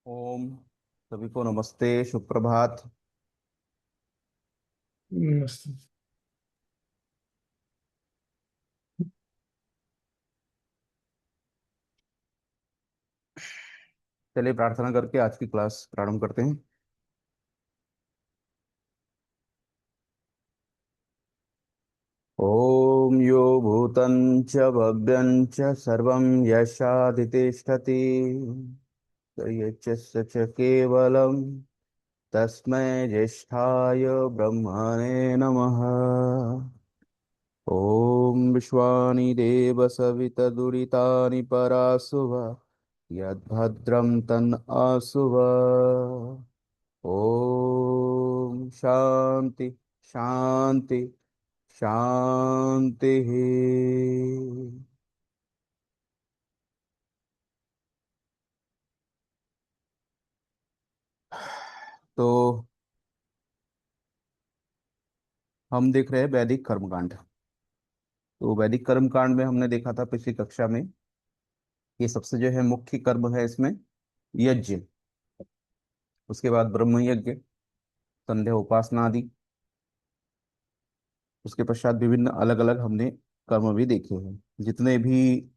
ओम। सभी को नमस्ते, सुप्रभात। मस्त। चलिए प्रार्थना करके आज की क्लास प्रारंभ करते हैं। ओम यो भूतं च भव्यं च सर्वं यशादितिष्ठति यच्च च केवलं तस्मै ज्येष्ठाय ब्रह्मणे नमः। ओम विश्वानि देव सवितदुरितानि परासुव यद्भद्रं तन् आसुव। ओम शांति शांति शांति। तो हम देख रहे हैं वैदिक कर्मकांड। तो वैदिक कर्मकांड में हमने देखा था पिछली कक्षा में कि सबसे जो है मुख्य कर्म है इसमें यज्ञ। उसके बाद ब्रह्म यज्ञ, संध्या उपासना आदि। उसके पश्चात विभिन्न अलग अलग हमने कर्म भी देखे हैं। जितने भी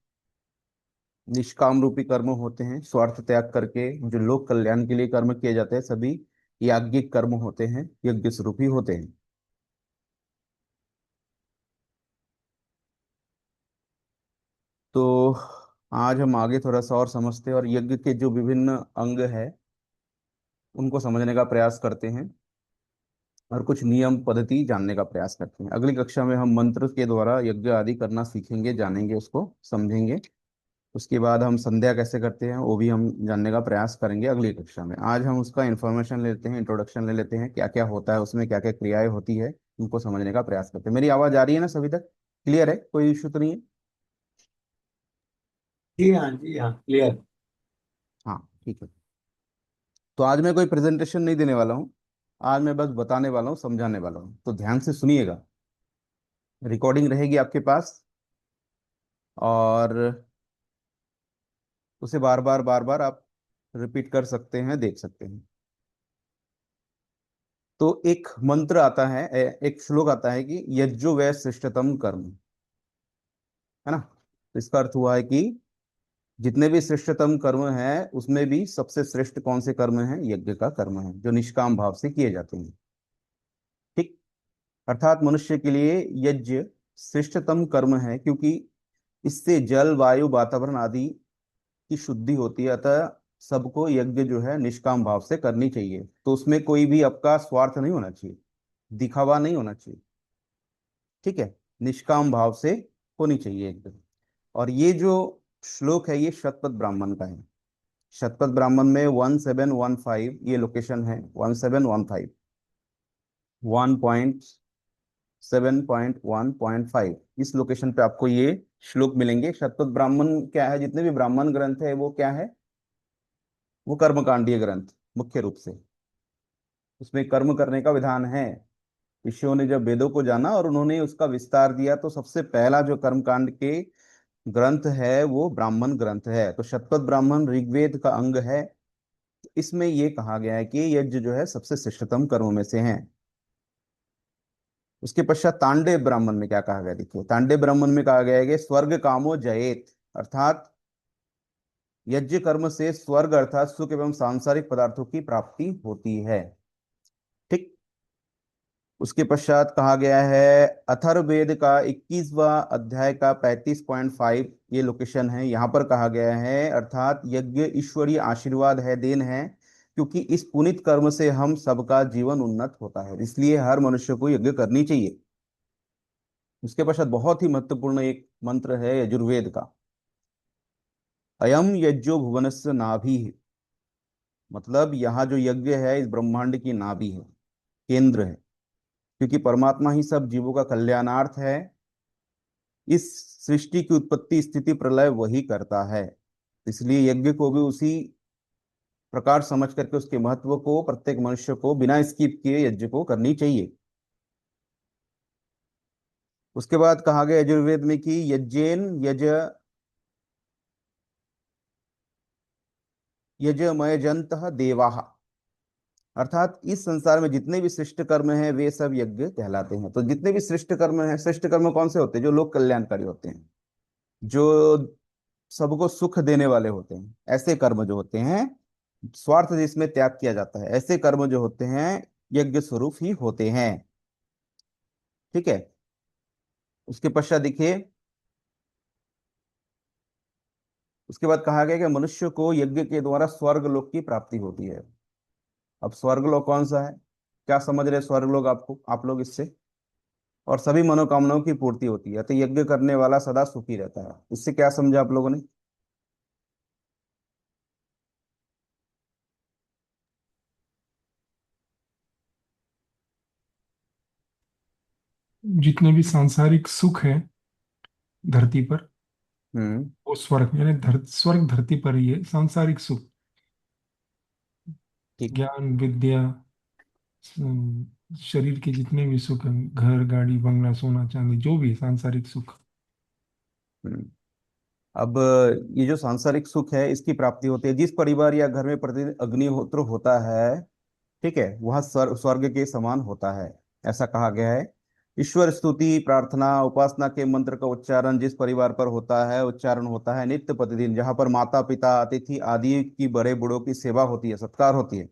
निष्काम रूपी कर्म होते हैं, स्वार्थ त्याग करके जो लोक कल्याण के लिए कर्म किए जाते हैं, सभी याज्ञिक कर्म होते हैं, यज्ञ स्वरूप ही होते हैं। तो आज हम आगे थोड़ा सा और समझते हैं और यज्ञ के जो विभिन्न अंग है उनको समझने का प्रयास करते हैं और कुछ नियम पद्धति जानने का प्रयास करते हैं। अगली कक्षा में हम मंत्र के द्वारा यज्ञ आदि करना सीखेंगे, जानेंगे, उसको समझेंगे। उसके बाद हम संध्या कैसे करते हैं वो भी हम जानने का प्रयास करेंगे अगली कक्षा में। आज हम उसका इन्फॉर्मेशन ले लेते हैं, इंट्रोडक्शन ले लेते हैं, क्या क्या होता है उसमें, क्या क्या क्रियाएं होती है, उनको समझने का प्रयास करते हैं। मेरी आवाज आ रही है ना सभी तक? क्लियर है? कोई इशू तो नहीं है? जी हाँ, क्लियर। हाँ, ठीक है। तो आज मैं कोई प्रेजेंटेशन नहीं देने वाला हूँ। आज मैं बस बताने वाला हूँ, समझाने वाला हूँ, तो ध्यान से सुनिएगा। रिकॉर्डिंग रहेगी आपके पास और उसे बार बार आप रिपीट कर सकते हैं, देख सकते हैं। तो एक मंत्र आता है, एक श्लोक आता है कि यज्जो वै श्रेष्ठतम कर्म, है ना। तो इसका अर्थ हुआ है कि जितने भी श्रेष्ठतम कर्म है उसमें भी सबसे श्रेष्ठ कौन से कर्म है? यज्ञ का कर्म है, जो निष्काम भाव से किए जाते हैं। ठीक। अर्थात मनुष्य के लिए यज्ञ श्रेष्ठतम कर्म है, क्योंकि इससे जल वायु वातावरण आदि की शुद्धि होती है। अतः सबको यज्ञ जो है निष्काम भाव से करनी चाहिए। तो उसमें कोई भी आपका स्वार्थ नहीं होना चाहिए, दिखावा नहीं होना चाहिए। ठीक है, निष्काम भाव से होनी चाहिए एकदम। और ये जो श्लोक है ये शतपथ ब्राह्मण का है। शतपथ ब्राह्मण में 1715 ये लोकेशन है। 1715, 1.7.1.5, इस लोकेशन पे आपको ये श्लोक मिलेंगे। शतपथ ब्राह्मण क्या है? जितने भी ब्राह्मण ग्रंथ है वो क्या है? वो कर्मकांडीय ग्रंथ मुख्य रूप से। उसमें कर्म करने का विधान है। ऋषियों ने जब वेदों को जाना और उन्होंने उसका विस्तार दिया, तो सबसे पहला जो कर्मकांड के ग्रंथ है वो ब्राह्मण ग्रंथ है। तो शतपथ ब्राह्मण ऋग्वेद का अंग है। इसमें ये कहा गया है कि यज्ञ जो है सबसे श्रेष्ठतम कर्मों में से है। उसके पश्चात तांडव ब्राह्मण में क्या कहा गया? देखिए, तांडव ब्राह्मण में कहा गया है कि स्वर्ग कामो जयेत, अर्थात यज्ञ कर्म से स्वर्ग अर्थात सुख एवं सांसारिक पदार्थों की प्राप्ति होती है। ठीक। उसके पश्चात कहा गया है अथर्ववेद का 21वां अध्याय का 35.5, ये लोकेशन है। यहाँ पर कहा गया है अर्थात यज्ञ ईश्वरीय आशीर्वाद है, देन है, क्योंकि इस पुनीत कर्म से हम सबका जीवन उन्नत होता है, इसलिए हर मनुष्य को यज्ञ करनी चाहिए। उसके पश्चात बहुत ही महत्वपूर्ण एक मंत्र है यजुर्वेद का, अयम यज्ञो भुवनस्य नाभि। मतलब यहाँ जो यज्ञ है इस ब्रह्मांड की नाभि है, केंद्र है, क्योंकि परमात्मा ही सब जीवों का कल्याणार्थ है। इस सृष्टि की उत्पत्ति स्थिति प्रलय वही करता है। इसलिए यज्ञ को भी उसी प्रकार समझ करके उसके महत्व को प्रत्येक मनुष्य को बिना स्किप किए यज्ञ को करनी चाहिए। उसके बाद कहा गया यजुर्वेद में कि यज्ञेन यज यजमय जंतः देवाः, अर्थात इस संसार में जितने भी श्रेष्ठ कर्म हैं वे सब यज्ञ कहलाते हैं। तो जितने भी श्रेष्ठ कर्म हैं, श्रेष्ठ कर्म कौन से होते हैं? जो लोक कल्याणकारी होते हैं, जो सबको सुख देने वाले होते हैं, ऐसे कर्म जो होते हैं, स्वार्थ जिसमें त्याग किया जाता है, ऐसे कर्म जो होते हैं यज्ञ स्वरूप ही होते हैं। ठीक है। उसके पश्चात देखिए, उसके बाद कहा गया कि मनुष्य को यज्ञ के द्वारा स्वर्ग लोक की प्राप्ति होती है। अब स्वर्ग लोक कौन सा है? क्या समझ रहे स्वर्ग लोक आपको, आप लोग इससे? और सभी मनोकामनाओं की पूर्ति होती है, तो यज्ञ करने वाला सदा सुखी रहता है, इससे क्या समझा आप लोगों ने? जितने भी सांसारिक सुख है धरती पर, हम्म। वो स्वर्ग, यानी स्वर्ग धरती पर ही है। सांसारिक सुख, ठीक। ज्ञान, विद्या, शरीर के जितने भी सुख हैं, घर, गाड़ी, बंगला, सोना चांदी, जो भी है, सांसारिक सुख। हम्म। अब ये जो सांसारिक सुख है इसकी प्राप्ति होती है जिस परिवार या घर में प्रतिदिन अग्निहोत्र होता है, ठीक है, वह स्वर्ग के समान होता है, ऐसा कहा गया है। ईश्वर स्तुति, प्रार्थना, उपासना के मंत्र का उच्चारण जिस परिवार पर होता है, उच्चारण होता है नित्य प्रतिदिन, जहाँ पर माता पिता, अतिथि आदि की, बड़े बूढ़ों की सेवा होती है, सत्कार होती है,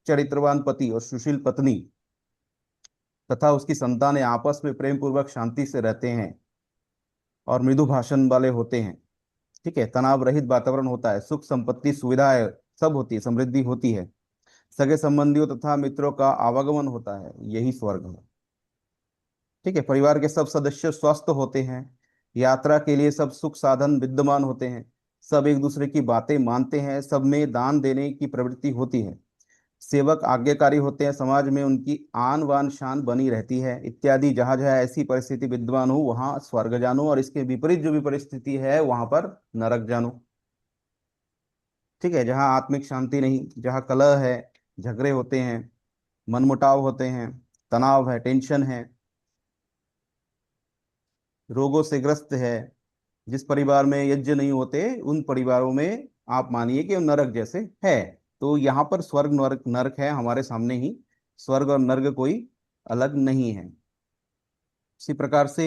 चरित्रवान पति और सुशील पत्नी तथा उसकी संतान आपस में प्रेम पूर्वक शांति से रहते हैं और मृदु भाषण वाले होते हैं, ठीक है, तनाव रहित वातावरण होता है, सुख संपत्ति सुविधाएं सब होती है, समृद्धि होती है, सगे संबंधियों तथा मित्रों का आवागमन होता है, यही स्वर्ग है। ठीक है, परिवार के सब सदस्य स्वस्थ होते हैं, यात्रा के लिए सब सुख साधन विद्यमान होते हैं, सब एक दूसरे की बातें मानते हैं, सब में दान देने की प्रवृत्ति होती है, सेवक आज्ञाकारी होते हैं, समाज में उनकी आन बान शान बनी रहती है, इत्यादि। जहां जहां ऐसी परिस्थिति विद्यमान हो वहां स्वर्ग जानो, और इसके विपरीत जो भी परिस्थिति है वहां पर नरक जानो। ठीक है, जहाँ आत्मिक शांति नहीं, जहाँ कलह है, झगड़े होते हैं, मनमुटाव होते हैं, तनाव है, टेंशन है, रोगों से ग्रस्त है, जिस परिवार में यज्ञ नहीं होते उन परिवारों में आप मानिए कि वो नरक जैसे है। तो यहाँ पर स्वर्ग नरक नरक है हमारे सामने ही, स्वर्ग और नर्क कोई अलग नहीं है। इसी प्रकार से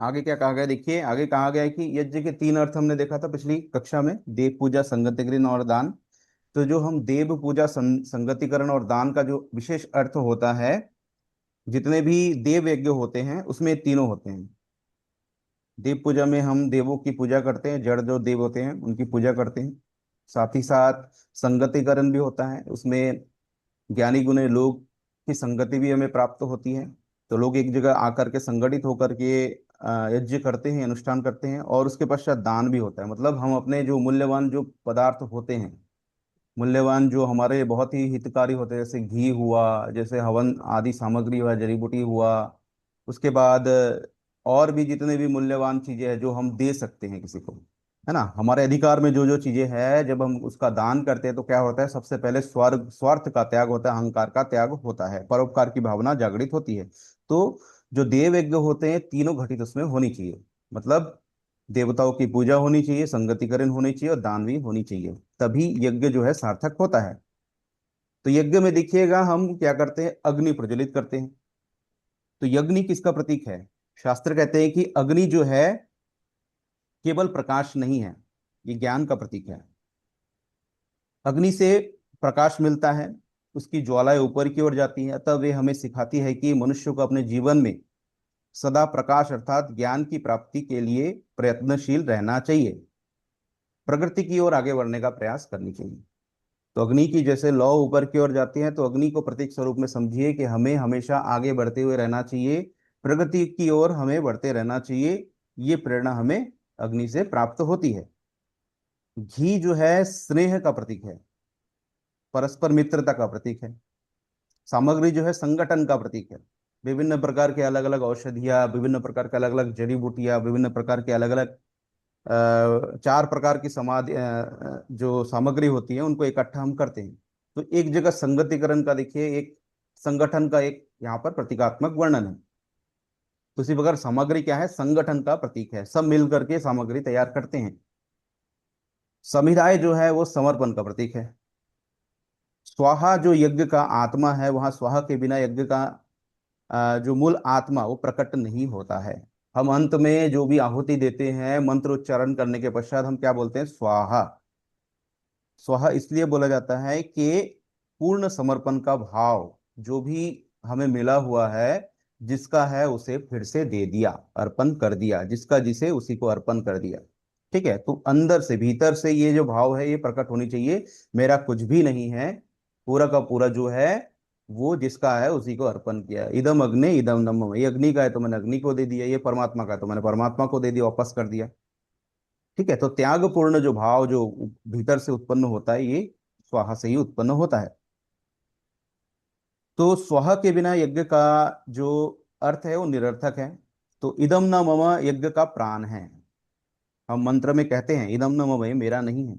आगे क्या कहा गया, देखिए आगे कहा गया है कि यज्ञ के तीन अर्थ हमने देखा था पिछली कक्षा में, देव पूजा, संगतिकरण और दान। तो जो हम देव पूजा, संगतिकरण और दान का जो विशेष अर्थ होता है, जितने भी देव यज्ञ होते हैं उसमें तीनों होते हैं। देव पूजा में हम देवों की पूजा करते हैं, जड़ जो देव होते हैं उनकी पूजा करते हैं। साथ ही साथ संगतिकरण भी होता है, उसमें ज्ञानी गुणी लोग की संगति भी हमें प्राप्त होती है, तो लोग एक जगह आकर के संगठित होकर के यज्ञ करते हैं, अनुष्ठान करते हैं। और उसके पश्चात दान भी होता है, मतलब हम अपने जो मूल्यवान जो पदार्थ होते हैं, मूल्यवान जो हमारे बहुत ही हितकारी होते हैं, जैसे घी हुआ, जैसे हवन आदि सामग्री हुआ, जड़ी बूटी हुआ, उसके बाद और भी जितने भी मूल्यवान चीजें हैं जो हम दे सकते हैं किसी को, है ना, हमारे अधिकार में जो जो चीजें हैं, जब हम उसका दान करते हैं तो क्या होता है, सबसे पहले स्वार्थ का त्याग होता है, अहंकार का त्याग होता है, परोपकार की भावना जागृत होती है। तो जो देव यज्ञ होते हैं तीनों घटित उसमें होनी चाहिए, मतलब देवताओं की पूजा होनी चाहिए, संगतिकरण होनी चाहिए और दान भी होनी चाहिए, तभी यज्ञ जो है सार्थक होता है। तो यज्ञ में देखिएगा हम क्या करते हैं, अग्नि प्रज्वलित करते हैं। तो यज्ञ किसका प्रतीक है? शास्त्र कहते हैं कि अग्नि जो है केवल प्रकाश नहीं है, ये ज्ञान का प्रतीक है। अग्नि से प्रकाश मिलता है, उसकी ज्वालाएं ऊपर की ओर जाती हैं, तब वे हमें सिखाती है कि मनुष्य को अपने जीवन में सदा प्रकाश अर्थात ज्ञान की प्राप्ति के लिए प्रयत्नशील रहना चाहिए, प्रगति की ओर आगे बढ़ने का प्रयास करनी चाहिए। तो अग्नि की जैसे लौ ऊपर की ओर जाती है, तो अग्नि को प्रतीक स्वरूप में समझिए कि हमें हमेशा आगे बढ़ते हुए रहना चाहिए, प्रगति की ओर हमें बढ़ते रहना चाहिए, ये प्रेरणा हमें अग्नि से प्राप्त होती है। घी जो है स्नेह का प्रतीक है, परस्पर मित्रता का प्रतीक है। सामग्री जो है संगठन का प्रतीक है, विभिन्न प्रकार के अलग अलग औषधियाँ, विभिन्न प्रकार के अलग अलग जड़ी बूटियाँ, विभिन्न प्रकार के अलग अलग चार प्रकार की समाधि जो सामग्री होती है उनको इकट्ठा हम करते हैं। तो एक जगह संगतिकरण का देखिए, एक संगठन का एक यहाँ पर प्रतीकात्मक वर्णन है। उसी प्रकार सामग्री क्या है, संगठन का प्रतीक है, सब मिल करके सामग्री तैयार करते हैं। समुदाय जो है वो समर्पण का प्रतीक है। स्वाहा जो यज्ञ का आत्मा है, वहां स्वाहा के बिना यज्ञ का जो मूल आत्मा वो प्रकट नहीं होता है। हम अंत में जो भी आहुति देते हैं, मंत्र उच्चारण करने के पश्चात हम क्या बोलते हैं, स्वाहा। स्वाहा इसलिए बोला जाता है कि पूर्ण समर्पण का भाव, जो भी हमें मिला हुआ है, जिसका है उसे फिर से दे दिया, अर्पण कर दिया, जिसका जिसे उसी को अर्पण कर दिया। ठीक है, तो अंदर से भीतर से ये जो भाव है ये प्रकट होनी चाहिए, मेरा कुछ भी नहीं है, पूरा का पूरा जो है वो जिसका है उसी को अर्पण किया। इदम अग्नि इदम नमः, ये अग्नि का है तो मैंने अग्नि को दे दिया, ये परमात्मा का है तो मैंने परमात्मा को दे दिया, वापस कर दिया। ठीक है, तो त्यागपूर्ण जो भाव जो भीतर से उत्पन्न होता है, ये स्वाहा से ही उत्पन्न होता है। तो स्वाहा के बिना यज्ञ का जो अर्थ है वो निरर्थक है। तो इदम न मम यज्ञ का प्राण है। हम मंत्र में कहते हैं इदम न मम, ये मेरा नहीं है।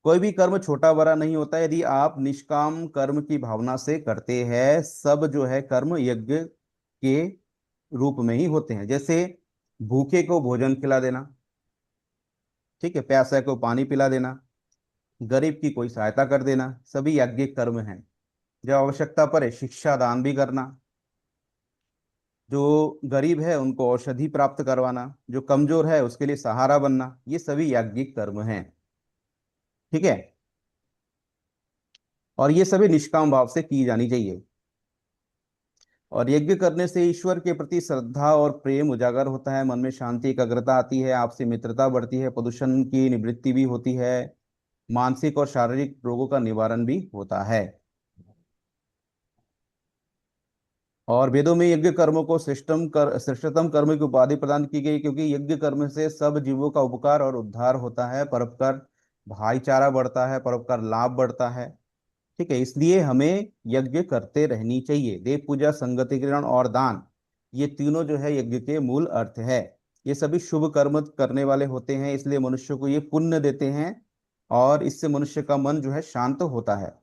कोई भी कर्म छोटा बड़ा नहीं होता, यदि आप निष्काम कर्म की भावना से करते हैं, सब जो है कर्म यज्ञ के रूप में ही होते हैं। जैसे भूखे को भोजन खिला देना, ठीक है, प्यासे को पानी पिला देना, गरीब की कोई सहायता कर देना, सभी यज्ञिक कर्म हैं। जब आवश्यकता पड़े शिक्षा दान भी करना, जो गरीब है उनको औषधि प्राप्त करवाना, जो कमजोर है उसके लिए सहारा बनना, ये सभी यज्ञिक कर्म हैं। ठीक है, और ये सभी निष्काम भाव से की जानी चाहिए। और यज्ञ करने से ईश्वर के प्रति श्रद्धा और प्रेम उजागर होता है, मन में शांति एकाग्रता आती है, आपसी मित्रता बढ़ती है, प्रदूषण की निवृत्ति भी होती है, मानसिक और शारीरिक रोगों का निवारण भी होता है। और वेदों में यज्ञ कर्मों को श्रेष्ठतम कर्म की उपाधि प्रदान की गई, क्योंकि यज्ञ कर्म से सब जीवों का उपकार और उद्धार होता है, परोपकार भाईचारा बढ़ता है, परोपकार लाभ बढ़ता है। ठीक है, इसलिए हमें यज्ञ करते रहनी चाहिए। देव पूजा, संगति ग्रहण और दान, ये तीनों जो है यज्ञ के मूल अर्थ है। ये सभी शुभ कर्म करने वाले होते हैं, इसलिए मनुष्य को ये पुण्य देते हैं, और इससे मनुष्य का मन जो है शांत होता है।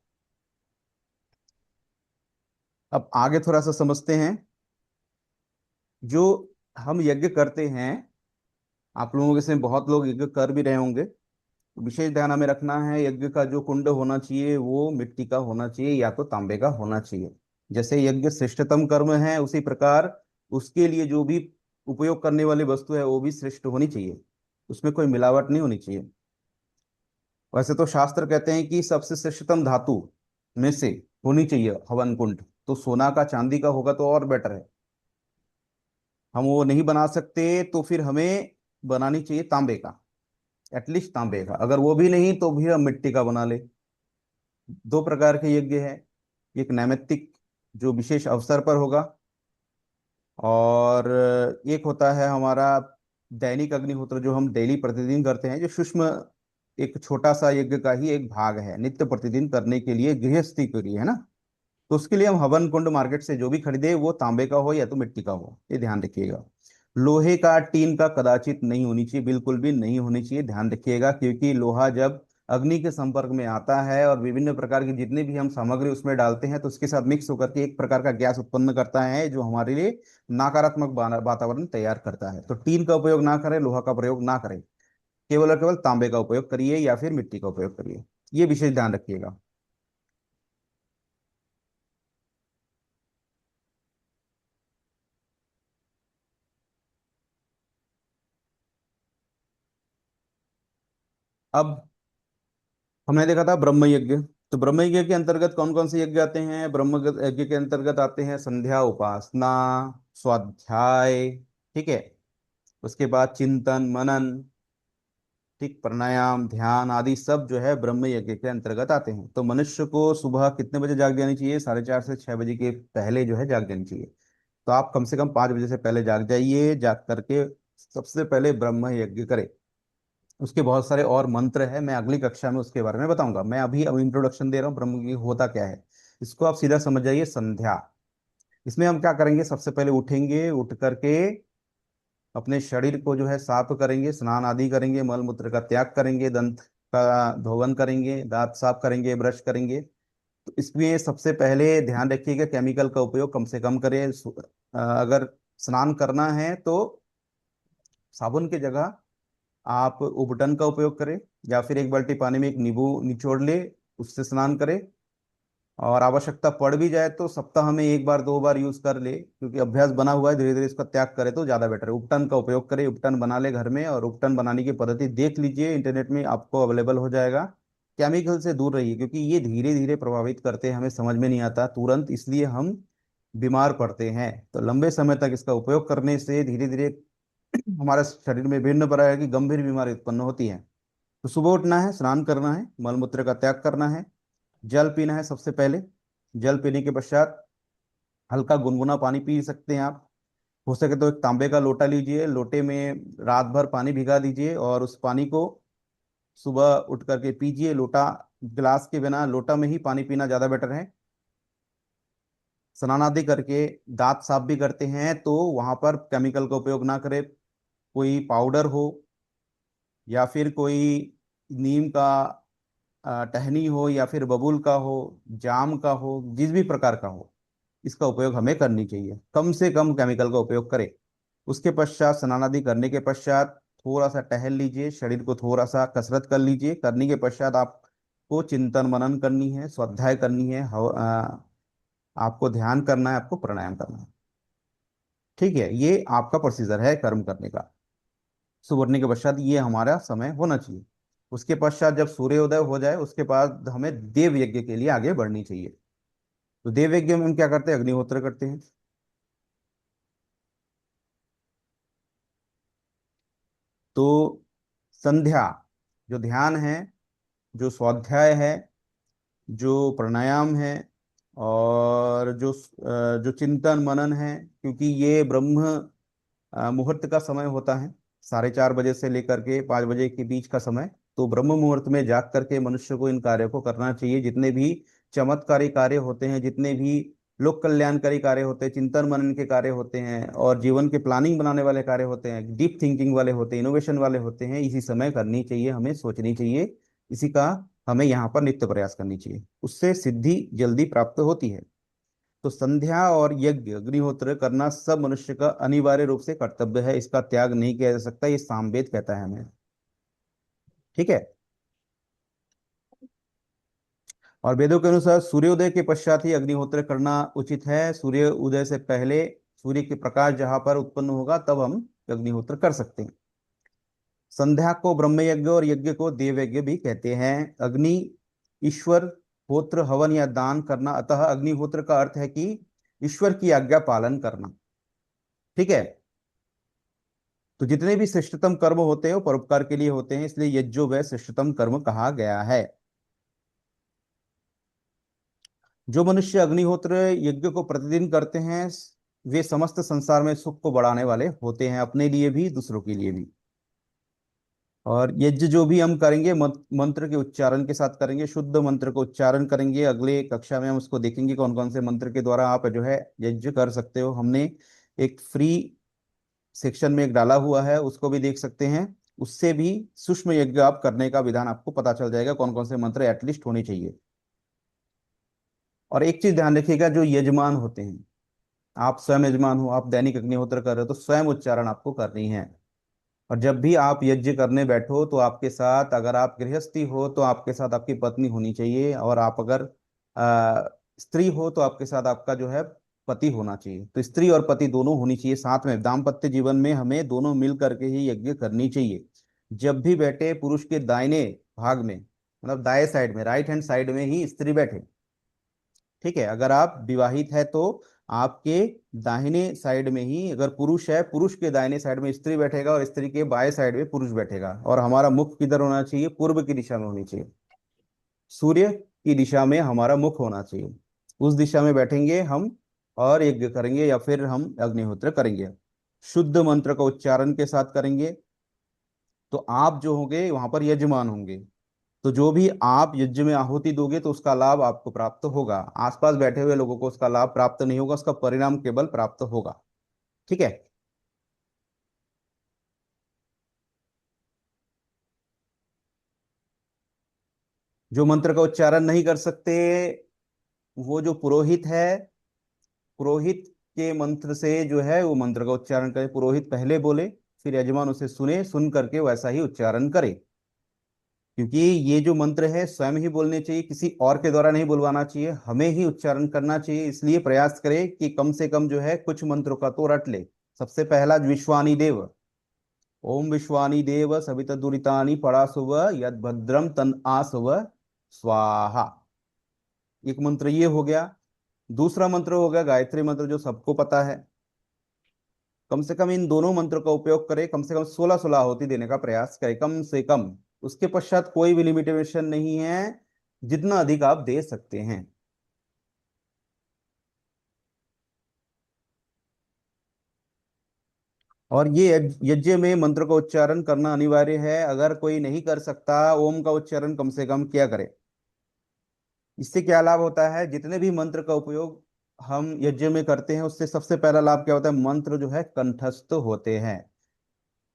अब आगे थोड़ा सा समझते हैं। जो हम यज्ञ करते हैं, आप लोगों के से बहुत लोग यज्ञ कर भी रहे होंगे, तो विशेष ध्यान हमें रखना है, यज्ञ का जो कुंड होना चाहिए वो मिट्टी का होना चाहिए या तो तांबे का होना चाहिए। जैसे यज्ञ श्रेष्ठतम कर्म है, उसी प्रकार उसके लिए जो भी उपयोग करने वाली वस्तु है वो भी श्रेष्ठ होनी चाहिए, उसमें कोई मिलावट नहीं होनी चाहिए। वैसे तो शास्त्र कहते हैं कि सबसे श्रेष्ठतम धातु में से होनी चाहिए हवन कुंड, तो सोना का चांदी का होगा तो और बेटर है। हम वो नहीं बना सकते तो फिर हमें बनानी चाहिए तांबे का, एटलीस्ट तांबे का। अगर वो भी नहीं तो भी हम मिट्टी का बना ले। दो प्रकार के यज्ञ है, एक नैमित्तिक जो विशेष अवसर पर होगा, और एक होता है हमारा दैनिक अग्निहोत्र जो हम डेली प्रतिदिन करते हैं, जो सूक्ष्म एक छोटा सा यज्ञ का ही एक भाग है, नित्य प्रतिदिन करने के लिए, गृहस्थी के लिए, है ना। तो उसके लिए हम हवन कुंड मार्केट से जो भी खरीदे वो तांबे का हो या तो मिट्टी का हो, ये ध्यान रखिएगा। लोहे का, टीन का कदाचित नहीं होनी चाहिए, बिल्कुल भी नहीं होनी चाहिए, ध्यान रखिएगा, क्योंकि लोहा जब अग्नि के संपर्क में आता है और विभिन्न प्रकार की जितनी भी हम सामग्री उसमें डालते हैं तो उसके साथ मिक्स होकर के एक प्रकार का गैस उत्पन्न करता है, जो हमारे लिए नकारात्मक वातावरण तैयार करता है। तो टीन का उपयोग ना करें, लोहा का प्रयोग ना करें, केवल और केवल तांबे का उपयोग करिए या फिर मिट्टी का उपयोग करिए, ये विशेष ध्यान रखिएगा। अब हमने देखा था ब्रह्म यज्ञ। तो ब्रह्म यज्ञ के अंतर्गत कौन कौन से यज्ञ आते हैं? ब्रह्म यज्ञ के अंतर्गत आते हैं संध्या, उपासना, स्वाध्याय, ठीक है, उसके बाद चिंतन मनन, ठीक, प्राणायाम, ध्यान आदि सब जो है ब्रह्म यज्ञ के अंतर्गत आते हैं। तो मनुष्य को सुबह कितने बजे जाग जानी चाहिए? 4:30 से 6 बजे के पहले जो है जाग जानी चाहिए। तो आप कम से कम 5 बजे से पहले जाग जाइए, जाग करके सबसे पहले ब्रह्म यज्ञ करें। उसके बहुत सारे और मंत्र है, मैं अगली कक्षा में उसके बारे में बताऊंगा। मैं अभी अब इंट्रोडक्शन दे रहा हूँ ब्रह्म यज्ञ होता क्या है, इसको आप सीधा समझ जाइए। संध्या, इसमें हम क्या करेंगे? सबसे पहले उठेंगे, उठ करके अपने शरीर को जो है साफ करेंगे, स्नान आदि करेंगे, मल मूत्र का त्याग करेंगे, दंत का धोवन करेंगे, दांत साफ करेंगे, ब्रश करेंगे। तो इसमें सबसे पहले ध्यान रखिएगा केमिकल का उपयोग कम से कम करें। अगर स्नान करना है तो साबुन की जगह आप उबटन का उपयोग करें, या फिर एक बाल्टी पानी में एक नींबू निचोड़ ले, उससे स्नान करें। और आवश्यकता पड़ भी जाए तो सप्ताह में एक बार दो बार यूज कर ले, क्योंकि अभ्यास बना हुआ है, धीरे धीरे इसका त्याग करे तो ज्यादा बेटर है। उपटन का उपयोग करें, उपटन बना ले घर में, और उपटन बनाने की पद्धति देख लीजिए, इंटरनेट में आपको अवेलेबल हो जाएगा। केमिकल से दूर रहिए, क्योंकि ये धीरे धीरे प्रभावित करते हैं, हमें समझ में नहीं आता तुरंत, इसलिए हम बीमार पड़ते हैं। तो लंबे समय तक इसका उपयोग करने से धीरे धीरे हमारे शरीर में विभिन्न प्रकार की गंभीर बीमारी उत्पन्न होती है। तो सुबह उठना है, स्नान करना है, मलमूत्र का त्याग करना है, जल पीना है सबसे पहले। जल पीने के पश्चात हल्का गुनगुना पानी पी सकते हैं आप। हो सके तो एक तांबे का लोटा लीजिए, लोटे में रात भर पानी भिगा दीजिए, और उस पानी को सुबह उठ करके पीजिए। लोटा, गिलास के बिना लोटा में ही पानी पीना ज्यादा बेटर है। स्नान आदि करके दांत साफ भी करते हैं तो वहां पर केमिकल का उपयोग ना करें। कोई पाउडर हो, या फिर कोई नीम का टहनी हो, या फिर बबूल का हो, जाम का हो, जिस भी प्रकार का हो, इसका उपयोग हमें करनी चाहिए। कम से कम केमिकल का उपयोग करें। उसके पश्चात स्नान आदि करने के पश्चात थोड़ा सा टहल लीजिए, शरीर को थोड़ा सा कसरत कर लीजिए। करने के पश्चात आपको चिंतन मनन करनी है, स्वाध्याय करनी है, आपको ध्यान करना है, आपको प्राणायाम करना है। ठीक है, ये आपका प्रोसीजर है कर्म करने का। सुबह उठने के पश्चात ये हमारा समय होना चाहिए। उसके पश्चात जब सूर्योदय हो जाए, उसके बाद हमें देव यज्ञ के लिए आगे बढ़नी चाहिए। तो देव यज्ञ में हम क्या करते हैं? अग्निहोत्र करते हैं। तो संध्या, जो ध्यान है, जो स्वाध्याय है, जो प्राणायाम है, और जो चिंतन मनन है, क्योंकि ये ब्रह्म मुहूर्त का समय होता है, 4:30 बजे से लेकर के 5 बजे के बीच का समय। तो ब्रह्म मुहूर्त में जाग करके मनुष्य को इन कार्यों को करना चाहिए। जितने भी चमत्कारी कार्य होते हैं, जितने भी लोक कल्याणकारी कार्य होते हैं, चिंतन मनन के कार्य होते हैं, और जीवन के प्लानिंग बनाने वाले कार्य होते हैं, डीप थिंकिंग वाले होते हैं, इनोवेशन वाले होते हैं, इसी समय करनी चाहिए, हमें सोचनी चाहिए। इसी का हमें यहाँ पर नित्य प्रयास करनी चाहिए, उससे सिद्धि जल्दी प्राप्त होती है। तो संध्या और यज्ञ, अग्निहोत्र करना सब मनुष्य का अनिवार्य रूप से कर्तव्य है, इसका त्याग नहीं किया जा सकता, ये सामवेद कहता है हमें। ठीक है। और वेदों के अनुसार सूर्योदय के पश्चात ही अग्निहोत्र करना उचित है। सूर्य उदय से पहले सूर्य के प्रकाश जहां पर उत्पन्न होगा तब हम अग्निहोत्र कर सकते हैं। संध्या को ब्रह्म यज्ञ और यज्ञ को देव यज्ञ भी कहते हैं। अग्नि, ईश्वर, होत्र, हवन या दान करना। अतः अग्निहोत्र का अर्थ है कि ईश्वर की आज्ञा पालन करना। ठीक है। तो जितने भी श्रेष्ठतम कर्म होते हैं वो परोपकार के लिए होते हैं, इसलिए यज्ञो वह श्रेष्ठतम कर्म कहा गया है। जो मनुष्य अग्निहोत्र यज्ञ को प्रतिदिन करते हैं, वे समस्त संसार में सुख को बढ़ाने वाले होते हैं, अपने लिए भी दूसरों के लिए भी। और यज्ञ जो भी हम करेंगे मंत्र के उच्चारण के साथ करेंगे, शुद्ध मंत्र को उच्चारण करेंगे। अगले कक्षा में हम उसको देखेंगे कौन कौन से मंत्र के द्वारा आप जो है यज्ञ कर सकते हो। हमने एक फ्री सेक्शन में एक डाला हुआ है, उसको भी देख सकते हैं। उससे भी सूक्ष्म यज्ञ आप करने का विधान आपको पता चल जाएगा, कौन कौन से मंत्र एटलीस्ट होने चाहिए। और एक चीज ध्यान रखिएगा, जो यजमान होते हैं, आप स्वयं यजमान हो, आप दैनिक अग्निहोत्र कर रहे हो, तो स्वयं उच्चारण आपको करनी है। और जब भी आप यज्ञ करने बैठो तो आपके साथ, अगर आप गृहस्थी हो तो आपके साथ आपकी पत्नी होनी चाहिए, और आप अगर स्त्री हो तो आपके साथ आपका जो है पति होना चाहिए। तो स्त्री और पति दोनों होनी चाहिए साथ में। दाम्पत्य जीवन में हमें दोनों मिल करके ही यज्ञ करनी चाहिए। जब भी बैठे, पुरुष के दाहिने भाग में, मतलब दाएं साइड में, राइट हैंड साइड में ही स्त्री बैठे। ठीक है। अगर आप विवाहित है तो आपके दाहिने साइड में ही, अगर पुरुष है, पुरुष के दाहिने साइड में स्त्री बैठेगा, और स्त्री के बाएं साइड में पुरुष बैठेगा। और हमारा मुख किधर होना चाहिए? पूर्व की दिशा में होनी चाहिए। सूर्य की दिशा में हमारा मुख होना चाहिए, उस दिशा में बैठेंगे हम, और यज्ञ करेंगे या फिर हम अग्निहोत्र करेंगे। शुद्ध मंत्र का उच्चारण के साथ करेंगे। तो आप जो होंगे वहां पर यजमान होंगे, तो जो भी आप यज्ञ में आहुति दोगे तो उसका लाभ आपको प्राप्त होगा। आसपास बैठे हुए लोगों को उसका लाभ प्राप्त नहीं होगा, उसका परिणाम केवल प्राप्त होगा। ठीक है। जो मंत्र का उच्चारण नहीं कर सकते, वो जो पुरोहित है, पुरोहित के मंत्र से जो है वो मंत्र का उच्चारण करे। पुरोहित पहले बोले, फिर यजमान उसे सुने, सुन करके वैसा ही उच्चारण करे। क्योंकि ये जो मंत्र है स्वयं ही बोलने चाहिए, किसी और के द्वारा नहीं बुलवाना चाहिए, हमें ही उच्चारण करना चाहिए। इसलिए प्रयास करें कि कम से कम जो है कुछ मंत्रों का तो रट ले। सबसे पहला विश्वानी देव, ओम विश्वानी देव सविता दुरितानि परासुव यद भद्रम तन आसुव स्वाहा। एक मंत्र ये हो गया। दूसरा मंत्र हो गया गायत्री मंत्र, जो सबको पता है। कम से कम इन दोनों मंत्रों का उपयोग करें, कम से कम 16 आहुति देने का प्रयास करें, कम से कम। उसके पश्चात कोई भी लिमिटेशन नहीं है, जितना अधिक आप दे सकते हैं। और ये यज्ञ में मंत्र का उच्चारण करना अनिवार्य है। अगर कोई नहीं कर सकता, ओम का उच्चारण कम से कम किया करे। इससे क्या लाभ होता है? जितने भी मंत्र का उपयोग हम यज्ञ में करते हैं, उससे सबसे पहला लाभ क्या होता है? मंत्र जो है कंठस्थ होते हैं।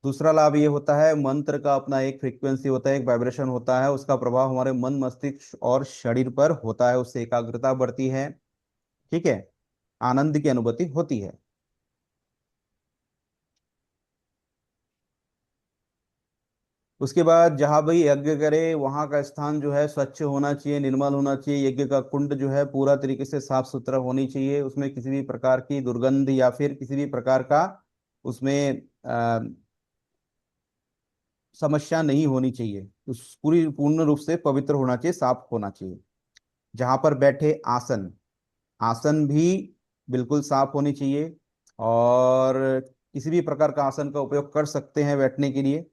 दूसरा लाभ ये होता है, मंत्र का अपना एक फ्रीक्वेंसी होता है, एक वाइब्रेशन होता है, उसका प्रभाव हमारे मन, मस्तिष्क और शरीर पर होता है। उससे एकाग्रता बढ़ती है, ठीक है, आनंद की अनुभूति होती है। उसके बाद जहां भी यज्ञ करे वहां का स्थान जो है स्वच्छ होना चाहिए, निर्मल होना चाहिए। यज्ञ का कुंड जो है पूरा तरीके से साफ सुथरा होनी चाहिए। उसमें किसी भी प्रकार की दुर्गंध या फिर किसी भी प्रकार का उसमें समस्या नहीं होनी चाहिए। उस पूरी पूर्ण रूप से पवित्र होना चाहिए, साफ होना चाहिए। जहां पर बैठे आसन, आसन भी बिल्कुल साफ होनी चाहिए। और किसी भी प्रकार का आसन का उपयोग कर सकते हैं बैठने के लिए,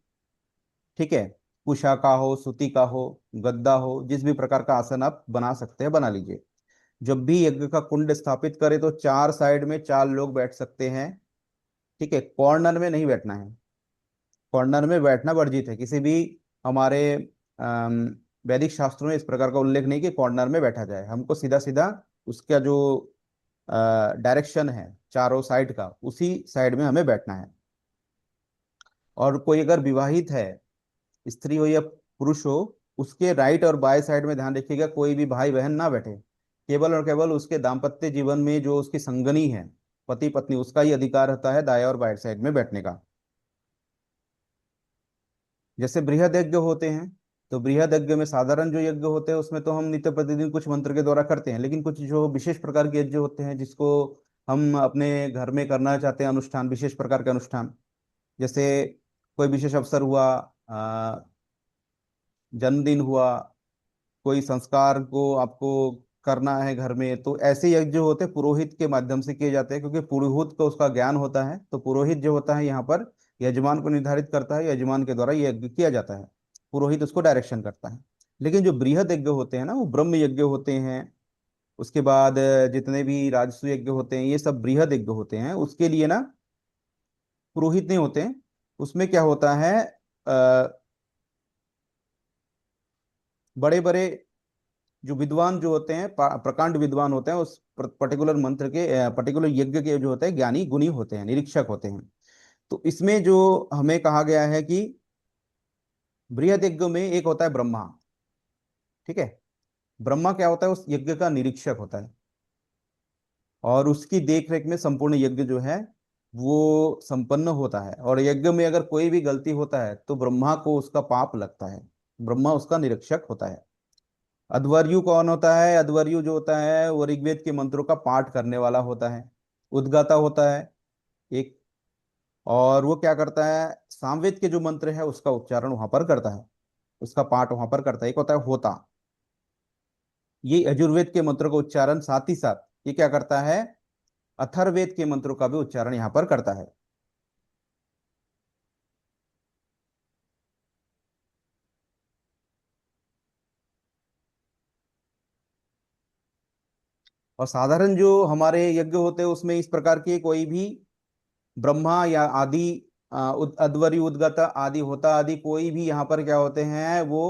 ठीक है। कुशा का हो, सूती का हो, गद्दा हो, जिस भी प्रकार का आसन आप बना सकते हैं बना लीजिए। जब भी यज्ञ का कुंड स्थापित करें तो चार साइड में चार लोग बैठ सकते हैं, ठीक है। कॉर्नर में नहीं बैठना है, कॉर्नर में बैठना वर्जित है। किसी भी हमारे अम, वैदिक शास्त्रों में इस प्रकार का उल्लेख नहीं कि कॉर्नर में बैठा जाए। हमको सीधा सीधा उसका जो डायरेक्शन है चारों साइड का, उसी साइड में हमें बैठना है। और कोई अगर विवाहित है, स्त्री हो या पुरुष हो, उसके राइट और बाएं साइड में ध्यान रखिएगा कोई भी भाई बहन ना बैठे। केवल और केवल उसके दाम्पत्य जीवन में जो उसकी संगनी है, पति पत्नी, उसका ही अधिकार होता है दाएं और बाएं साइड में बैठने का। जैसे बृहद यज्ञ होते हैं, तो बृहद यज्ञ में साधारण जो यज्ञ होते हैं उसमें तो हम नित्य प्रतिदिन कुछ मंत्र के द्वारा करते हैं। लेकिन कुछ जो विशेष प्रकार के यज्ञ होते हैं जिसको हम अपने घर में करना चाहते हैं, अनुष्ठान, विशेष प्रकार के अनुष्ठान, जैसे कोई विशेष अवसर हुआ, जन्मदिन हुआ, कोई संस्कार को आपको करना है घर में, तो ऐसे यज्ञ जो होते हैं पुरोहित के माध्यम से किए जाते हैं। क्योंकि पुरोहित को उसका ज्ञान होता है, तो पुरोहित जो होता है यहाँ पर यजमान को निर्धारित करता है, यजमान के द्वारा ये यज्ञ किया जाता है, पुरोहित उसको डायरेक्शन करता है। लेकिन जो बृहद यज्ञ होते हैं ना, वो ब्रह्म यज्ञ होते हैं। उसके बाद जितने भी राजस्व यज्ञ होते हैं, ये सब बृहद यज्ञ होते हैं। उसके लिए ना पुरोहित नहीं होते हैं। उसमें क्या होता है, बड़े बड़े जो विद्वान जो होते हैं, प्रकांड विद्वान होते हैं, उस पर्टिकुलर मंत्र के, पर्टिकुलर यज्ञ के जो होते हैं ज्ञानी गुणी होते हैं, निरीक्षक होते हैं। तो इसमें जो हमें कहा गया है कि बृहद यज्ञ में एक होता है ब्रह्मा, ठीक है। ब्रह्मा क्या होता है? उस यज्ञ का निरीक्षक होता है, और उसकी देख रेख में संपूर्ण यज्ञ जो है वो संपन्न होता है। और यज्ञ में अगर कोई भी गलती होता है तो ब्रह्मा को उसका पाप लगता है। ब्रह्मा उसका निरीक्षक होता है। अध्वर्यु कौन होता है? अध्वर्यु जो होता है वो ऋग्वेद के मंत्रों का पाठ करने वाला होता है, उद्गाता होता है एक। और वो क्या करता है? सामवेद के जो मंत्र है उसका उच्चारण वहां पर करता है, उसका पाठ वहां पर करता है। एक होता है होता, ये यजुर्वेद के मंत्रों का उच्चारण, साथ ही साथ ये क्या करता है? अथर्ववेद के मंत्रों का भी उच्चारण यहाँ पर करता है। और साधारण जो हमारे यज्ञ होते हैं उसमें इस प्रकार के कोई भी ब्रह्मा या आदि अध्वर्यु, उद्गत आदि, होता आदि, कोई भी यहाँ पर क्या होते हैं वो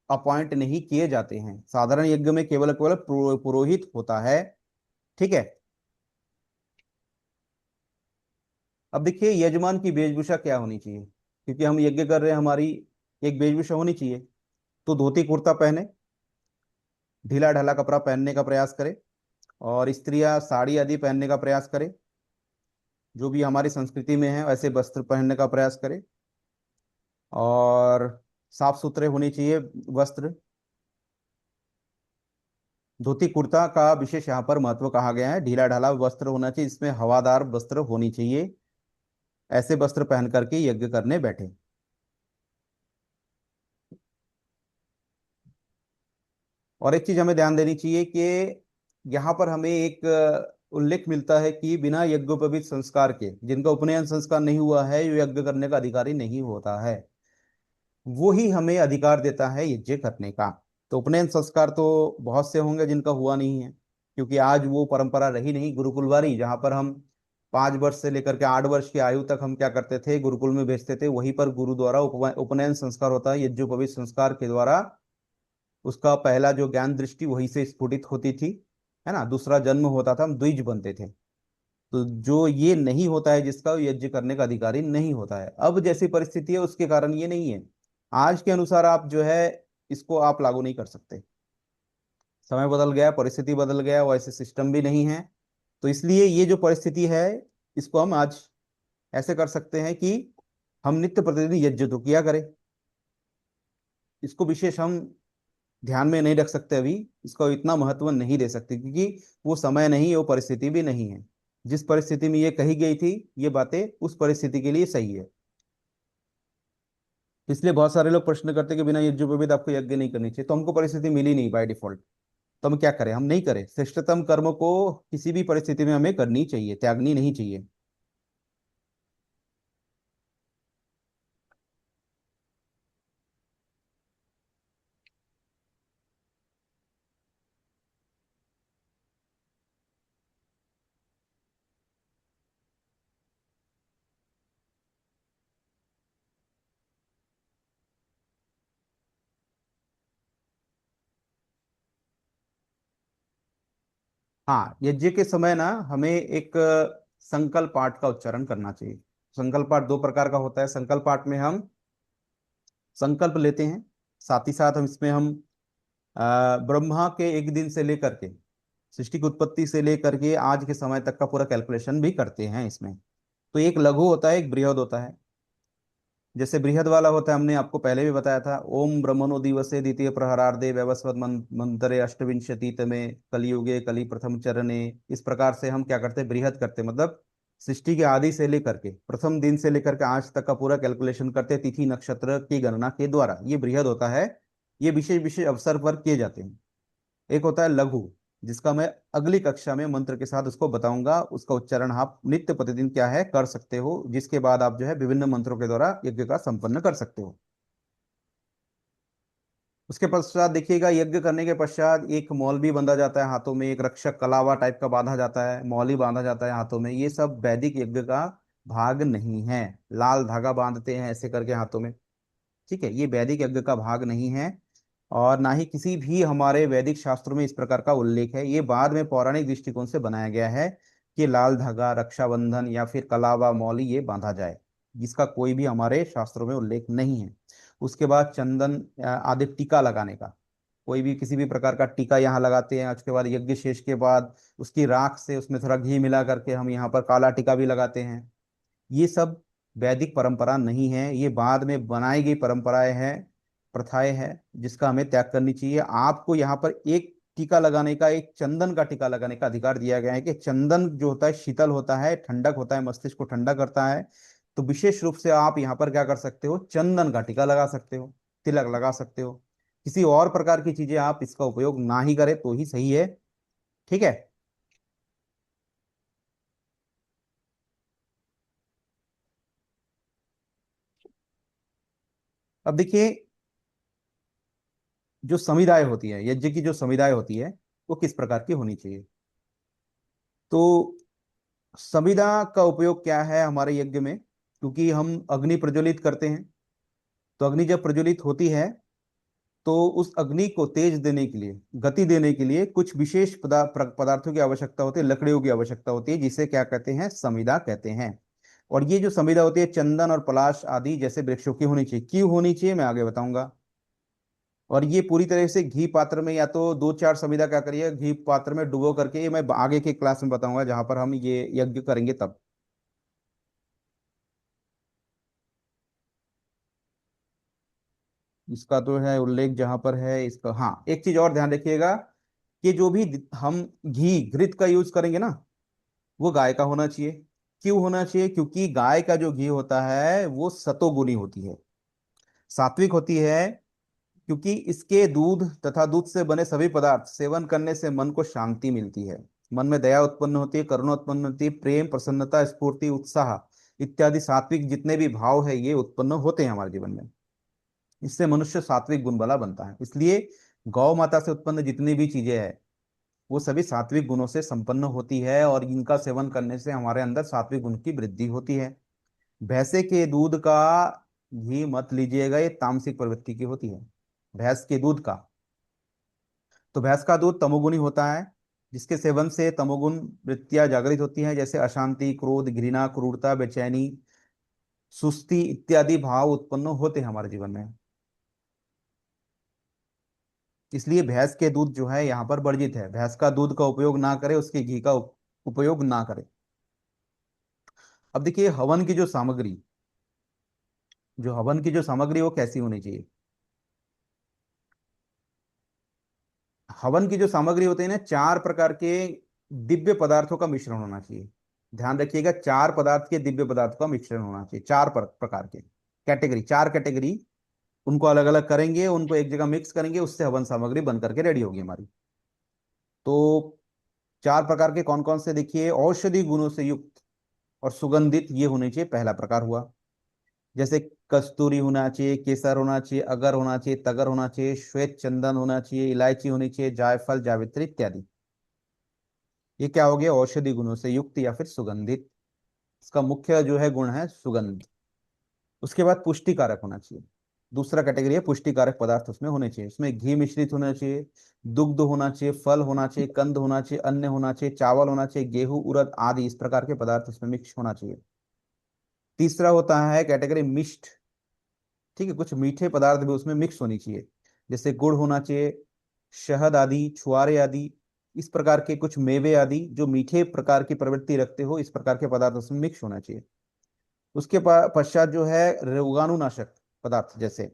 अपॉइंट नहीं किए जाते हैं। साधारण यज्ञ में केवल केवल पुरोहित होता है, ठीक है। अब देखिए यजमान की वेशभूषा क्या होनी चाहिए, क्योंकि हम यज्ञ कर रहे हैं, हमारी एक वेशभूषा होनी चाहिए। तो धोती कुर्ता पहने, ढीला ढाला कपड़ा पहनने का प्रयास करें। और स्त्रियां साड़ी आदि पहनने का प्रयास करें। जो भी हमारी संस्कृति में है वैसे वस्त्र पहनने का प्रयास करें, और साफ सुथरे होने चाहिए वस्त्र। धोती कुर्ता का विशेष यहाँ पर महत्व कहा गया है। ढीला ढाला वस्त्र होना चाहिए, इसमें हवादार वस्त्र होनी चाहिए। ऐसे वस्त्र पहन करके यज्ञ करने बैठे। और एक चीज हमें ध्यान देनी चाहिए कि यहाँ पर हमें एक उल्लेख मिलता है कि बिना यज्ञोपवीत संस्कार के, जिनका उपनयन संस्कार नहीं हुआ है, ये यज्ञ करने का अधिकारी नहीं होता है। वो ही हमें अधिकार देता है यज्ञ करने का। तो उपनयन संस्कार तो बहुत से होंगे जिनका हुआ नहीं है, क्योंकि आज वो परंपरा रही नहीं गुरुकुलवारी, जहाँ पर हम 5 वर्ष से लेकर के 8 वर्ष की आयु तक हम क्या करते थे, गुरुकुल में भेजते थे। वहीं पर गुरु द्वारा उपनयन संस्कार होता है। यज्ञोपवीत संस्कार के द्वारा उसका पहला जो ज्ञान दृष्टि वहीं से स्फुटित होती थी, है ना। दूसरा जन्म होता था, हम द्विज बनते थे। तो जो ये नहीं होता है, जिसका यज्ञ करने का अधिकारी नहीं होता है, अब जैसी परिस्थिति है उसके कारण ये नहीं है। आज के अनुसार आप जो है इसको आप लागू नहीं कर सकते। समय बदल गया, परिस्थिति बदल गया, वैसे सिस्टम भी नहीं है। तो इसलिए ये जो परिस्थिति है, इसको हम आज ऐसे कर सकते हैं कि हम नित्य प्रतिदिन यज्ञ तो किया करें। इसको विशेष हम ध्यान में नहीं रख सकते, अभी इसको इतना महत्व नहीं दे सकते, क्योंकि वो समय नहीं है, वो परिस्थिति भी नहीं है। जिस परिस्थिति में ये कही गई थी ये बातें, उस परिस्थिति के लिए सही है। इसलिए बहुत सारे लोग प्रश्न करते हैं कि बिना यज्ञोपवीत आपको यज्ञ नहीं करनी चाहिए। तो हमको परिस्थिति मिली नहीं बाय डिफॉल्ट, तो हम क्या करें? हम नहीं करें। श्रेष्ठतम कर्म को किसी भी परिस्थिति में हमें करनी चाहिए, त्यागनी नहीं चाहिए। हाँ, यज्ञ के समय ना हमें एक संकल्प पाठ का उच्चारण करना चाहिए। संकल्प पाठ 2 प्रकार का होता है। संकल्प पाठ में हम संकल्प लेते हैं, साथ ही साथ हम इसमें हम ब्रह्मा के एक दिन से लेकर के, सृष्टि की उत्पत्ति से लेकर के आज के समय तक का पूरा कैलकुलेशन भी करते हैं इसमें। तो एक लघु होता है, एक बृहद होता है। जैसे बृहद वाला होता है, हमने आपको पहले भी बताया था, ओम ब्रह्मणो दिवसे द्वितीय प्रहरार्धे व्यवस्वत मंतरे अष्टविंशति में कलियुगे कलि प्रथम चरणे। इस प्रकार से हम क्या करते हैं, बृहद करते हैं। मतलब सृष्टि के आदि से लेकर के प्रथम दिन से लेकर के आज तक का पूरा कैलकुलेशन करते हैं, तिथि नक्षत्र की गणना के द्वारा। ये बृहद होता है। ये विशेष विशेष अवसर पर किए जाते हैं। एक होता है लघु, जिसका मैं अगली कक्षा में मंत्र के साथ उसको बताऊंगा। उसका उच्चारण आप नित्य प्रतिदिन क्या है कर सकते हो, जिसके बाद आप जो है विभिन्न मंत्रों के द्वारा यज्ञ का संपन्न कर सकते हो। उसके पश्चात देखिएगा, यज्ञ करने के पश्चात एक मौल भी बांधा जाता है हाथों में, एक रक्षक कलावा टाइप का बांधा जाता है, मौली बांधा जाता है हाथों में। ये सब वैदिक यज्ञ का भाग नहीं है। लाल धागा बांधते हैं ऐसे करके हाथों में, ठीक है, ये वैदिक यज्ञ का भाग नहीं है। और ना ही किसी भी हमारे वैदिक शास्त्रों में इस प्रकार का उल्लेख है। ये बाद में पौराणिक दृष्टिकोण से बनाया गया है कि लाल धागा, रक्षाबंधन या फिर कलावा, मौली ये बांधा जाए, जिसका कोई भी हमारे शास्त्रों में उल्लेख नहीं है। उसके बाद चंदन आदि टीका लगाने का, कोई भी किसी भी प्रकार का टीका यहाँ लगाते हैं। उसके बाद यज्ञ शेष के बाद उसकी राख से उसमें थोड़ा घी मिला करके हम यहाँ पर काला टीका भी लगाते हैं। ये सब वैदिक परंपरा नहीं है, ये बाद में बनाई गई परंपराएं हैं, प्रथाएं हैं, जिसका हमें त्याग करनी चाहिए। आपको यहाँ पर एक टीका लगाने का, एक चंदन का टीका लगाने का अधिकार दिया गया है कि चंदन जो होता है शीतल होता है, ठंडक होता है, मस्तिष्क को ठंडा करता है। तो विशेष रूप से आप यहाँ पर क्या कर सकते हो, चंदन का टीका लगा सकते हो, तिलक लगा सकते हो। किसी और प्रकार की चीजें आप इसका उपयोग ना ही करें तो ही सही है, ठीक है। अब देखिए, जो समुदाय होती है, यज्ञ की जो समुदाय होती है, वो किस प्रकार की होनी चाहिए। तो संविदा का उपयोग क्या है हमारे यज्ञ में, क्योंकि हम अग्नि प्रज्वलित करते हैं। तो अग्नि जब प्रज्वलित होती है, तो उस अग्नि को तेज देने के लिए, गति देने के लिए कुछ विशेष पदार्थों की आवश्यकता होती है, लकड़ियों की आवश्यकता होती है, जिसे क्या कहते हैं, संविदा कहते हैं। और ये जो संविदा होती है, चंदन और पलाश आदि जैसे वृक्षों की होनी चाहिए। क्यों होनी चाहिए मैं आगे बताऊंगा। और ये पूरी तरह से घी पात्र में, या तो 2-4 संविदा क्या करिए, घी पात्र में डुबो करके, ये मैं आगे के क्लास में बताऊंगा जहां पर हम ये यज्ञ करेंगे तब। इसका तो है उल्लेख जहां पर है इसका। हाँ, एक चीज और ध्यान रखिएगा कि जो भी हम घी घृत का यूज करेंगे ना, वो गाय का होना चाहिए। क्यों होना चाहिए? क्योंकि गाय का जो घी होता है वो सतोगुणी होती है, सात्विक होती है। क्योंकि इसके दूध तथा दूध से बने सभी पदार्थ सेवन करने से मन को शांति मिलती है, मन में दया उत्पन्न होती है, करुणा उत्पन्न होती है, प्रेम, प्रसन्नता, स्फूर्ति, उत्साह इत्यादि सात्विक जितने भी भाव है ये उत्पन्न होते हैं हमारे जीवन में। इससे मनुष्य सात्विक गुण वाला बनता है। इसलिए गौ माता से उत्पन्न जितनी भी चीजें हैं वो सभी सात्विक गुणों से संपन्न होती है, और इनका सेवन करने से हमारे अंदर सात्विक गुण की वृद्धि होती है। भैंसे के दूध का घी मत लीजिएगा, ये तामसिक प्रवृत्ति की होती है, भैंस के दूध का। तो भैंस का दूध तमोगुणी होता है, जिसके सेवन से तमोगुण वृत्तियां जागृत होती हैं, जैसे अशांति, क्रोध, घृणा, क्रूरता, बेचैनी, सुस्ती इत्यादि भाव उत्पन्न होते हैं हमारे जीवन में। इसलिए भैंस के दूध जो है यहाँ पर वर्जित है, भैंस का दूध का उपयोग ना करें, उसके घी का उपयोग ना करें। अब देखिए हवन की जो सामग्री, जो हवन की जो सामग्री वो कैसी होनी चाहिए? हवन की जो सामग्री होती है ना, 4 प्रकार के दिव्य पदार्थों का मिश्रण होना चाहिए। ध्यान रखिएगा, 4 पदार्थ के दिव्य पदार्थों का मिश्रण होना चाहिए। प्रकार के कैटेगरी, 4 कैटेगरी, उनको अलग अलग करेंगे, उनको एक जगह मिक्स करेंगे, उससे हवन सामग्री बन करके रेडी होगी हमारी। तो 4 प्रकार के कौन कौन से? देखिए, औषधि गुणों से युक्त और सुगंधित ये होने चाहिए, पहला प्रकार हुआ। जैसे कस्तूरी होना चाहिए, केसर होना चाहिए, अगर होना चाहिए, तगर होना चाहिए, श्वेत चंदन होना चाहिए, इलायची होनी चाहिए, जायफल, जावित्री इत्यादि। ये क्या हो गया? औषधि गुणों से युक्त या फिर सुगंधित। इसका मुख्य जो है गुण है सुगंध। उसके बाद पुष्टि कारक होना चाहिए, दूसरा कैटेगरी है पुष्टि कारक पदार्थ उसमें होने चाहिए। उसमें घी मिश्रित होना चाहिए, दुग्ध होना चाहिए, फल होना चाहिए, कंद होना चाहिए, अन्न होना चाहिए, चावल होना चाहिए, गेहूं, उड़द आदि इस प्रकार के पदार्थ उसमें मिक्स होना चाहिए। तीसरा होता है कैटेगरी मिष्ट। ठीक है, कुछ मीठे पदार्थ भी उसमें मिक्स होनी चाहिए, जैसे गुड़ होना चाहिए, शहद आदि, छुआरे आदि, इस प्रकार के कुछ मेवे आदि जो मीठे प्रकार की प्रवृत्ति रखते हो, इस प्रकार के पदार्थ उसमें मिक्स होना चाहिए। उसके पश्चात जो है रोगाणुनाशक पदार्थ, जैसे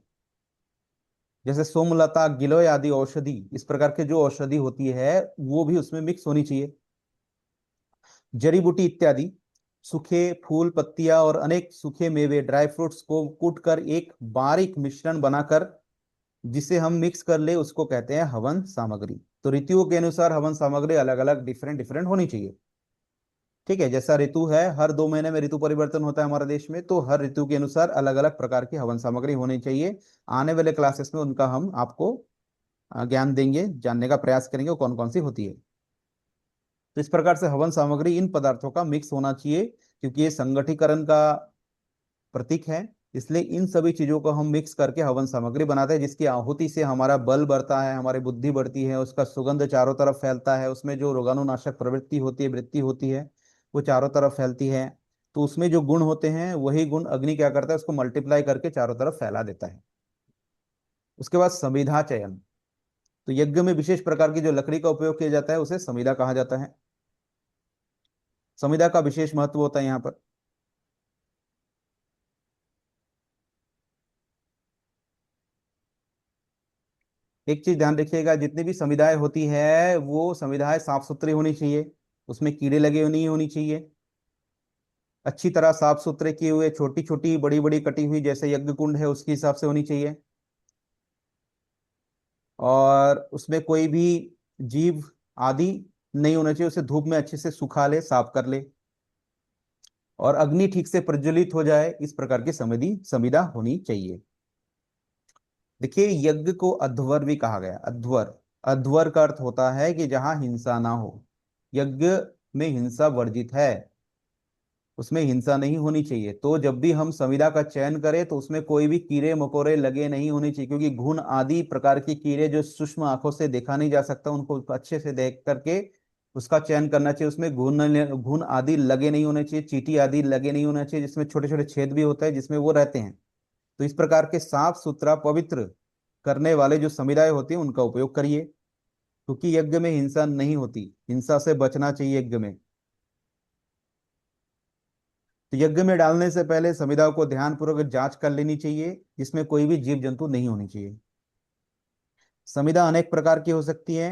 जैसे सोमलता, गिलोय आदि औषधि, इस प्रकार के जो औषधि होती है वो भी उसमें मिक्स होनी चाहिए। जड़ी बूटी इत्यादि, सूखे फूल, पत्तियां और अनेक सूखे मेवे, ड्राई फ्रूट्स को कूट कर एक बारीक मिश्रण बनाकर जिसे हम मिक्स कर ले उसको कहते हैं हवन सामग्री। तो ऋतुओं के अनुसार हवन सामग्री अलग अलग डिफरेंट डिफरेंट होनी चाहिए। ठीक है, जैसा ऋतु है, हर 2 महीने में ऋतु परिवर्तन होता है हमारे देश में, तो हर ऋतु के अनुसार अलग अलग प्रकार की हवन सामग्री होनी चाहिए। आने वाले क्लासेस में उनका हम आपको ज्ञान देंगे, जानने का प्रयास करेंगे वो कौन कौन सी होती है। तो इस प्रकार से हवन सामग्री इन पदार्थों का मिक्स होना चाहिए, क्योंकि ये संगठीकरण का प्रतीक है। इसलिए इन सभी चीजों को हम मिक्स करके हवन सामग्री बनाते हैं, जिसकी आहुति से हमारा बल बढ़ता है, हमारी बुद्धि बढ़ती है, उसका सुगंध चारों तरफ फैलता है, उसमें जो रोगाणुनाशक प्रवृत्ति होती है, वृत्ति होती है, वो चारों तरफ फैलती है। तो उसमें जो गुण होते हैं वही गुण अग्नि क्या करता है, उसको मल्टीप्लाई करके चारों तरफ फैला देता है। उसके बाद समिधा चयन। तो यज्ञ में विशेष प्रकार की जो लकड़ी का उपयोग किया जाता है उसे समिधा कहा जाता है। समिधा का विशेष महत्व होता है यहाँ पर। एक चीज ध्यान रखिएगा, जितनी भी समिधाएं होती है वो समिधाएं साफ सुथरी होनी चाहिए, उसमें कीड़े लगे नहीं होनी चाहिए, अच्छी तरह साफ सुथरे किए हुए, छोटी छोटी बड़ी बड़ी कटी हुई, जैसे यज्ञ कुंड है उसके हिसाब से होनी चाहिए। और उसमें कोई भी जीव आदि नहीं होना चाहिए, उसे धूप में अच्छे से सुखा ले, साफ कर ले, और अग्नि ठीक से प्रज्वलित हो जाए, इस प्रकार की संविदा होनी चाहिए। देखिए, यज्ञ को अध्वर भी कहा गया। अध्वर, अध्वर का अर्थ होता है कि जहां हिंसा ना हो। यज्ञ में हिंसा वर्जित है, उसमें हिंसा नहीं होनी चाहिए। तो जब भी हम संविदा का चयन करें तो उसमें कोई भी कीड़े मकोड़े लगे नहीं होने चाहिए, क्योंकि घुन आदि प्रकार के कीड़े जो सूक्ष्म आंखों से देखा नहीं जा सकता, उनको अच्छे से देख करके उसका चयन करना चाहिए। उसमें घुन घुन आदि लगे नहीं होने चाहिए, चींटी आदि लगे नहीं होना चाहिए, जिसमें छोटे छोटे छेद भी होता है जिसमें वो रहते हैं। तो इस प्रकार के साफ सुथरा पवित्र करने वाले जो समुदाय होते हैं उनका उपयोग करिए, क्योंकि यज्ञ में हिंसा नहीं होती, हिंसा से बचना चाहिए यज्ञ में। तो यज्ञ में डालने से पहले समिधा को ध्यानपूर्वक जांच कर लेनी चाहिए, जिसमें कोई भी जीव जंतु नहीं होनी चाहिए। समिधा अनेक प्रकार की हो सकती है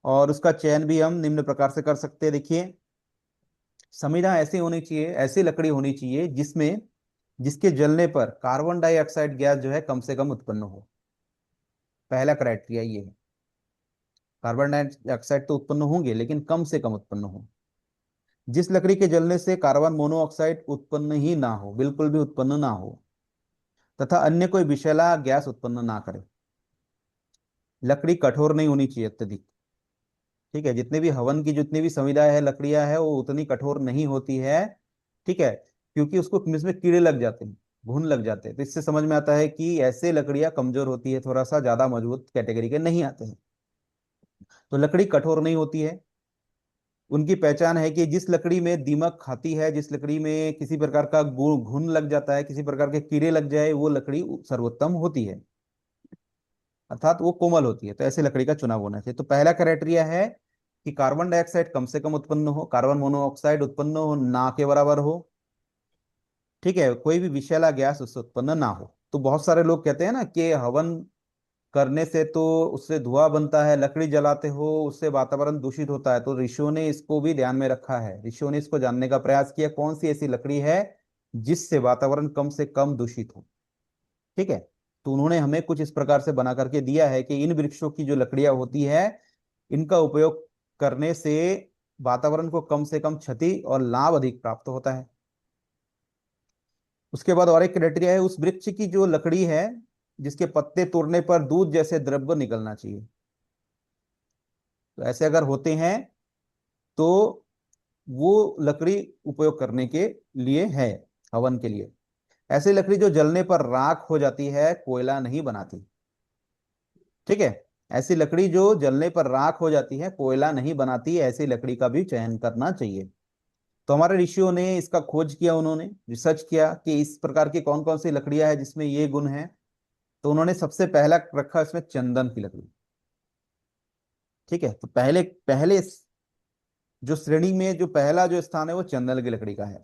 और उसका चयन भी हम निम्न प्रकार से कर सकते हैं। देखिए, समिधा ऐसी होनी चाहिए, ऐसी लकड़ी होनी चाहिए जिसमें जिसके जलने पर कार्बन डाइऑक्साइड गैस जो है कम से कम उत्पन्न हो। पहला क्राइटेरिया ये है। कार्बन डाइऑक्साइड तो उत्पन्न होंगे लेकिन कम से कम उत्पन्न हो। जिस लकड़ी के जलने से कार्बन मोनोऑक्साइड उत्पन्न ही ना हो, बिल्कुल भी उत्पन्न ना हो, तथा अन्य कोई विषैला गैस उत्पन्न ना करे। लकड़ी कठोर नहीं होनी चाहिए अत्यधिक। ठीक है, जितने भी हवन की जितनी भी संविधाएं है, लकड़ियां है, वो उतनी कठोर नहीं होती है। ठीक है, क्योंकि उसको इसमें कीड़े लग जाते हैं, घुन लग जाते हैं। तो इससे समझ में आता है कि ऐसे लकड़ियां कमजोर होती है, थोड़ा सा ज्यादा मजबूत कैटेगरी के नहीं आते हैं। तो लकड़ी कठोर नहीं होती है। उनकी पहचान है कि जिस लकड़ी में दीमक खाती है, जिस लकड़ी में किसी प्रकार का घुन लग जाता है, किसी प्रकार के कीड़े लग जाए, वो लकड़ी सर्वोत्तम होती है, अर्थात वो कोमल होती है। तो ऐसे लकड़ी का चुनाव होना चाहिए। तो पहला क्राइटेरिया है कि कार्बन डाइऑक्साइड कम से कम उत्पन्न हो, कार्बन मोनोऑक्साइड उत्पन्न हो ना के बराबर हो। ठीक है, कोई भी विषैला गैस उससे उत्पन्न ना हो। तो बहुत सारे लोग कहते हैं ना कि हवन करने से तो उससे धुआं बनता है, लकड़ी जलाते हो उससे वातावरण दूषित होता है। तो ऋषियों ने इसको भी ध्यान में रखा है, ऋषियों ने इसको जानने का प्रयास किया कौन सी ऐसी लकड़ी है जिससे वातावरण कम से कम दूषित हो। ठीक है, तो उन्होंने हमें कुछ इस प्रकार से बना करके दिया है कि इन वृक्षों की जो लकड़ियां होती है, इनका उपयोग करने से वातावरण को कम से कम क्षति और लाभ अधिक प्राप्त होता है। उसके बाद और एक क्राइटेरिया है, उस वृक्ष की जो लकड़ी है जिसके पत्ते तोड़ने पर दूध जैसे द्रव्य निकलना चाहिए। तो ऐसे अगर होते हैं तो वो लकड़ी उपयोग करने के लिए है, हवन के लिए। ऐसी लकड़ी जो जलने पर राख हो जाती है, कोयला नहीं बनाती। ठीक है, ऐसी लकड़ी जो जलने पर राख हो जाती है, कोयला नहीं बनाती, ऐसी लकड़ी का भी चयन करना चाहिए। तो हमारे ऋषियों ने इसका खोज किया, उन्होंने रिसर्च किया कि इस प्रकार की कौन कौन सी लकड़ियां हैं जिसमें ये गुण है। तो उन्होंने सबसे पहला रखा इसमें चंदन की लकड़ी। ठीक है, तो पहले पहले जो श्रेणी में जो पहला जो स्थान है वो चंदन की लकड़ी का है।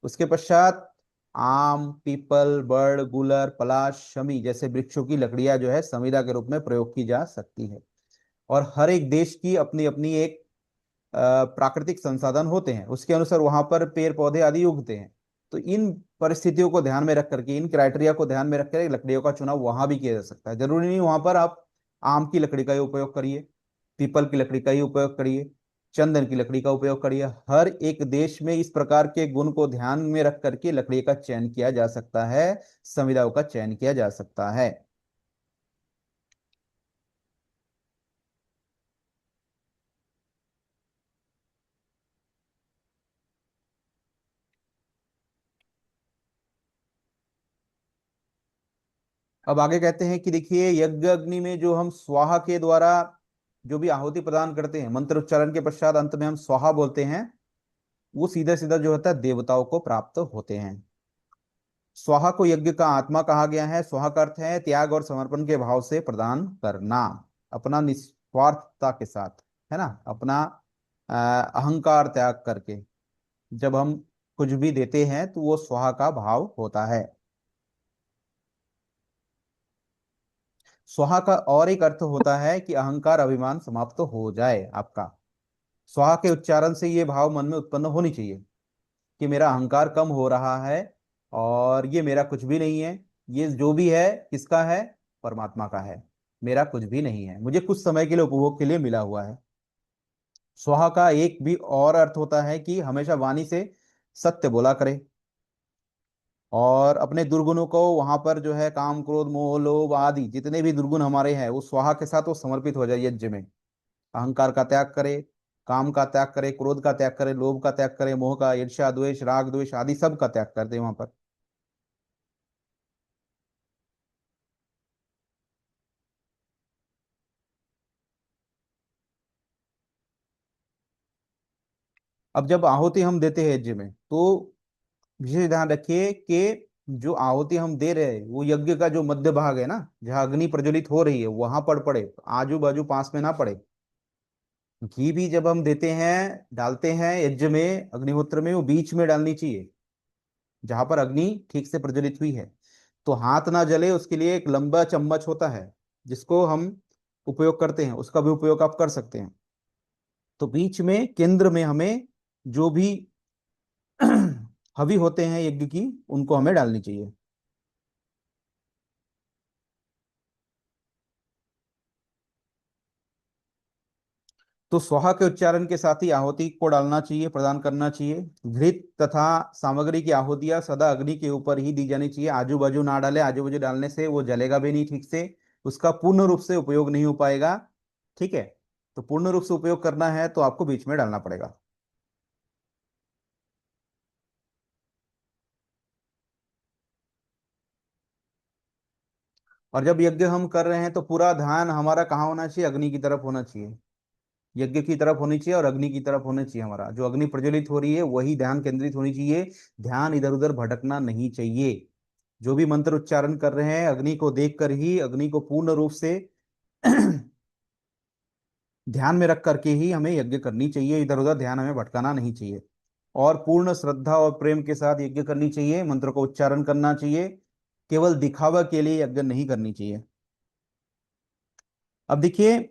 उसके पश्चात आम, पीपल, बड़, गुलर, पलाश, शमी जैसे वृक्षों की लकड़ियां जो है संविदा के रूप में प्रयोग की जा सकती है। और हर एक देश की अपनी अपनी एक प्राकृतिक संसाधन होते हैं, उसके अनुसार वहां पर पेड़ पौधे आदि उगते हैं। तो इन परिस्थितियों को ध्यान में रख करके, इन क्राइटेरिया को ध्यान में रखकर लकड़ियों का चुनाव वहां भी किया जा सकता है। जरूरी नहीं वहां पर आप आम की लकड़ी का ही उपयोग करिए, पीपल की लकड़ी का ही उपयोग करिए, चंदन की लकड़ी का उपयोग करिए। हर एक देश में इस प्रकार के गुण को ध्यान में रख करके लकड़ी का चयन किया जा सकता है, संविदाओं का चयन किया जा सकता है। अब आगे कहते हैं कि देखिए, यज्ञ अग्नि में जो हम स्वाहा के द्वारा जो भी आहुति प्रदान करते हैं, मंत्र उच्चारण के पश्चात अंत में हम स्वाहा बोलते हैं, वो सीधा सीधा जो होता है देवताओं को प्राप्त होते हैं। स्वाहा को यज्ञ का आत्मा कहा गया है। स्वाहा का अर्थ है त्याग और समर्पण के भाव से प्रदान करना, अपना निस्वार्थता के साथ, है ना, अपना अहंकार त्याग करके जब हम कुछ भी देते हैं तो वो स्वाहा का भाव होता है। स्वाहा का और एक अर्थ होता है कि अहंकार अभिमान समाप्त हो जाए आपका। स्वाहा के उच्चारण से ये भाव मन में उत्पन्न होनी चाहिए कि मेरा अहंकार कम हो रहा है और ये मेरा कुछ भी नहीं है, ये जो भी है किसका है, परमात्मा का है, मेरा कुछ भी नहीं है, मुझे कुछ समय के लिए उपभोग के लिए मिला हुआ है। स्वाहा का एक भी और अर्थ होता है कि हमेशा वाणी से सत्य बोला करे और अपने दुर्गुणों को वहां पर जो है काम, क्रोध, मोह, लोभ आदि जितने भी दुर्गुण हमारे हैं वो स्वाहा के साथ वो समर्पित हो जाए यज्ञ में। अहंकार का त्याग करे, काम का त्याग करे, क्रोध का त्याग करे, लोभ का त्याग करे, मोह का, ईर्ष्या, द्वेष, राग द्वेष आदि सब का त्याग कर दे वहां पर। अब जब आहुति हम देते हैं यज्ञ में तो विशेष ध्यान रखिए कि जो आहुति हम दे रहे हैं वो यज्ञ का जो मध्य भाग है ना, जहाँ अग्नि प्रज्वलित हो रही है वहां पर पड़े, आजू बाजू पास में ना पड़े। घी भी जब हम देते हैं, डालते हैं यज्ञ में, अग्निहोत्र में, वो बीच में डालनी चाहिए। जहां पर अग्नि ठीक से प्रज्वलित हुई है। तो हाथ ना जले उसके लिए एक लंबा चम्मच होता है जिसको हम उपयोग करते हैं, उसका भी उपयोग आप कर सकते हैं। तो बीच में केंद्र में हमें जो भी हवि होते हैं यज्ञ की, उनको हमें डालनी चाहिए। तो स्वाहा के उच्चारण के साथ ही आहुति को डालना चाहिए, प्रदान करना चाहिए। घृत तथा सामग्री की आहुतियां सदा अग्नि के ऊपर ही दी जानी चाहिए, आजू बाजू ना डाले, आजू बाजू डालने से वो जलेगा भी नहीं ठीक से, उसका पूर्ण रूप से उपयोग नहीं हो पाएगा। ठीक है, तो पूर्ण रूप से उपयोग करना है तो आपको बीच में डालना पड़ेगा। और जब यज्ञ हम कर रहे हैं तो पूरा ध्यान हमारा कहाँ होना चाहिए? अग्नि की तरफ होना चाहिए, यज्ञ की तरफ होनी चाहिए और अग्नि की तरफ होना चाहिए। हमारा जो अग्नि प्रज्वलित हो रही है वही ध्यान केंद्रित होनी चाहिए, ध्यान इधर उधर भटकना नहीं चाहिए। जो भी मंत्र उच्चारण कर रहे हैं अग्नि को देखकर ही, अग्नि को पूर्ण रूप से ध्यान में रख करके ही हमें यज्ञ करनी चाहिए, इधर उधर ध्यान हमें भटकाना नहीं चाहिए। और पूर्ण श्रद्धा और प्रेम के साथ यज्ञ करनी चाहिए, मंत्र को उच्चारण करना चाहिए, केवल दिखावा के लिए यज्ञ नहीं करनी चाहिए। अब देखिए,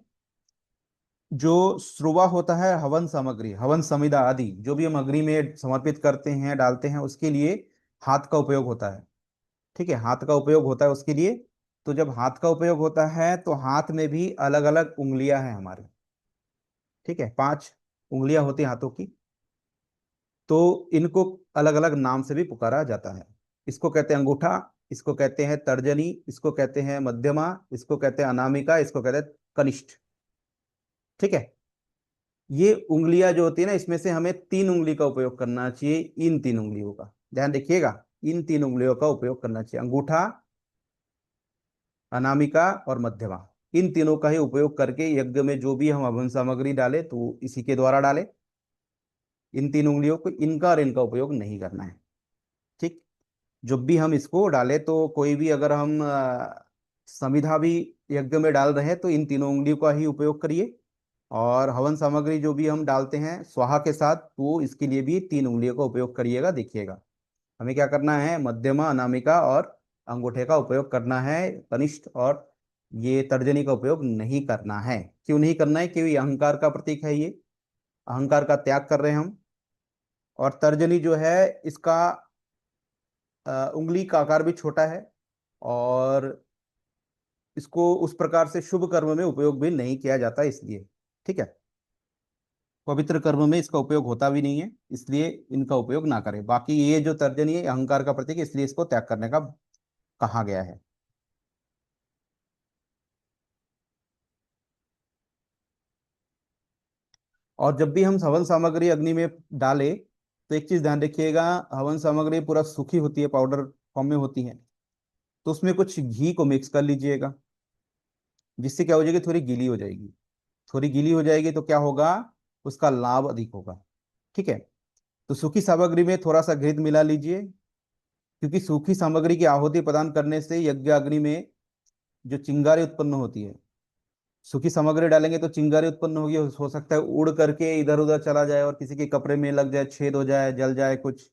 जो श्रुवा होता है, हवन सामग्री, हवन समिधा आदि जो भी हम अग्नि में समर्पित करते हैं, डालते हैं, उसके लिए हाथ का उपयोग होता है। ठीक है, हाथ का उपयोग होता है उसके लिए। तो जब हाथ का उपयोग होता है तो हाथ में भी अलग अलग उंगलियां हैं हमारे। ठीक है, 5 उंगलियां होती हैं हाथों की। तो इनको अलग अलग नाम से भी पुकारा जाता है। इसको कहते हैं अंगूठा, इसको कहते हैं तर्जनी, इसको कहते हैं मध्यमा, इसको कहते हैं अनामिका, इसको कहते हैं कनिष्ठ। ठीक है, ये उंगलियां जो होती है ना, इसमें से हमें 3 उंगली का उपयोग करना चाहिए। इन 3 उंगलियों का ध्यान रखिएगा, इन 3 उंगलियों का उपयोग करना चाहिए, अंगूठा, अनामिका और मध्यमा। इन तीनों का ही उपयोग करके यज्ञ में जो भी हम हवन सामग्री डाले तो इसी के द्वारा डाले। इन 3 उंगलियों को, इनका और इनका उपयोग नहीं करना है। ठीक, जब भी हम इसको डाले तो कोई भी, अगर हम समिधा भी यज्ञ में डाल रहे हैं तो इन 3 उंगलियों का ही उपयोग करिए। और हवन सामग्री जो भी हम डालते हैं स्वाहा के साथ, तो इसके लिए भी 3 उंगलियों का उपयोग करिएगा। देखिएगा, हमें क्या करना है? मध्यमा, अनामिका और अंगूठे का उपयोग करना है, कनिष्ठ और ये तर्जनी का उपयोग नहीं करना है। क्यों नहीं करना है? क्योंकि अहंकार का प्रतीक है ये, अहंकार का त्याग कर रहे हैं हम। और तर्जनी जो है, इसका उंगली का आकार भी छोटा है, और इसको उस प्रकार से शुभ कर्म में उपयोग भी नहीं किया जाता इसलिए। ठीक है, पवित्र कर्म में इसका उपयोग होता भी नहीं है, इसलिए इनका उपयोग ना करें। बाकी ये जो तर्जनी है अहंकार का प्रतीक है, इसलिए इसको त्याग करने का कहा गया है। और जब भी हम हवन सामग्री अग्नि में डाले तो एक चीज ध्यान रखिएगा, हवन सामग्री पूरा सूखी होती है, पाउडर फॉर्म में होती है, तो उसमें कुछ घी को मिक्स कर लीजिएगा, जिससे क्या हो जाएगी? थोड़ी गीली हो जाएगी। थोड़ी गीली हो जाएगी तो क्या होगा? उसका लाभ अधिक होगा। ठीक है, तो सूखी सामग्री में थोड़ा सा घृत मिला लीजिए, क्योंकि सूखी सामग्री की आहुति प्रदान करने से यज्ञ अग्नि में जो चिंगारी उत्पन्न होती है, सूखी सामग्री डालेंगे तो चिंगारी उत्पन्न होगी, हो सकता है उड़ करके इधर उधर चला जाए और किसी के कपड़े में लग जाए, छेद हो जाए, जल जाए कुछ।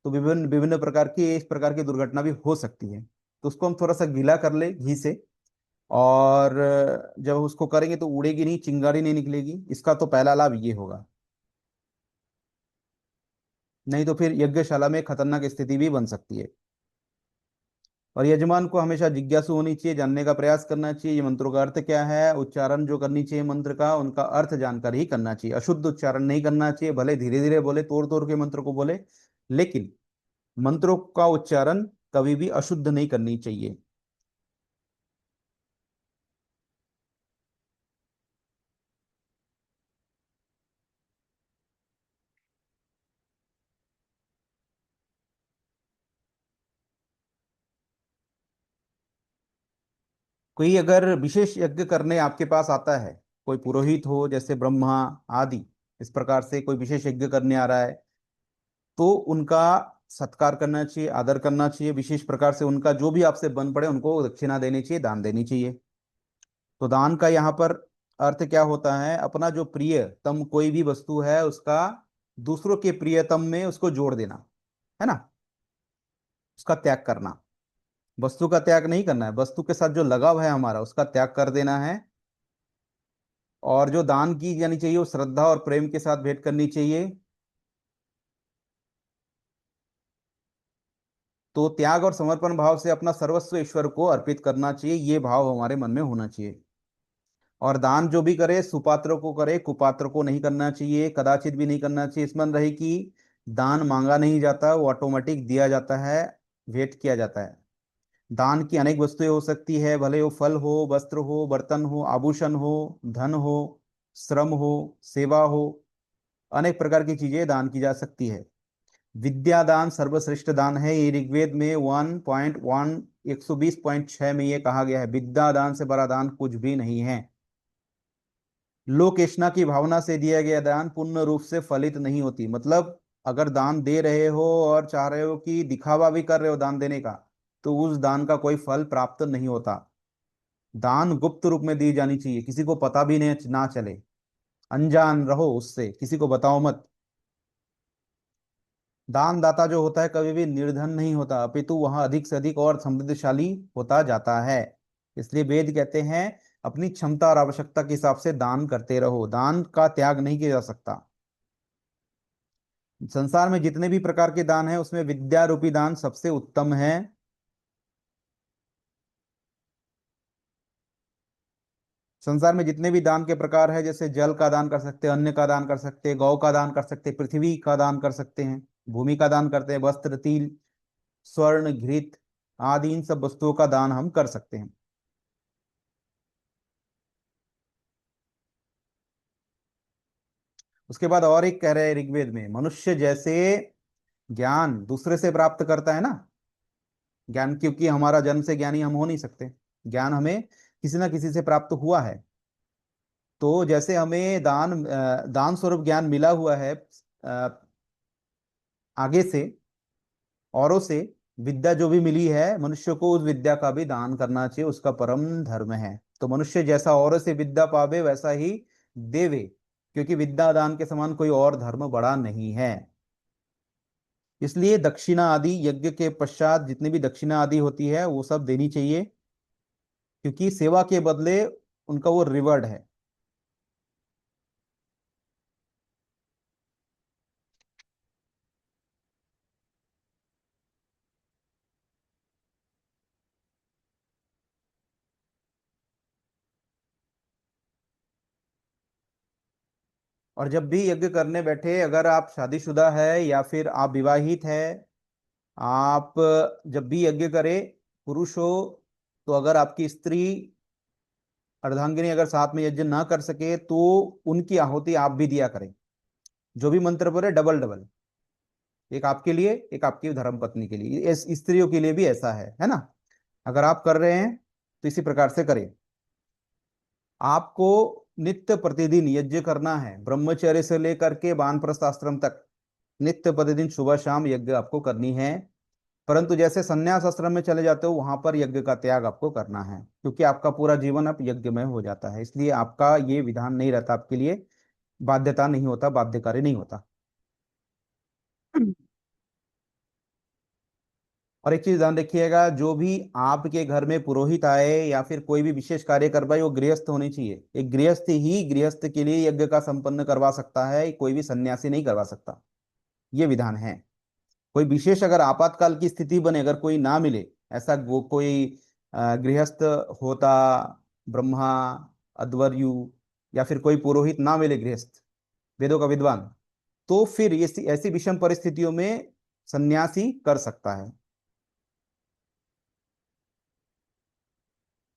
तो विभिन्न विभिन्न प्रकार की, इस प्रकार की दुर्घटना भी हो सकती है। तो उसको हम थोड़ा सा गीला कर ले घी से, और जब उसको करेंगे तो उड़ेगी नहीं, चिंगारी नहीं निकलेगी। इसका तो पहला लाभ ये होगा, नहीं तो फिर यज्ञशाला में खतरनाक स्थिति भी बन सकती है। और यजमान को हमेशा जिज्ञासु होनी चाहिए, जानने का प्रयास करना चाहिए ये मंत्रों का अर्थ क्या है। उच्चारण जो करनी चाहिए मंत्र का, उनका अर्थ जानकर ही करना चाहिए, अशुद्ध उच्चारण नहीं करना चाहिए। भले धीरे धीरे बोले, तोड़ तोड़ के मंत्र को बोले, लेकिन मंत्रों का उच्चारण कभी भी अशुद्ध नहीं करनी चाहिए। कोई अगर विशेष यज्ञ करने आपके पास आता है, कोई पुरोहित हो जैसे ब्रह्मा आदि, इस प्रकार से कोई विशेष यज्ञ करने आ रहा है, तो उनका सत्कार करना चाहिए, आदर करना चाहिए। विशेष प्रकार से उनका जो भी आपसे बन पड़े उनको दक्षिणा देनी चाहिए, दान देनी चाहिए। तो दान का यहाँ पर अर्थ क्या होता है? अपना जो प्रियतम कोई भी वस्तु है उसका दूसरों के प्रियतम में उसको जोड़ देना, है ना। उसका त्याग करना, वस्तु का त्याग नहीं करना है, वस्तु के साथ जो लगाव है हमारा उसका त्याग कर देना है। और जो दान की जानी चाहिए वो श्रद्धा और प्रेम के साथ भेंट करनी चाहिए। तो त्याग और समर्पण भाव से अपना सर्वस्व ईश्वर को अर्पित करना चाहिए, ये भाव हमारे मन में होना चाहिए। और दान जो भी करे सुपात्र को करे, कुपात्र को नहीं करना चाहिए, कदाचित भी नहीं करना चाहिए। स्मरण रहे कि दान मांगा नहीं जाता, वो ऑटोमेटिक दिया जाता है, भेंट किया जाता है। दान की अनेक वस्तुएं हो सकती है, भले वो फल हो, वस्त्र हो, बर्तन हो, आभूषण हो, धन हो, श्रम हो, सेवा हो, अनेक प्रकार की चीजें दान की जा सकती है। विद्या दान सर्वश्रेष्ठ दान है, ये ऋग्वेद में 1.6 में ये कहा गया है, विद्या दान से बड़ा दान कुछ भी नहीं है। लोकेशना की भावना से दिया गया दान पूर्ण रूप से फलित नहीं होती। मतलब अगर दान दे रहे हो और चाह रहे हो कि दिखावा भी कर रहे हो दान देने का, तो उस दान का कोई फल प्राप्त नहीं होता। दान गुप्त रूप में दी जानी चाहिए, किसी को पता भी नहीं ना चले, अनजान रहो उससे, किसी को बताओ मत। दान दाता जो होता है कभी भी निर्धन नहीं होता, अपितु वहां अधिक से अधिक और समृद्धशाली होता जाता है। इसलिए वेद कहते हैं अपनी क्षमता और आवश्यकता के हिसाब से दान करते रहो, दान का त्याग नहीं किया जा सकता। संसार में जितने भी प्रकार के दान है उसमें विद्या रूपी दान सबसे उत्तम है। संसार में जितने भी दान के प्रकार है, जैसे जल का दान कर सकते हैं, अन्न का दान कर सकते हैं, गौ का दान कर सकते हैं, पृथ्वी का दान कर सकते हैं, भूमि का दान करते हैं, वस्त्र, तिल, स्वर्ण, घृत आदि इन सब वस्तुओं का दान हम कर सकते हैं। उसके बाद और एक कह रहे हैं ऋग्वेद में, मनुष्य जैसे ज्ञान दूसरे से प्राप्त करता है ना, ज्ञान, क्योंकि हमारा जन्म से ज्ञानी हम हो नहीं सकते, ज्ञान हमें किसी ना किसी से प्राप्त हुआ है। तो जैसे हमें दान स्वरूप ज्ञान मिला हुआ है आगे से, औरों से, विद्या जो भी मिली है मनुष्य को उस विद्या का भी दान करना चाहिए, उसका परम धर्म है। तो मनुष्य जैसा औरों से विद्या पावे वैसा ही देवे, क्योंकि विद्या दान के समान कोई और धर्म बड़ा नहीं है। इसलिए दक्षिणा आदि यज्ञ के पश्चात जितनी भी दक्षिणा आदि होती है वो सब देनी चाहिए, क्योंकि सेवा के बदले उनका वो रिवॉर्ड है। और जब भी यज्ञ करने बैठे, अगर आप शादीशुदा है या फिर आप विवाहित है, आप जब भी यज्ञ करें, पुरुष हो तो अगर आपकी स्त्री अर्धांगिनी अगर साथ में यज्ञ ना कर सके तो उनकी आहुति आप भी दिया करें। जो भी मंत्र पढ़े डबल डबल, एक आपके लिए एक आपकी धर्म पत्नी के लिए, इस स्त्रियों के लिए भी ऐसा है ना। अगर आप कर रहे हैं तो इसी प्रकार से करें। आपको नित्य प्रतिदिन यज्ञ करना है, ब्रह्मचर्य से लेकर के वानप्रस्थ आश्रम तक नित्य प्रतिदिन सुबह शाम यज्ञ आपको करनी है। परंतु जैसे संन्यास आश्रम में चले जाते हो वहां पर यज्ञ का त्याग आपको करना है, क्योंकि आपका पूरा जीवन अब यज्ञमय हो जाता है, इसलिए आपका ये विधान नहीं रहता आपके लिए, बाध्यता नहीं होता, बाध्यकारी नहीं होता। और एक चीज ध्यान रखिएगा, जो भी आपके घर में पुरोहित आए या फिर कोई भी विशेष कार्य करवाए वो गृहस्थ होने चाहिए। एक गृहस्थ ही गृहस्थ के लिए यज्ञ का संपन्न करवा सकता है, कोई भी सन्यासी नहीं करवा सकता, ये विधान है। कोई विशेष अगर आपातकाल की स्थिति बने, अगर कोई ना मिले, ऐसा वो कोई गृहस्थ होता, ब्रह्मा, अध्वर्यु या फिर कोई पुरोहित ना मिले गृहस्थ, वेदों का विद्वान, तो फिर ऐसी ऐसी विषम परिस्थितियों में सन्यासी कर सकता है।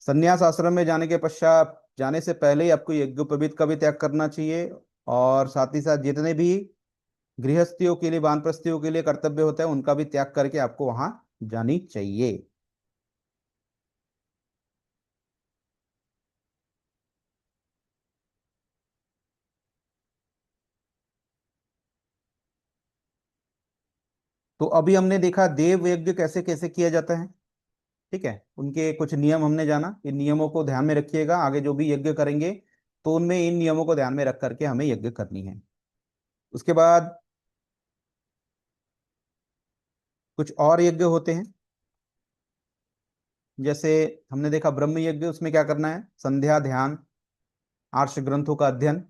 संन्यास आश्रम में जाने के पश्चात, जाने से पहले ही आपको यज्ञोपवीत का भी त्याग करना चाहिए। और साथ ही साथ जितने भी गृहस्थियों के लिए, वानप्रस्थियों के लिए कर्तव्य होता है उनका भी त्याग करके आपको वहां जानी चाहिए। तो अभी हमने देखा देव यज्ञ कैसे कैसे किया जाता है, ठीक है, उनके कुछ नियम हमने जाना, इन नियमों को ध्यान में रखिएगा, आगे जो भी यज्ञ करेंगे तो उनमें इन नियमों को ध्यान में रख करके हमें यज्ञ करनी है। उसके बाद कुछ और यज्ञ होते हैं, जैसे हमने देखा ब्रह्म यज्ञ, उसमें क्या करना है, संध्या, ध्यान, आर्ष ग्रंथों का अध्ययन,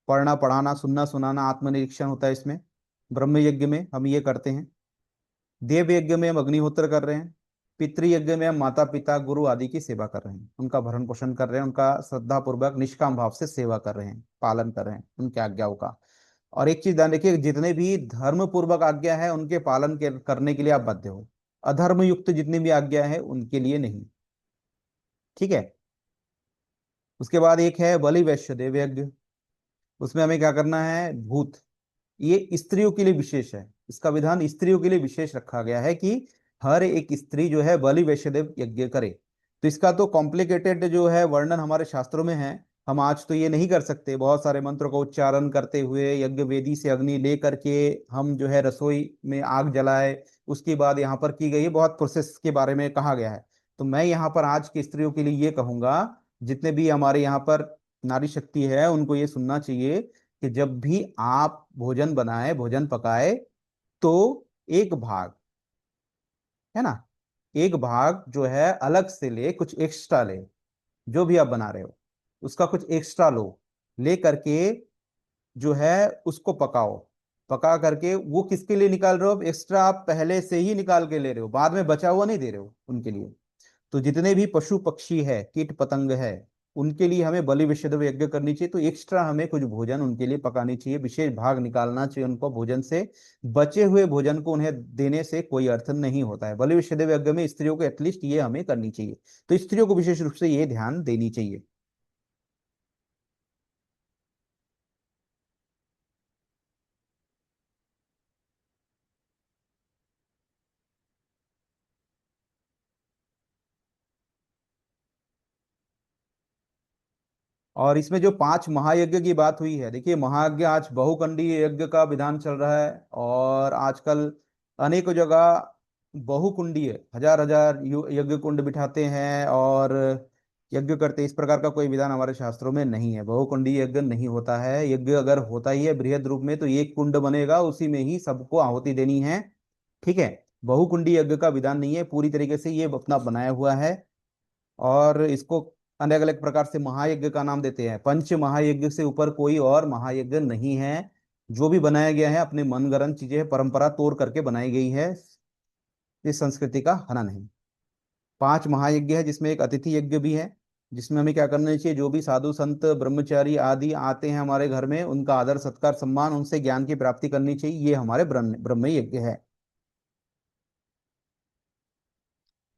पढ़ना पढ़ाना, सुनना सुनाना, आत्मनिरीक्षण होता है इसमें। ब्रह्म यज्ञ में हम ये करते हैं। देव यज्ञ में हम अग्निहोत्र कर रहे हैं। पितृ यज्ञ में हम माता पिता गुरु आदि की सेवा कर रहे हैं, उनका भरण पोषण कर रहे हैं, उनका श्रद्धा पूर्वक निष्काम भाव से सेवा कर रहे हैं, पालन कर रहे हैं उनके आज्ञाओं का। और एक चीज ध्यान रखिए, जितने भी धर्म पूर्वक आज्ञा है उनके पालन करने के लिए आप बाध्य हो। अधर्म युक्त जितनी भी आज्ञा है उनके लिए नहीं। ठीक है। उसके बाद एक है बलि वैश्य देव यज्ञ। उसमें हमें क्या करना है, भूत, ये स्त्रियों के लिए विशेष है, इसका विधान स्त्रियों के लिए विशेष रखा गया है कि हर एक स्त्री जो है बलि वैश्यदेव यज्ञ करे। तो इसका तो कॉम्प्लिकेटेड जो है वर्णन हमारे शास्त्रों में है, हम आज तो ये नहीं कर सकते। बहुत सारे मंत्रों का उच्चारण करते हुए यज्ञ वेदी से अग्नि ले करके हम जो है रसोई में आग जलाए, उसके बाद यहाँ पर की गई बहुत प्रोसेस के बारे में कहा गया है। तो मैं यहाँ पर आज की स्त्रियों के लिए ये कहूंगा, जितने भी हमारे यहाँ पर नारी शक्ति है उनको ये सुनना चाहिए कि जब भी आप भोजन बनाए, भोजन पकाए, तो एक भाग, है ना, एक भाग जो है अलग से ले, कुछ एक्स्ट्रा ले। जो भी आप बना रहे हो उसका कुछ एक्स्ट्रा लो, ले करके जो है उसको पकाओ। पका करके वो किसके लिए निकाल रहे हो, एक्स्ट्रा आप पहले से ही निकाल के ले रहे हो, बाद में बचा हुआ नहीं दे रहे हो उनके लिए। तो जितने भी पशु पक्षी है, कीट पतंग है, उनके लिए हमें बलि विषय यज्ञ करनी चाहिए। तो एक्स्ट्रा हमें कुछ भोजन उनके लिए पकानी चाहिए, विशेष भाग निकालना चाहिए उनको भोजन से। बचे हुए भोजन को उन्हें देने से कोई अर्थ नहीं होता है। बलि विषय यज्ञ में स्त्रियों को एटलीस्ट ये हमें करनी चाहिए। तो स्त्रियों को विशेष रूप से ये ध्यान देनी चाहिए। और इसमें जो 5 महायज्ञ की बात हुई है, देखिए महायज्ञ आज बहुकुंडीय यज्ञ का विधान चल रहा है, और आजकल अनेकों जगह बहुकुंडीय हजार हजार यज्ञ कुंड बिठाते हैं और यज्ञ करते हैं। इस प्रकार का कोई विधान हमारे शास्त्रों में नहीं है। बहुकुंडीय यज्ञ नहीं होता है। यज्ञ अगर होता ही है बृहद रूप में तो एक कुंड बनेगा, उसी में ही सबको आहुति देनी है। ठीक है। बहुकुंडी यज्ञ का विधान नहीं है, पूरी तरीके से ये अपना बनाया हुआ है। और इसको अलग अलग प्रकार से महायज्ञ का नाम देते हैं। पंच महायज्ञ से ऊपर कोई और महायज्ञ नहीं है। जो भी बनाया गया है अपने मनगढ़ंत चीजें हैं, परंपरा तोड़ करके बनाई गई है। इस संस्कृति का हनन है। 5 महायज्ञ है, जिसमें एक अतिथि यज्ञ भी है, जिसमें हमें क्या करना चाहिए, जो भी साधु संत ब्रह्मचारी आदि आते हैं हमारे घर में, उनका आदर सत्कार सम्मान, उनसे ज्ञान की प्राप्ति करनी चाहिए। ये हमारे ब्रह्म ब्रह्म यज्ञ है।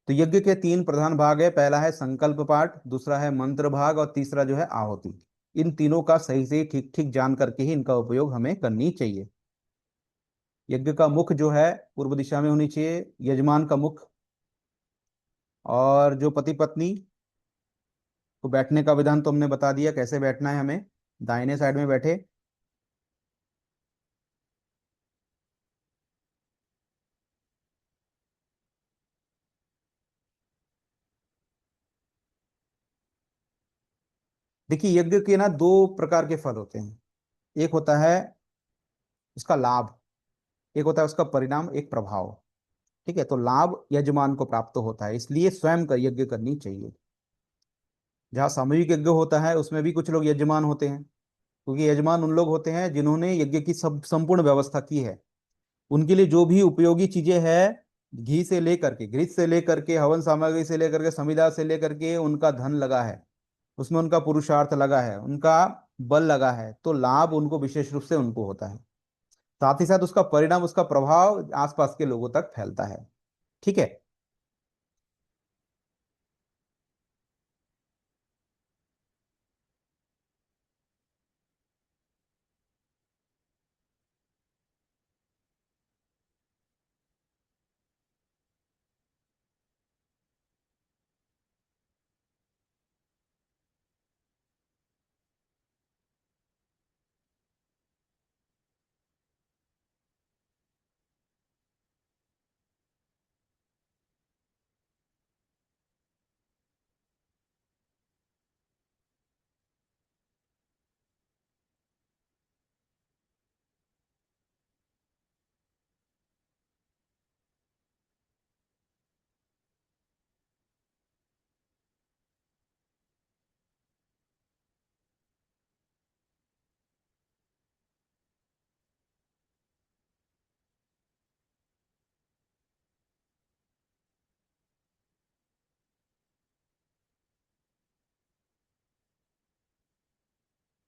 तो यज्ञ के 3 प्रधान भाग है। पहला है संकल्प पाठ, दूसरा है मंत्र भाग, और तीसरा जो है आहुति। इन तीनों का सही से ठीक ठीक जान करके ही इनका उपयोग हमें करनी चाहिए। यज्ञ का मुख जो है पूर्व दिशा में होनी चाहिए, यजमान का मुख। और जो पति पत्नी को बैठने का विधान तो हमने बता दिया, कैसे बैठना है हमें, दाहिने साइड में बैठे। देखिए यज्ञ के ना 2 प्रकार के फल होते हैं। एक होता है उसका लाभ, एक होता है उसका परिणाम, एक प्रभाव। ठीक है। तो लाभ यजमान को प्राप्त होता है, इसलिए स्वयं का यज्ञ करनी चाहिए। जहाँ सामूहिक यज्ञ होता है उसमें भी कुछ लोग यजमान होते हैं, क्योंकि यजमान उन लोग होते हैं जिन्होंने यज्ञ की सब संपूर्ण व्यवस्था की है। उनके लिए जो भी उपयोगी चीजें हैं, घी से लेकर के, घृत से लेकर के, हवन सामग्री से लेकर के, समिधा से लेकर के, उनका धन लगा है, उसमें उनका पुरुषार्थ लगा है, उनका बल लगा है, तो लाभ उनको विशेष रूप से उनको होता है। साथ ही साथ उसका परिणाम, उसका प्रभाव आसपास के लोगों तक फैलता है। ठीक है।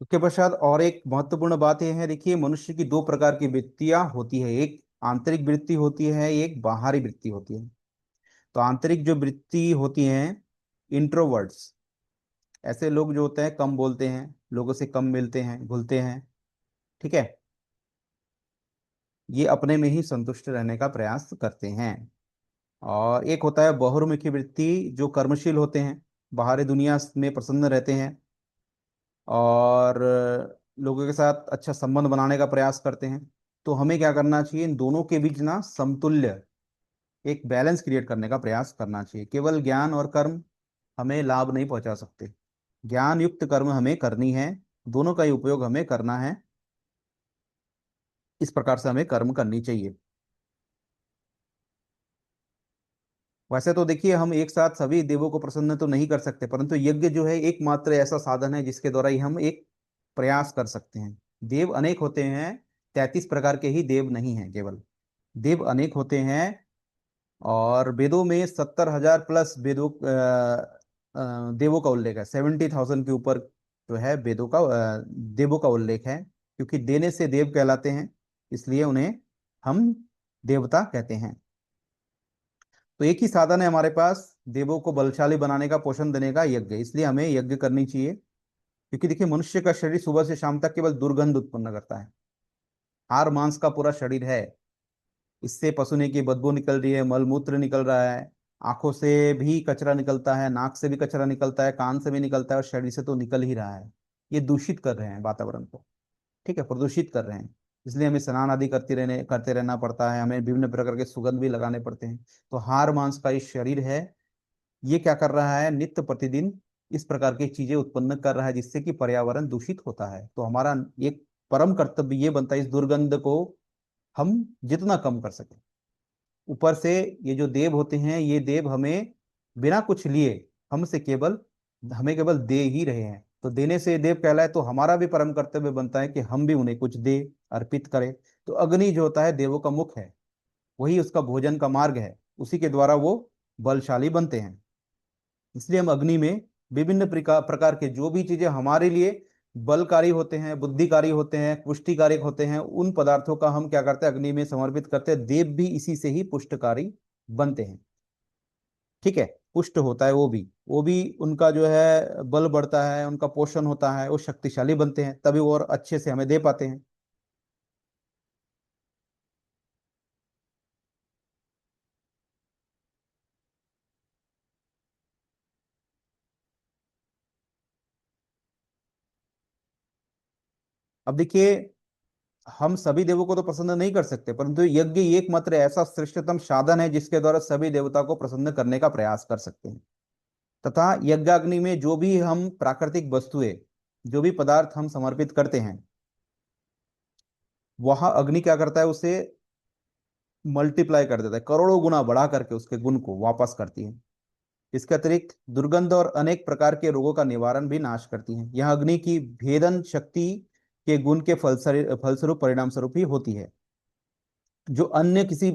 उसके पश्चात और एक महत्वपूर्ण बात यह है, देखिए मनुष्य की दो प्रकार की वृत्तियां होती है, एक आंतरिक वृत्ति होती है, एक बाहरी वृत्ति होती है। तो आंतरिक जो वृत्ति होती है, इंट्रोवर्ट्स, ऐसे लोग जो होते हैं कम बोलते हैं, लोगों से कम मिलते हैं, घुलते हैं, ठीक है, ये अपने में ही संतुष्ट रहने का प्रयास करते हैं। और एक होता है बहुमुखी वृत्ति, जो कर्मशील होते हैं, बाहरी दुनिया में प्रसन्न रहते हैं और लोगों के साथ अच्छा संबंध बनाने का प्रयास करते हैं। तो हमें क्या करना चाहिए, इन दोनों के बीच ना समतुल्य एक बैलेंस क्रिएट करने का प्रयास करना चाहिए। केवल ज्ञान और कर्म हमें लाभ नहीं पहुंचा सकते, ज्ञान युक्त कर्म हमें करनी है, दोनों का ही उपयोग हमें करना है, इस प्रकार से हमें कर्म करनी चाहिए। वैसे तो देखिए हम एक साथ सभी देवों को प्रसन्न तो नहीं कर सकते, परंतु यज्ञ जो है एकमात्र ऐसा साधन है जिसके द्वारा ही हम एक प्रयास कर सकते हैं। देव अनेक होते हैं, 33 प्रकार के ही देव नहीं हैं केवल, देव अनेक होते हैं। और वेदों में 70,000 प्लस वेदों देवों का उल्लेख है, 70,000 के ऊपर जो है वेदों का देवों का उल्लेख है, क्योंकि देने से देव कहलाते हैं, इसलिए उन्हें हम देवता कहते हैं। तो एक ही साधन है हमारे पास देवों को बलशाली बनाने का, पोषण देने का, यज्ञ, इसलिए हमें यज्ञ करनी चाहिए। क्योंकि देखिए मनुष्य का शरीर सुबह से शाम तक केवल दुर्गंध उत्पन्न करता है, हार मांस का पूरा शरीर है, इससे पसीने की बदबू निकल रही है, मलमूत्र निकल रहा है, आंखों से भी कचरा निकलता है, नाक से भी कचरा निकलता है, कान से भी निकलता है, और शरीर से तो निकल ही रहा है। ये दूषित कर रहे हैं वातावरण को, ठीक है, प्रदूषित कर रहे हैं। इसलिए हमें स्नान आदि करते रहना पड़ता है, हमें विभिन्न प्रकार के सुगंध भी लगाने पड़ते हैं। तो हार मांस का ये शरीर है, ये क्या कर रहा है, नित्य प्रतिदिन इस प्रकार की चीजें उत्पन्न कर रहा है, जिससे कि पर्यावरण दूषित होता है। तो हमारा एक परम कर्तव्य ये बनता है, इस दुर्गंध को हम जितना कम कर सकें। ऊपर से ये जो देव होते हैं, ये देव हमें बिना कुछ लिए हमसे केवल हमें केवल दे ही रहे हैं, तो देने से देव कहलाए, तो हमारा भी परम कर्तव्य बनता है कि हम भी उन्हें कुछ दे, अर्पित करें। तो अग्नि जो होता है देवों का मुख है, वही उसका भोजन का मार्ग है, उसी के द्वारा वो बलशाली बनते हैं। इसलिए हम अग्नि में विभिन्न प्रकार के जो भी चीजें हमारे लिए बलकारी होते हैं, बुद्धिकारी होते हैं, पुष्टिकारक होते हैं, उन पदार्थों का हम क्या करते हैं, अग्नि में समर्पित करते हैं। देव भी इसी से ही पुष्टकारी बनते हैं, ठीक है, पुष्ट होता है वो भी उनका जो है बल बढ़ता है, उनका पोषण होता है, वो शक्तिशाली बनते हैं, तभी वो और अच्छे से हमें दे पाते हैं। अब देखिए हम सभी देवों को तो प्रसन्न नहीं कर सकते, परंतु यज्ञ एकमात्र ऐसा श्रेष्ठतम साधन है जिसके द्वारा सभी देवता को प्रसन्न करने का प्रयास कर सकते हैं। तथा यज्ञाग्नि में जो भी हम प्राकृतिक वस्तुएं, जो भी पदार्थ हम समर्पित करते हैं, वहां अग्नि क्या करता है, उसे मल्टीप्लाई कर देता है, करोड़ों गुना बढ़ा करके उसके गुण को वापस करती है। इसके अतिरिक्त दुर्गंध और अनेक प्रकार के रोगों का निवारण भी नाश करती है। यह अग्नि की भेदन शक्ति के गुण के फलस्वरूप परिणाम स्वरूप ही होती है, जो अन्य किसी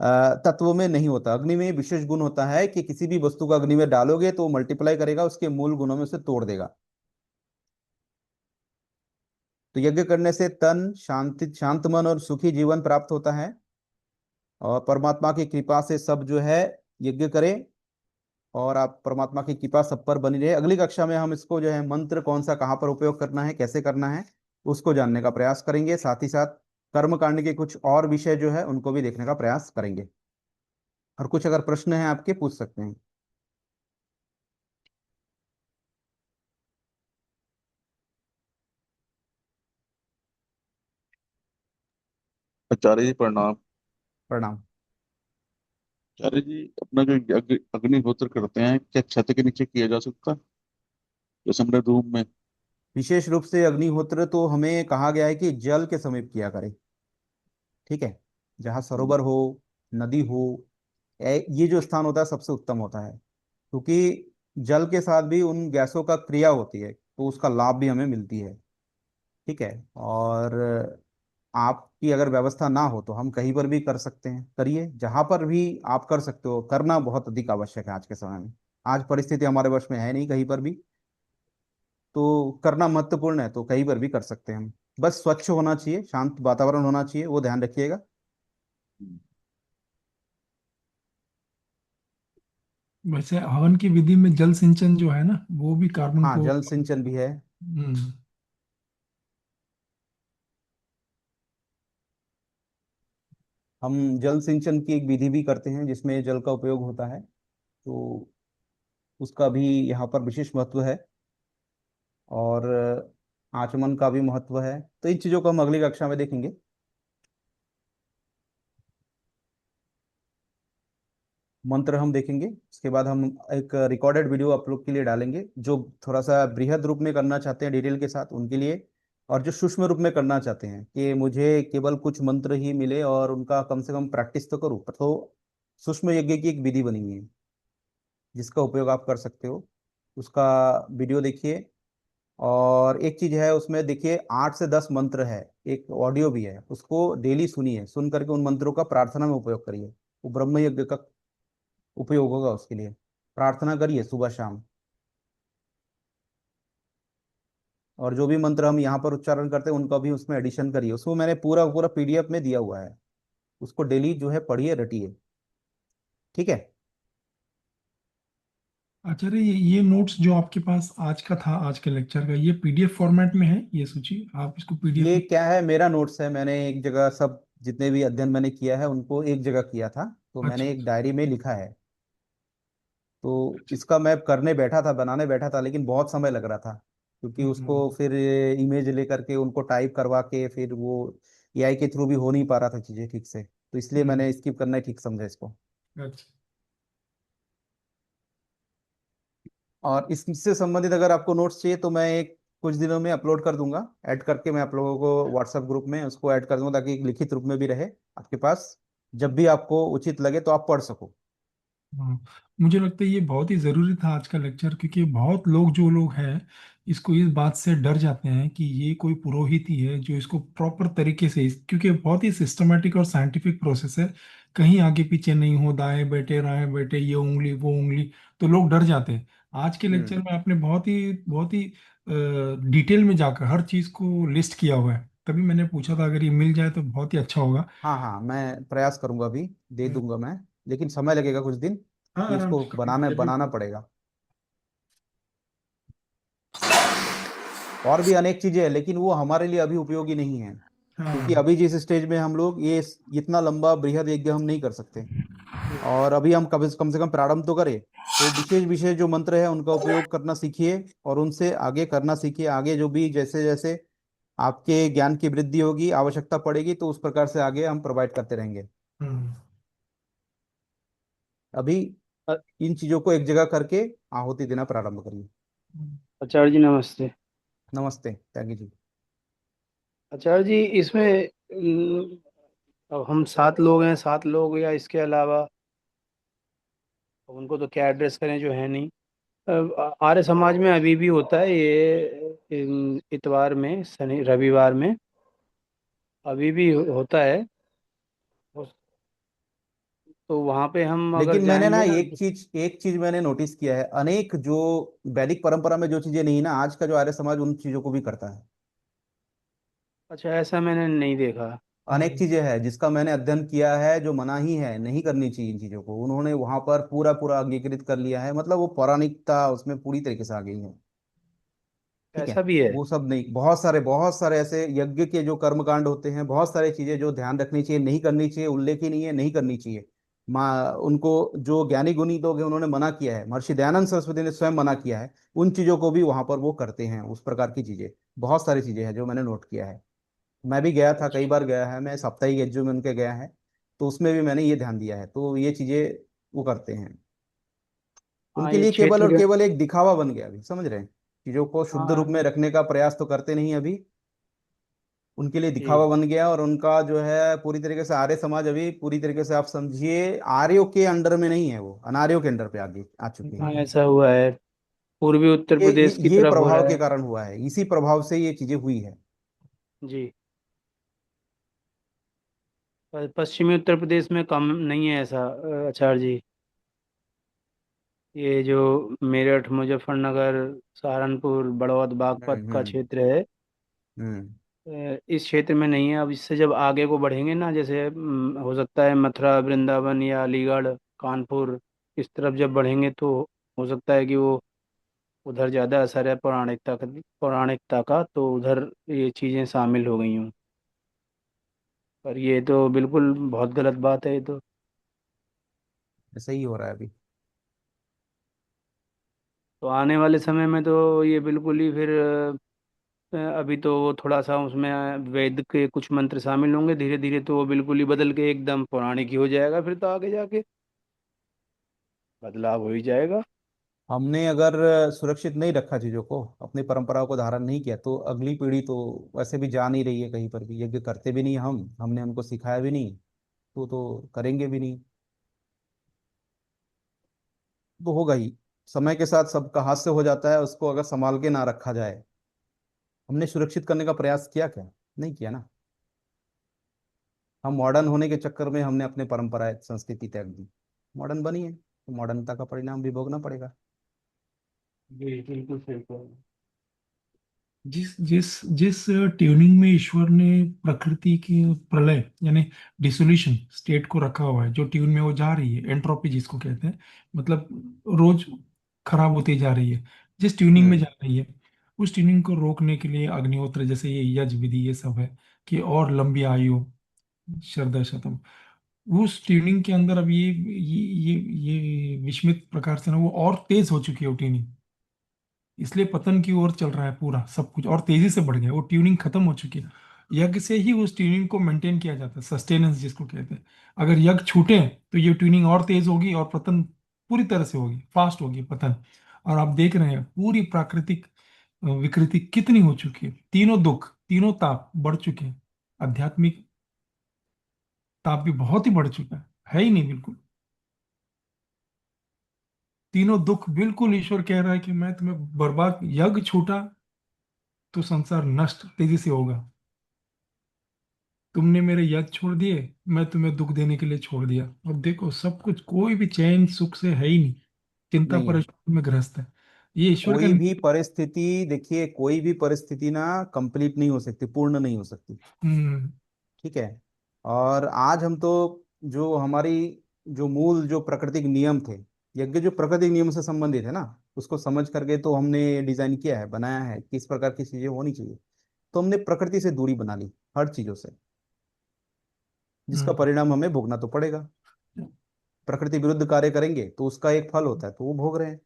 तत्व में नहीं होता। अग्नि में विशेष गुण होता है कि किसी भी वस्तु को अग्नि में डालोगे तो मल्टीप्लाई करेगा, उसके मूल गुणों में से तोड़ देगा। तो यज्ञ करने से तन शांति, शांत मन और सुखी जीवन प्राप्त होता है, और परमात्मा की कृपा से सब जो है यज्ञ करें, और आप परमात्मा की कृपा सब पर बनी रहे। अगली कक्षा में हम इसको जो है मंत्र कौन सा कहाँ पर उपयोग करना है, कैसे करना है, उसको जानने का प्रयास करेंगे। साथ ही साथ कर्म कांड के कुछ और विषय जो है उनको भी देखने का प्रयास करेंगे। और कुछ अगर प्रश्न है आपके, पूछ सकते हैं। आचार्य जी प्रणाम। प्रणाम। आचार्य जी, अपना जो अग्निहोत्र करते हैं, क्या छत के नीचे किया जा सकता है, जैसे हमारे रूम में? विशेष रूप से अग्निहोत्र तो हमें कहा गया है कि जल के समीप किया करें, ठीक है, जहाँ सरोवर हो, नदी हो, ये जो स्थान होता है सबसे उत्तम होता है, क्योंकि जल के साथ भी उन गैसों का क्रिया होती है, तो उसका लाभ भी हमें मिलती है, ठीक है। और आपकी अगर व्यवस्था ना हो तो हम कहीं पर भी कर सकते हैं, करिए, जहां पर भी आप कर सकते हो, करना बहुत अधिक आवश्यक है आज के समय में। आज परिस्थिति हमारे वश में है नहीं कहीं पर भी, तो करना महत्वपूर्ण है, तो कहीं पर भी कर सकते हैं हम। बस स्वच्छ होना चाहिए, शांत वातावरण होना चाहिए, वो ध्यान रखिएगा। वैसे हवन की विधि में जल सिंचन जो है ना, वो भी कार्बन हाँ, को। जल सिंचन भी है। हम्म। हम जल सिंचन की एक विधि भी करते हैं जिसमें जल का उपयोग होता है, तो उसका भी यहाँ पर विशेष महत्व है। और आचमन का भी महत्व है। तो इन चीज़ों को हम अगली कक्षा में देखेंगे। मंत्र हम देखेंगे, उसके बाद हम एक रिकॉर्डेड वीडियो आप लोग के लिए डालेंगे, जो थोड़ा सा बृहद रूप में करना चाहते हैं डिटेल के साथ उनके लिए, और जो सूक्ष्म रूप में करना चाहते हैं कि मुझे केवल कुछ मंत्र ही मिले और उनका कम से कम प्रैक्टिस तो करूँ, तो सूक्ष्म यज्ञ की एक विधि बनी हुई है जिसका उपयोग आप कर सकते हो। उसका वीडियो देखिए। और एक चीज है उसमें, देखिए 8 से 10 मंत्र है, एक ऑडियो भी है, उसको डेली सुनिए, सुन करके उन मंत्रों का प्रार्थना में उपयोग करिए। वो ब्रह्म यज्ञ का उपयोग होगा उसके लिए। प्रार्थना करिए सुबह शाम। और जो भी मंत्र हम यहाँ पर उच्चारण करते हैं उनका भी उसमें एडिशन करिए, उसको मैंने पूरा पूरा पीडीएफ में दिया हुआ है। उसको डेली जो है पढ़िए, रटिए। ठीक है। आचार्य, ये नोट्स जो आपके पास आज का था, आज के लेक्चर का, ये पीडीएफ फॉर्मेट में है ये सूची? आप इसको पीडीएफ ये में। क्या है, मेरा नोट्स है, मैंने एक जगह सब जितने भी अध्ययन मैंने किया है उनको एक जगह किया था, तो अच्छा मैंने एक डायरी में लिखा है। तो इसका मैं करने बैठा था, बनाने बैठा था, लेकिन बहुत समय लग रहा था, क्योंकि उसको फिर इमेज लेकर के उनको टाइप करवा के फिर वो एआई के थ्रू भी हो नहीं पा रहा था चीज़ें ठीक से, तो इसलिए हम्म, मैंने स्किप करना ही ठीक समझा इसको। अच्छा। और इससे संबंधित अगर आपको नोट्स चाहिए तो मैं एक कुछ दिनों में अपलोड कर दूंगा, ऐड करके मैं आप लोगों को व्हाट्सएप ग्रुप में उसको ऐड कर दूंगा, ताकि एक लिखित रूप में भी रहे आपके पास, जब भी आपको उचित लगे तो आप पढ़ सको। हाँ, मुझे लगता है ये बहुत ही ज़रूरी था आज का लेक्चर, क्योंकि बहुत लोग, जो लोग हैं, इसको इस बात से डर जाते हैं कि ये कोई पुरोहित ही है जो इसको प्रॉपर तरीके से, क्योंकि बहुत ही सिस्टमेटिक और साइंटिफिक प्रोसेस है, कहीं आगे पीछे नहीं हो, दाएं बैठे राएं बैठे, ये उंगली वो उंगली, तो लोग डर जाते हैं। आज के लेक्चर हम्म। में आपने बहुत ही डिटेल में जाकर हर चीज़ को लिस्ट किया हुआ है, तभी मैंने पूछा था, अगर ये मिल जाए तो बहुत ही अच्छा होगा। हाँ हाँ, मैं प्रयास करूंगा, अभी दे हम्म, दूंगा मैं, लेकिन समय लगेगा कुछ दिन, हाँ, क्योंकि आराम इसको से बनाना करेंगे। बनाना पड़ेगा। और भी अनेक चीजें हैं, लेकिन वो हमारे लिए अभी उपयोगी नहीं है, क्योंकि हाँ। अभी जिस स्टेज में हम लोग, ये इतना लंबा बृहद यज्ञ हम नहीं कर सकते। और अभी हम कम से कम प्रारंभ तो करें। तो विशेष विशेष जो मंत्र है उनका उपयोग करना सीखिए, और उनसे आगे करना सीखिए। आगे जो भी जैसे जैसे आपके ज्ञान की वृद्धि होगी, आवश्यकता पड़ेगी, तो उस प्रकार से आगे हम प्रोवाइड करते रहेंगे। हम्म। अभी अ- इन चीजों को एक जगह करके आहुति देना प्रारंभ करिए। आचार्य जी नमस्ते। नमस्ते त्यागी जी। आचार्य जी इसमें अब हम 7 लोग हैं, 7 लोग या इसके अलावा, अब उनको तो क्या एड्रेस करें जो है नहीं। आर्य समाज में अभी भी होता है ये, इतवार में, शनि रविवार में अभी भी होता है। तो वहाँ पे हम अगर लेकिन मैंने ना जाएंगे ना। एक चीज मैंने नोटिस किया है, अनेक जो वैदिक परंपरा में जो चीजें नहीं ना, आज का जो आर्य समाज उन चीजों को भी करता है। अच्छा, ऐसा मैंने नहीं देखा। अनेक चीजें हैं जिसका मैंने अध्ययन किया है, जो मना ही है, नहीं करनी चाहिए इन चीजों को, उन्होंने वहां पर पूरा पूरा अंगीकृत कर लिया है, मतलब वो पौराणिकता उसमें पूरी तरीके से आ गई है। ठीक है। ऐसा भी है। वो सब नहीं, बहुत सारे ऐसे यज्ञ के जो कर्मकांड होते हैं, बहुत सारी चीजें जो ध्यान रखनी चाहिए, नहीं करनी चाहिए, उल्लेखनीय है, नहीं करनी चाहिए। माँ उनको, जो ज्ञानी गुणी लोग हैं उन्होंने मना किया है, महर्षि दयानंद सरस्वती ने स्वयं मना किया है, उन चीजों को भी वहां पर वो करते हैं, उस प्रकार की चीजें। बहुत सारी चीजें हैं जो मैंने नोट किया है। मैं भी गया था, कई अच्छा। बार गया है मैं, साप्ताहिक यज्ञों में उनके गया है, तो उसमें भी मैंने ये ध्यान दिया है, तो ये चीजें वो करते हैं। हाँ, उनके ये लिए केवल क्षेत्र और के। केवल एक दिखावा बन गया अभी, समझ रहे हैं, चीजों को शुद्ध रूप हाँ में रखने का प्रयास तो करते नहीं अभी। उनके लिए दिखावा जी। बन गया, और उनका जो है पूरी तरीके से आर्य समाज अभी पूरी तरीके से आप समझिए आर्यों के अंडर में नहीं है, वो अनार्यों के अंडर पे आगे आ चुके हाँ, हैं। ऐसा हुआ है। पूर्वी उत्तर प्रदेश की ये तरफ हो प्रभाव रहा के है। कारण हुआ है, इसी प्रभाव से ये चीजें हुई है। जी। पश्चिमी उत्तर प्रदेश में कम नहीं है ऐसा, आचार्य जी। ये जो मेरठ, मुजफ्फरनगर, सहारनपुर, बड़ौद, बागपत का हम्म। क्षेत्र है, हम्म। इस क्षेत्र में नहीं है। अब इससे जब आगे को बढ़ेंगे ना, जैसे हो सकता है मथुरा, वृंदावन या अलीगढ़, कानपुर, इस तरफ जब बढ़ेंगे तो हो सकता है कि वो उधर ज़्यादा असर है पौराणिकता का, तो उधर ये चीज़ें शामिल हो गई हूँ। पर ये तो बिल्कुल बहुत गलत बात है ये तो। ऐसा ही हो रहा है अभी। तो आने वाले समय में तो ये बिल्कुल ही फिर अभी तो वो थोड़ा सा उसमें वेद के कुछ मंत्र शामिल होंगे, धीरे धीरे तो वो बिल्कुल ही बदल के एकदम पौराणिक ही हो जाएगा, फिर तो आगे जाके बदलाव हो ही जाएगा। हमने अगर सुरक्षित नहीं रखा चीजों को, अपनी परंपराओं को धारण नहीं किया, तो अगली पीढ़ी तो वैसे भी जा नहीं रही है कहीं पर भी, यज्ञ करते भी नहीं, हमने उनको सिखाया भी नहीं, तो करेंगे भी नहीं, तो होगा ही। समय के साथ सबका हाथ से हो जाता है, उसको अगर संभाल के ना रखा जाए। हमने सुरक्षित करने का प्रयास किया क्या? नहीं किया ना। हम मॉडर्न होने के चक्कर में हमने अपने परंपराएं संस्कृति त्याग दी, मॉडर्न बनी है तो मॉडर्नता का परिणाम भी भोगना पड़ेगा। जी बिल्कुल सही कह रहे हैं। जिस जिस जिस ट्यूनिंग में ईश्वर ने प्रकृति की प्रलय यानी डिसोल्यूशन स्टेट को रखा हुआ है, जो ट्यून में वो जा रही है, एंट्रोपी जिसको कहते हैं, मतलब रोज खराब होती जा रही है, जिस ट्यूनिंग में हम्म। जा रही है, उस ट्यूनिंग को रोकने के लिए अग्निहोत्र जैसे ये यज्ञ विधि ये सब है कि और लंबी आयु, श्रद्धा शतम, उस ट्यूनिंग के अंदर अब ये विस्मित प्रकार से ना वो और तेज हो चुकी है वो ट्यूनिंग, इसलिए पतन की ओर चल रहा है पूरा सब कुछ और तेजी से बढ़ गया, वो ट्यूनिंग खत्म हो चुकी है। यज्ञ से ही उस ट्यूनिंग को मेंटेन किया जाता है, सस्टेनेंस जिसको कहते हैं। अगर यज्ञ छूटे तो ये ट्यूनिंग और तेज होगी और पतन पूरी तरह से होगी, फास्ट होगी पतन। और आप देख रहे हैं पूरी प्राकृतिक विकृति कितनी हो चुकी है, तीनों दुख तीनों ताप बढ़ चुके हैं, आध्यात्मिक ताप भी बहुत ही बढ़ चुका है ही नहीं बिल्कुल। तीनों दुख बिल्कुल ईश्वर कह रहा है कि मैं तुम्हें बर्बाद, यज्ञ छूटा तो संसार नष्ट तेजी से होगा, तुमने मेरे यज्ञ छोड़ दिए, मैं तुम्हें दुख देने के लिए छोड़ दिया, और देखो सब कुछ कोई भी चैन सुख से है ही नहीं, चिंता नहीं है। परेशानी में ग्रस्त है। ये ईश्वर का कोई भी परिस्थिति, देखिए कोई भी परिस्थिति ना कंप्लीट नहीं हो सकती, पूर्ण नहीं हो सकती। हम्म। ठीक है। और आज हम तो, जो हमारी, जो मूल जो प्राकृतिक नियम थे, यज्ञ जो प्राकृतिक नियम से संबंधित है ना, उसको समझ करके तो हमने डिजाइन किया है, बनाया है, किस प्रकार की चीजें होनी चाहिए। तो हमने प्रकृति से दूरी बना ली हर चीजों से, जिसका हम्म। परिणाम हमें भोगना तो पड़ेगा। प्रकृति विरुद्ध कार्य करेंगे तो उसका एक फल होता है, तो वो भोग रहे हैं।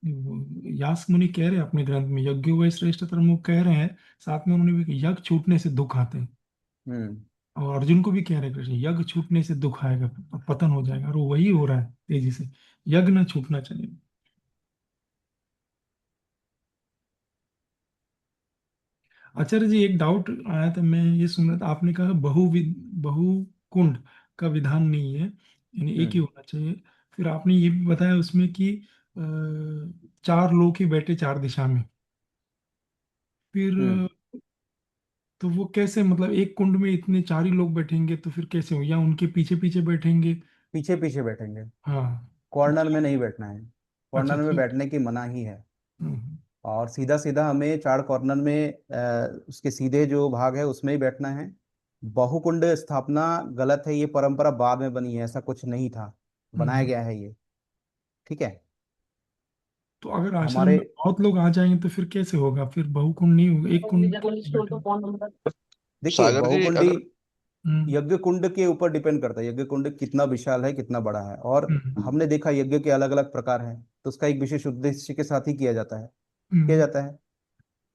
व्यास मुनि कह रहे हैं अपने ग्रंथ में, यज्ञ व श्रेष्ठ धर्म, वो कह रहे हैं, साथ में उन्होंने भी कहा, यज्ञ छूटने से दुख आते हैं। हम्म। और अर्जुन को भी कह रहे हैं कृष्ण, यज्ञ छूटने से दुख आएगा, पतन हो जाएगा, और वो वही हो रहा है तेजी से, यज्ञ ना छूटना चाहिए। आचार्य जी एक डाउट आया था, मैं ये सुन रहा था, आपने कहा बहु कुंड का विधान नहीं है, यानी एक ही हम्म। होना चाहिए। फिर आपने ये भी बताया उसमें कि चार लोग ही बैठे चार दिशा में, फिर हम्म। तो वो कैसे, मतलब एक कुंड में इतने चार ही लोग बैठेंगे तो फिर कैसे हो, या उनके पीछे पीछे बैठेंगे? पीछे पीछे बैठेंगे, हाँ। कॉर्नर में अच्छा। नहीं बैठना है। अच्छा कॉर्नर में ठीक। बैठने की मनाही है। हम्म। और सीधा सीधा हमें चार कॉर्नर में उसके सीधे जो भाग है उसमें ही बैठना है। बहुकुंड स्थापना गलत है, ये परंपरा बाद में बनी है, ऐसा कुछ नहीं था, बनाया हम्म। गया है ये। ठीक है। तो अगर आश्रम हमारे, में बहुत लोग आ जाएंगे तो फिर कैसे होगा, फिर बहुकुंड नहीं होगा, एक कुंड बैठे। देखिए सागर जी बहुकुंडी, अगर हम्म। यज्ञ कुंड के ऊपर डिपेंड करता है, यज्ञ कुंड कितना विशाल है, कितना बड़ा है। और हम्म। हमने देखा यज्ञ के अलग अलग प्रकार हैं, तो उसका एक विशेष उद्देश्य के साथ ही किया हम्म। जाता है।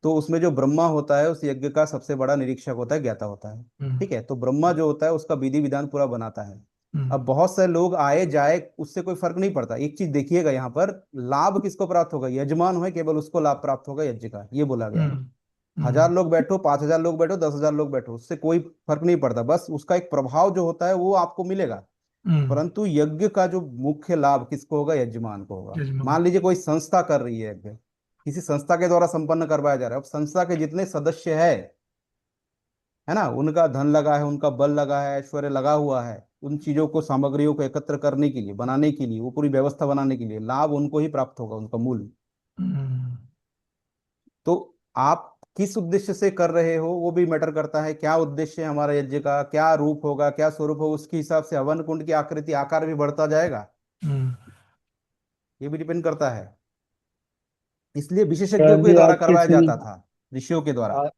तो उसमें जो ब्रह्मा होता है, उस यज्ञ का सबसे बड़ा निरीक्षक होता है, ज्ञाता होता है। हम्म। ठीक है। तो ब्रह्मा जो होता है उसका विधि विधान पूरा बनाता है। हम्म। अब बहुत से लोग आए जाए, उससे कोई फर्क नहीं पड़ता। एक चीज देखिएगा, यहाँ पर लाभ किसको प्राप्त होगा? यजमान हो केवल उसको लाभ प्राप्त होगा यज्ञ का, ये बोला गया है। हम्म। 1000 हम्म। लोग बैठो, 5000 लोग बैठो, 10,000 लोग बैठो, उससे कोई फर्क नहीं पड़ता, बस उसका एक प्रभाव जो होता है वो आपको मिलेगा। हम्म। परंतु यज्ञ का जो मुख्य लाभ किसको होगा? यजमान को होगा। यजमान। मान लीजिए कोई संस्था कर रही है यज्ञ, किसी संस्था के द्वारा संपन्न करवाया जा रहा है। अब संस्था के जितने सदस्य है ना, उनका धन लगा है, उनका बल लगा है, ऐश्वर्य लगा हुआ है, उन चीजों को, सामग्रियों को एकत्र करने के लिए, बनाने के लिए, वो पूरी व्यवस्था बनाने के लिए लाभ उनको ही प्राप्त होगा, उनका मूल। हम्म, तो आप किस उद्देश्य से कर रहे हो वो भी मैटर करता है। क्या उद्देश्य है हमारा यज्ञ का, क्या रूप होगा, क्या स्वरूप होगा, उसके हिसाब से हवन कुंड की आकृति आकार भी बढ़ता जाएगा, हम्म। ये भी डिपेंड करता है। इसलिए सर विशेषज्ञों के जी द्वारा आज के करवाया जाता था, ऋषियों के द्वारा। आ,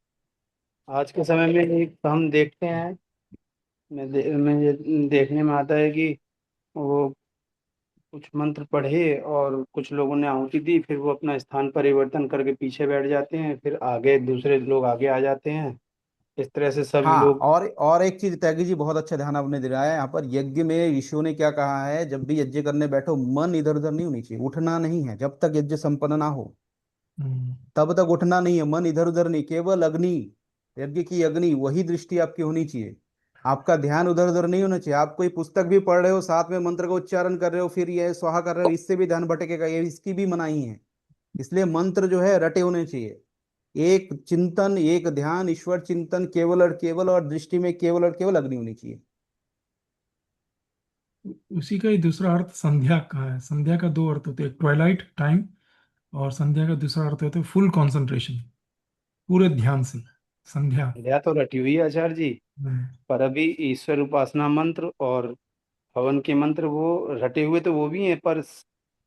आज के समय में एक हम देखते हैं, मैं ये देखने में आता है कि वो कुछ मंत्र पढ़े और कुछ लोगों ने आहुति दी, फिर वो अपना स्थान परिवर्तन करके पीछे बैठ जाते हैं, फिर आगे दूसरे लोग आगे आ जाते हैं। इस तरह से सब हाँ, लोग। और एक चीज त्यागी जी, बहुत अच्छा ध्यान आपने दिलाया है यहाँ पर। यज्ञ में ऋषियों ने क्या कहा है, जब भी यज्ञ करने बैठो मन इधर उधर नहीं होनी चाहिए, उठना नहीं है जब तक यज्ञ संपन्न ना हो, हम्म। तब तक उठना नहीं है, मन इधर उधर नहीं, केवल अग्नि, यज्ञ की अग्नि, वही दृष्टि आपकी होनी चाहिए। आपका ध्यान उधर उधर नहीं होना चाहिए। आप कोई पुस्तक भी पढ़ रहे हो, साथ में मंत्र का उच्चारण कर रहे हो, फिर ये स्वाहा कर रहे हो, इससे भी ध्यान भटकेगा, ये इसकी भी मनाही है। इसलिए मंत्र जो है रटे होने चाहिए। एक चिंतन, एक ध्यान, ईश्वर चिंतन, केवल और केवल, और दृष्टि में केवल और केवल अग्नि होनी चाहिए। उसी का ही दूसरा अर्थ संध्या का है। संध्या का दो अर्थ होते हैं, ट्वाइलाइट टाइम, और संध्या का दूसरा अर्थ होता है फुल कंसंट्रेशन, पूरे ध्यान से संध्या। संध्या तो रटी हुई है आचार्य जी, हम्म, पर अभी ईश्वर उपासना मंत्र और हवन के मंत्र वो रटे हुए तो वो भी हैं, पर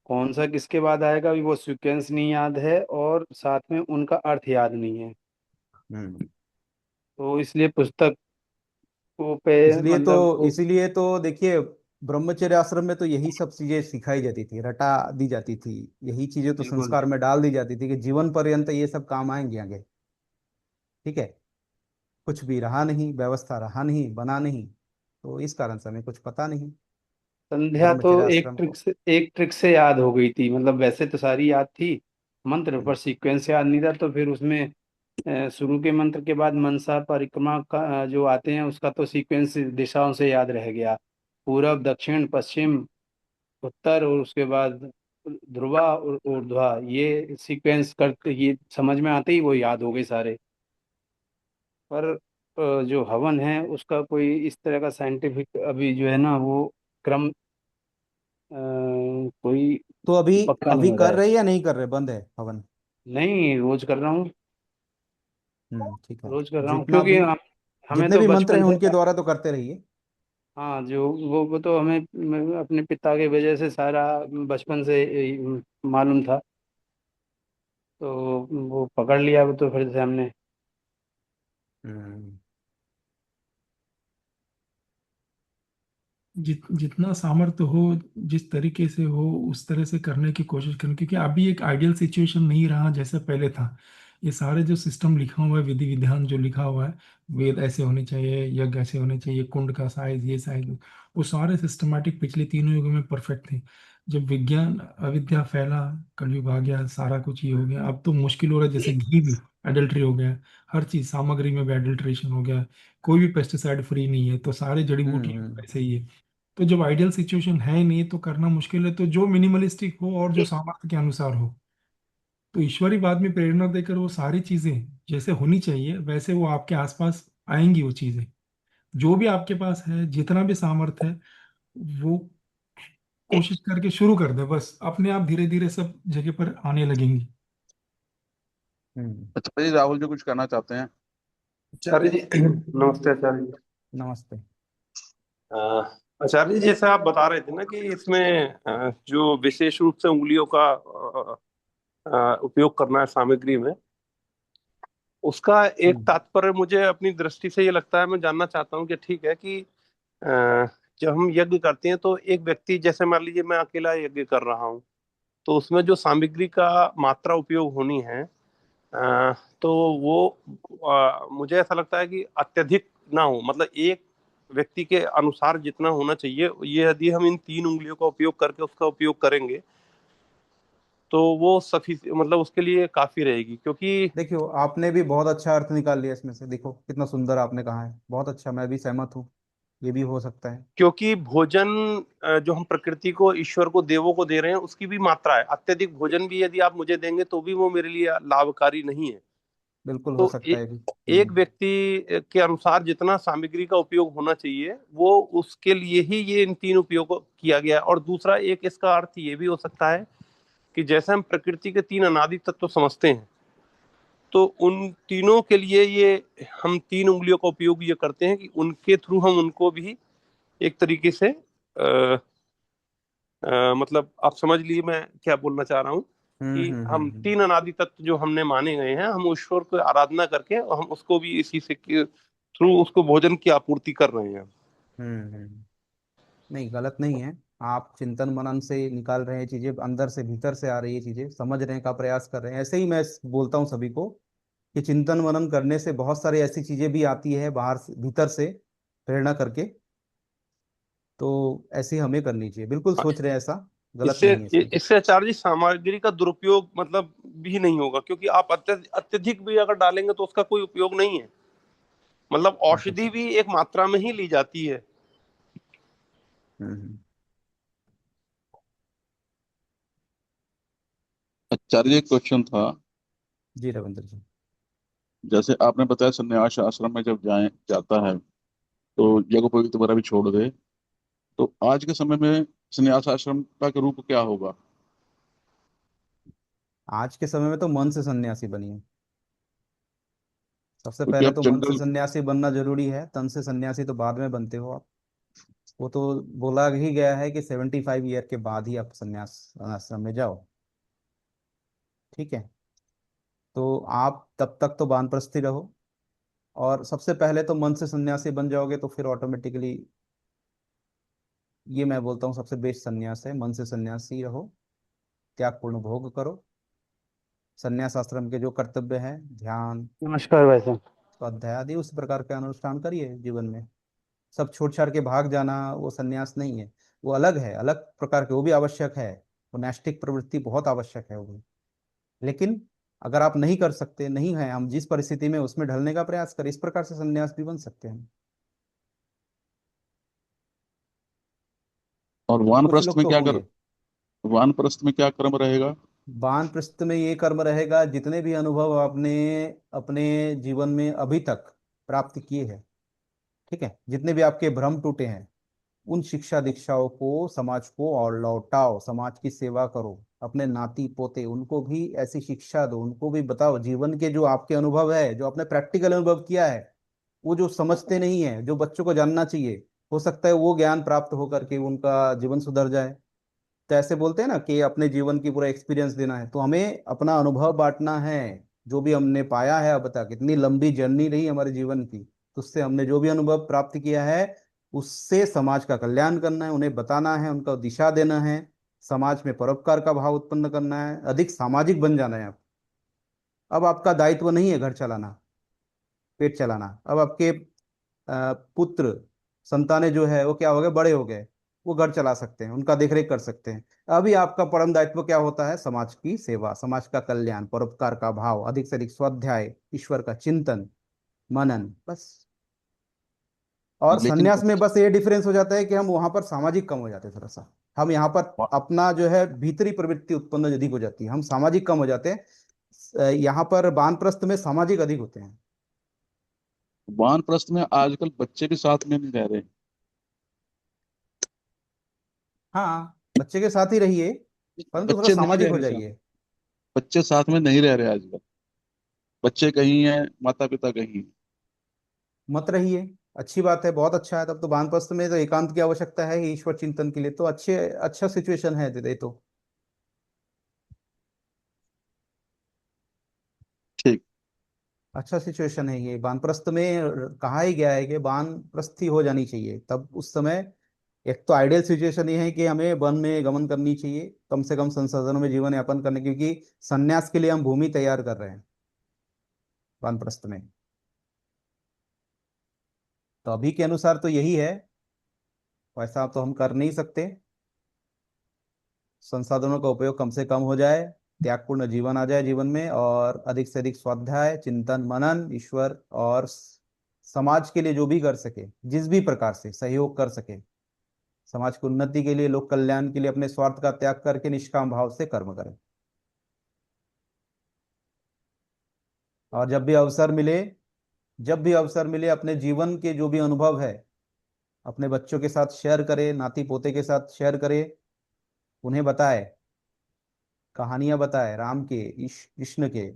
कौन सा किसके बाद आएगा अभी वो सीक्वेंस नहीं याद है, और साथ में उनका अर्थ याद नहीं है। हम्म। तो इसलिए पुस्तक को पे इसलिए तो मतलब वो। इसीलिए तो देखिए, ब्रह्मचर्य आश्रम में तो यही सब चीजें सिखाई जाती थी, रटा दी जाती थी। यही चीजें तो बिल्कुल। संस्कार में डाल दी जाती थी कि जीवन पर्यंत ये सब काम आएंगे आगे। ठीक है। कुछ भी रहा नहीं, व्यवस्था रहा नहीं, बना नहीं, तो इस कारण से हमें कुछ पता नहीं। संध्या तो ब्रह्मचर्य एक आश्रम। ट्रिक से याद हो गई थी, मतलब वैसे तो सारी याद थी मंत्र, हम्म, पर सीक्वेंस याद नहीं था, तो फिर उसमें शुरू के मंत्र के बाद मनसा परिक्रमा का जो आते हैं उसका तो सीक्वेंस दिशाओं से याद रह गया। पूरब, दक्षिण, पश्चिम, उत्तर, और उसके बाद ध्रुवा और ऊर्ध्वा, ये सीक्वेंस करते ये समझ में आते ही वो याद हो गए सारे। पर जो हवन है उसका कोई इस तरह का साइंटिफिक अभी जो है ना वो क्रम कोई तो अभी पक्का नहीं अभी हो रहा कर है। रहे या नहीं कर रहे, बंद है हवन? नहीं, रोज कर रहा हूँ। ठीक है। रोज कर रहा हूँ जितना क्योंकि भी, हमें जितने तो भी मंत्र हैं बचपन से। उनके द्वारा तो करते रहिए। हाँ, जो वो तो हमें अपने पिता के वजह से सारा बचपन से मालूम था, तो वो पकड़ लिया वो तो फिर से हमने। हम्म। जितना सामर्थ्य हो, जिस तरीके से हो उस तरह से करने की कोशिश करें, क्योंकि अभी एक आइडियल सिचुएशन नहीं रहा जैसे पहले था। ये सारे जो सिस्टम लिखा हुआ है, विधि विधान जो लिखा हुआ है, वेद ऐसे होने चाहिए, यज्ञ ऐसे होने चाहिए, कुंड का साइज, ये साइज, वो सारे सिस्टमेटिक पिछले तीनों युगों में परफेक्ट थे। जब विज्ञान अविद्या फैला, कलयुग आ गया, सारा कुछ ये हो गया, अब तो मुश्किल हो रहा है। जैसे घी भी एडल्ट्री हो गया, हर चीज सामग्री में भी एडल्ट्रेशन हो गया, कोई भी पेस्टिसाइड फ्री नहीं है, तो सारे जड़ी हम्म। बूटी वैसे ही है। तो जब आइडियल सिचुएशन है ही नहीं तो करना मुश्किल है, तो जो मिनिमलिस्टिक हो और जो सामर्थ्य के अनुसार हो, तो ईश्वरी बाद में प्रेरणा देकर वो सारी चीजें जैसे होनी चाहिए वैसे वो आपके आसपास आएंगी। वो चीजें जो भी आपके पास है, जितना भी सामर्थ्य है, वो कोशिश करके शुरू कर दे, बस अपने आप धीरे धीरे सब जगह पर आने लगेंगी। हम्म। अच्छा जी, राहुल जी कुछ कहना चाहते हैं? आचार्य जी नमस्ते आचार्य जी। नमस्ते। अ, आचार्य जी जैसे आप बता रहे थे ना कि इसमें जो विशेष रूप से उंगलियों का उपयोग करना है सामग्री में, उसका एक हम्म। तात्पर्य मुझे अपनी दृष्टि से ये लगता है, मैं जानना चाहता हूँ कि ठीक है कि अ, जब हम यज्ञ करते हैं तो एक व्यक्ति, जैसे मान लीजिए मैं अकेला यज्ञ कर रहा हूँ, तो उसमें जो सामग्री का मात्रा उपयोग होनी है, अ, तो वो मुझे ऐसा लगता है कि अत्यधिक ना हो, मतलब एक व्यक्ति के अनुसार जितना होना चाहिए, ये यदि हम इन तीन उंगलियों का उपयोग करके उसका उपयोग करेंगे तो वो सफी मतलब उसके लिए काफी रहेगी, क्योंकि देखियो, आपने भी बहुत अच्छा अर्थ निकाल लिया इसमें से, देखो कितना सुंदर आपने कहा है, बहुत अच्छा, मैं भी सहमत हूँ। ये भी हो सकता है। क्योंकि भोजन जो हम प्रकृति को, ईश्वर को, देवों को दे रहे हैं, उसकी भी मात्रा है। अत्यधिक भोजन भी यदि आप मुझे देंगे तो भी वो मेरे लिए लाभकारी नहीं है। बिल्कुल हो तो सकता है भी। एक व्यक्ति के अनुसार जितना सामग्री का उपयोग होना चाहिए वो उसके लिए ही ये इन तीन उपयोग किया गया है। और दूसरा एक इसका अर्थ ये भी हो सकता है कि जैसे हम प्रकृति के तीन अनादि तत्व समझते हैं, तो उन तीनों के लिए ये हम तीन उंगलियों का उपयोग ये करते हैं कि उनके थ्रू हम उनको भी एक तरीके से मतलब आप समझ लीजिए मैं क्या बोलना चाह रहा हूँ कि हम तीन अनादि तत्व जो हमने माने गए हैं, हम ईश्वर को आराधना करके और हम उसको भी इसी से थ्रू उसको भोजन की आपूर्ति कर रहे हैं। नहीं, गलत नहीं है। आप चिंतन मनन से निकाल रहे हैं चीजें, अंदर से भीतर से आ रही है चीजें, समझने का प्रयास कर रहे हैं। ऐसे ही मैं बोलता हूँ सभी को कि चिंतन मनन करने से बहुत सारी ऐसी चीजें भी आती है बाहर से भीतर से प्रेरणा करके, तो ऐसी हमें करनी चाहिए। बिल्कुल सोच रहे हैं ऐसा, गलत इससे नहीं है इसमें। इससे आचार्य जी सामग्री का दुरुपयोग मतलब भी नहीं होगा, क्योंकि आप अत्यधिक भी अगर डालेंगे तो उसका कोई उपयोग नहीं है। मतलब बिल्कुल औषधि सही। भी एक मात्रा में ही ली जाती है। हम्म। आचार्य जी, एक क्वेश्चन था। जी रविंद्र जी। जैसे आपने बताया संन्यास आश्रम में जब जाता है तो यज्ञोपवीत वगैरह भी छोड़ दे, तो आज के समय में संन्यास आश्रम का रूप क्या होगा? आज के समय में तो मन से सन्यासी बनिए। सबसे क्योंकि पहले अब तो मन से जनरल सन्यासी बनना जरूरी है, तन से सन्यासी तो बाद में बनते हो आप। वो तो बोला ही गया है कि 75 ईयर के बाद ही आप सन्यास आश्रम में जाओ। ठीक है। तो आप तब तक तो वानप्रस्थी रहो, और सबसे पहले तो मन से सन्यासी बन जाओगे तो फिर ऑटोमेटिकली, ये मैं बोलता हूँ सबसे बेस्ट सन्यास है, मन से सन्यासी रहो, त्याग पूर्ण भोग करो। सन्यास आश्रम के जो कर्तव्य हैं, ध्यान, नमस्कार भाई साहब। स्वाध्याय आदि, उस प्रकार के अनुष्ठान करिए जीवन में। सब छोड़ छाड़ के भाग जाना वो सन्यास नहीं है। वो अलग है, अलग प्रकार के, वो भी आवश्यक है। वो नैष्ठिक प्रवृत्ति बहुत आवश्यक है वो भी। लेकिन अगर आप नहीं कर सकते, नहीं है, हम जिस परिस्थिति में उसमें ढलने का प्रयास करें, इस प्रकार से सन्यास भी बन सकते हैं। और और कुछ लोग तो होंगे। वानप्रस्थ में क्या कर्म रहेगा? वानप्रस्थ में ये कर्म रहेगा, जितने भी अनुभव आपने अपने जीवन में अभी तक प्राप्त किए हैं, ठीक है, जितने भी आपके भ्रम टूटे हैं, उन शिक्षा दीक्षाओं को समाज को और लौटाओ, समाज की सेवा करो। अपने नाती पोते उनको भी ऐसी शिक्षा दो, उनको भी बताओ जीवन के जो आपके अनुभव है, जो आपने प्रैक्टिकल अनुभव किया है, वो जो समझते नहीं है, जो बच्चों को जानना चाहिए, हो सकता है वो ज्ञान प्राप्त होकर के उनका जीवन सुधर जाए। तो ऐसे बोलते हैं ना कि अपने जीवन की पूरा एक्सपीरियंस देना है, तो हमें अपना अनुभव बांटना है। जो भी हमने पाया है अब तक, इतनी लंबी जर्नी रही हमारे जीवन की, तो उससे हमने जो भी अनुभव प्राप्त किया है, उससे समाज का कल्याण करना है, उन्हें बताना है, उनको दिशा देना है, समाज में परोपकार का भाव उत्पन्न करना है, अधिक सामाजिक बन जाना है आप। अब आपका दायित्व नहीं है घर चलाना, पेट चलाना। अब आपके पुत्र संतानें जो है वो क्या हो गए, बड़े हो गए, वो घर चला सकते हैं, उनका देखरेख कर सकते हैं। अभी आपका परम दायित्व क्या होता है, समाज की सेवा, समाज का कल्याण, परोपकार का भाव, अधिक से अधिक स्वाध्याय, ईश्वर का चिंतन मनन, बस। और लेकिन सन्यास में बस ये डिफरेंस हो जाता है कि हम वहां पर सामाजिक कम हो जाते हैं थोड़ा सा। हम यहाँ पर अपना जो है भीतरी प्रवृत्ति उत्पन्न अधिक हो जाती है, हम सामाजिक कम हो जाते हैं। यहाँ पर वानप्रस्थ में सामाजिक अधिक होते हैं। वानप्रस्थ में आजकल बच्चे भी साथ में नहीं रह रहे। हाँ, बच्चे के साथ ही रहिए, परंतु थोड़ा बच्चे नहीं सामाजिक रह हो रहे साथ, जाइए। बच्चे साथ में नहीं रह रहे आजकल। बच्चे कहीं हैं, माता पिता कहीं हैं। मत रहिए, अच्छी बात है, बहुत अच्छा है। तब तो वानप्रस्थ में तो एकांत की आवश्यकता है ही, ईश्वर चिंतन के लिए तो अच्छा सिचुएशन है दे तो। ठीक। अच्छा सिचुएशन है ये वानप्रस्थ में। कहा ही गया है कि वानप्रस्थी हो जानी चाहिए, तब उस समय एक तो आइडियल सिचुएशन ये है कि हमें वन में गमन करनी चाहिए, कम से कम संसाधनों में जीवन यापन करने, क्योंकि संन्यास के लिए हम भूमि तैयार कर रहे हैं वानप्रस्थ में। तो अभी के अनुसार तो यही है, वैसा तो हम कर नहीं सकते। संसाधनों का उपयोग कम से कम हो जाए, त्यागपूर्ण जीवन आ जाए जीवन में, और अधिक से अधिक स्वाध्याय चिंतन मनन, ईश्वर और समाज के लिए जो भी कर सके, जिस भी प्रकार से सहयोग कर सके, समाज की उन्नति के लिए, लोक कल्याण के लिए, अपने स्वार्थ का त्याग करके निष्काम भाव से कर्म करें। और जब भी अवसर मिले अपने जीवन के जो भी अनुभव है अपने बच्चों के साथ शेयर करे, नाती पोते के साथ शेयर करे, उन्हें बताए, कहानियां बताए राम के, कृष्ण के,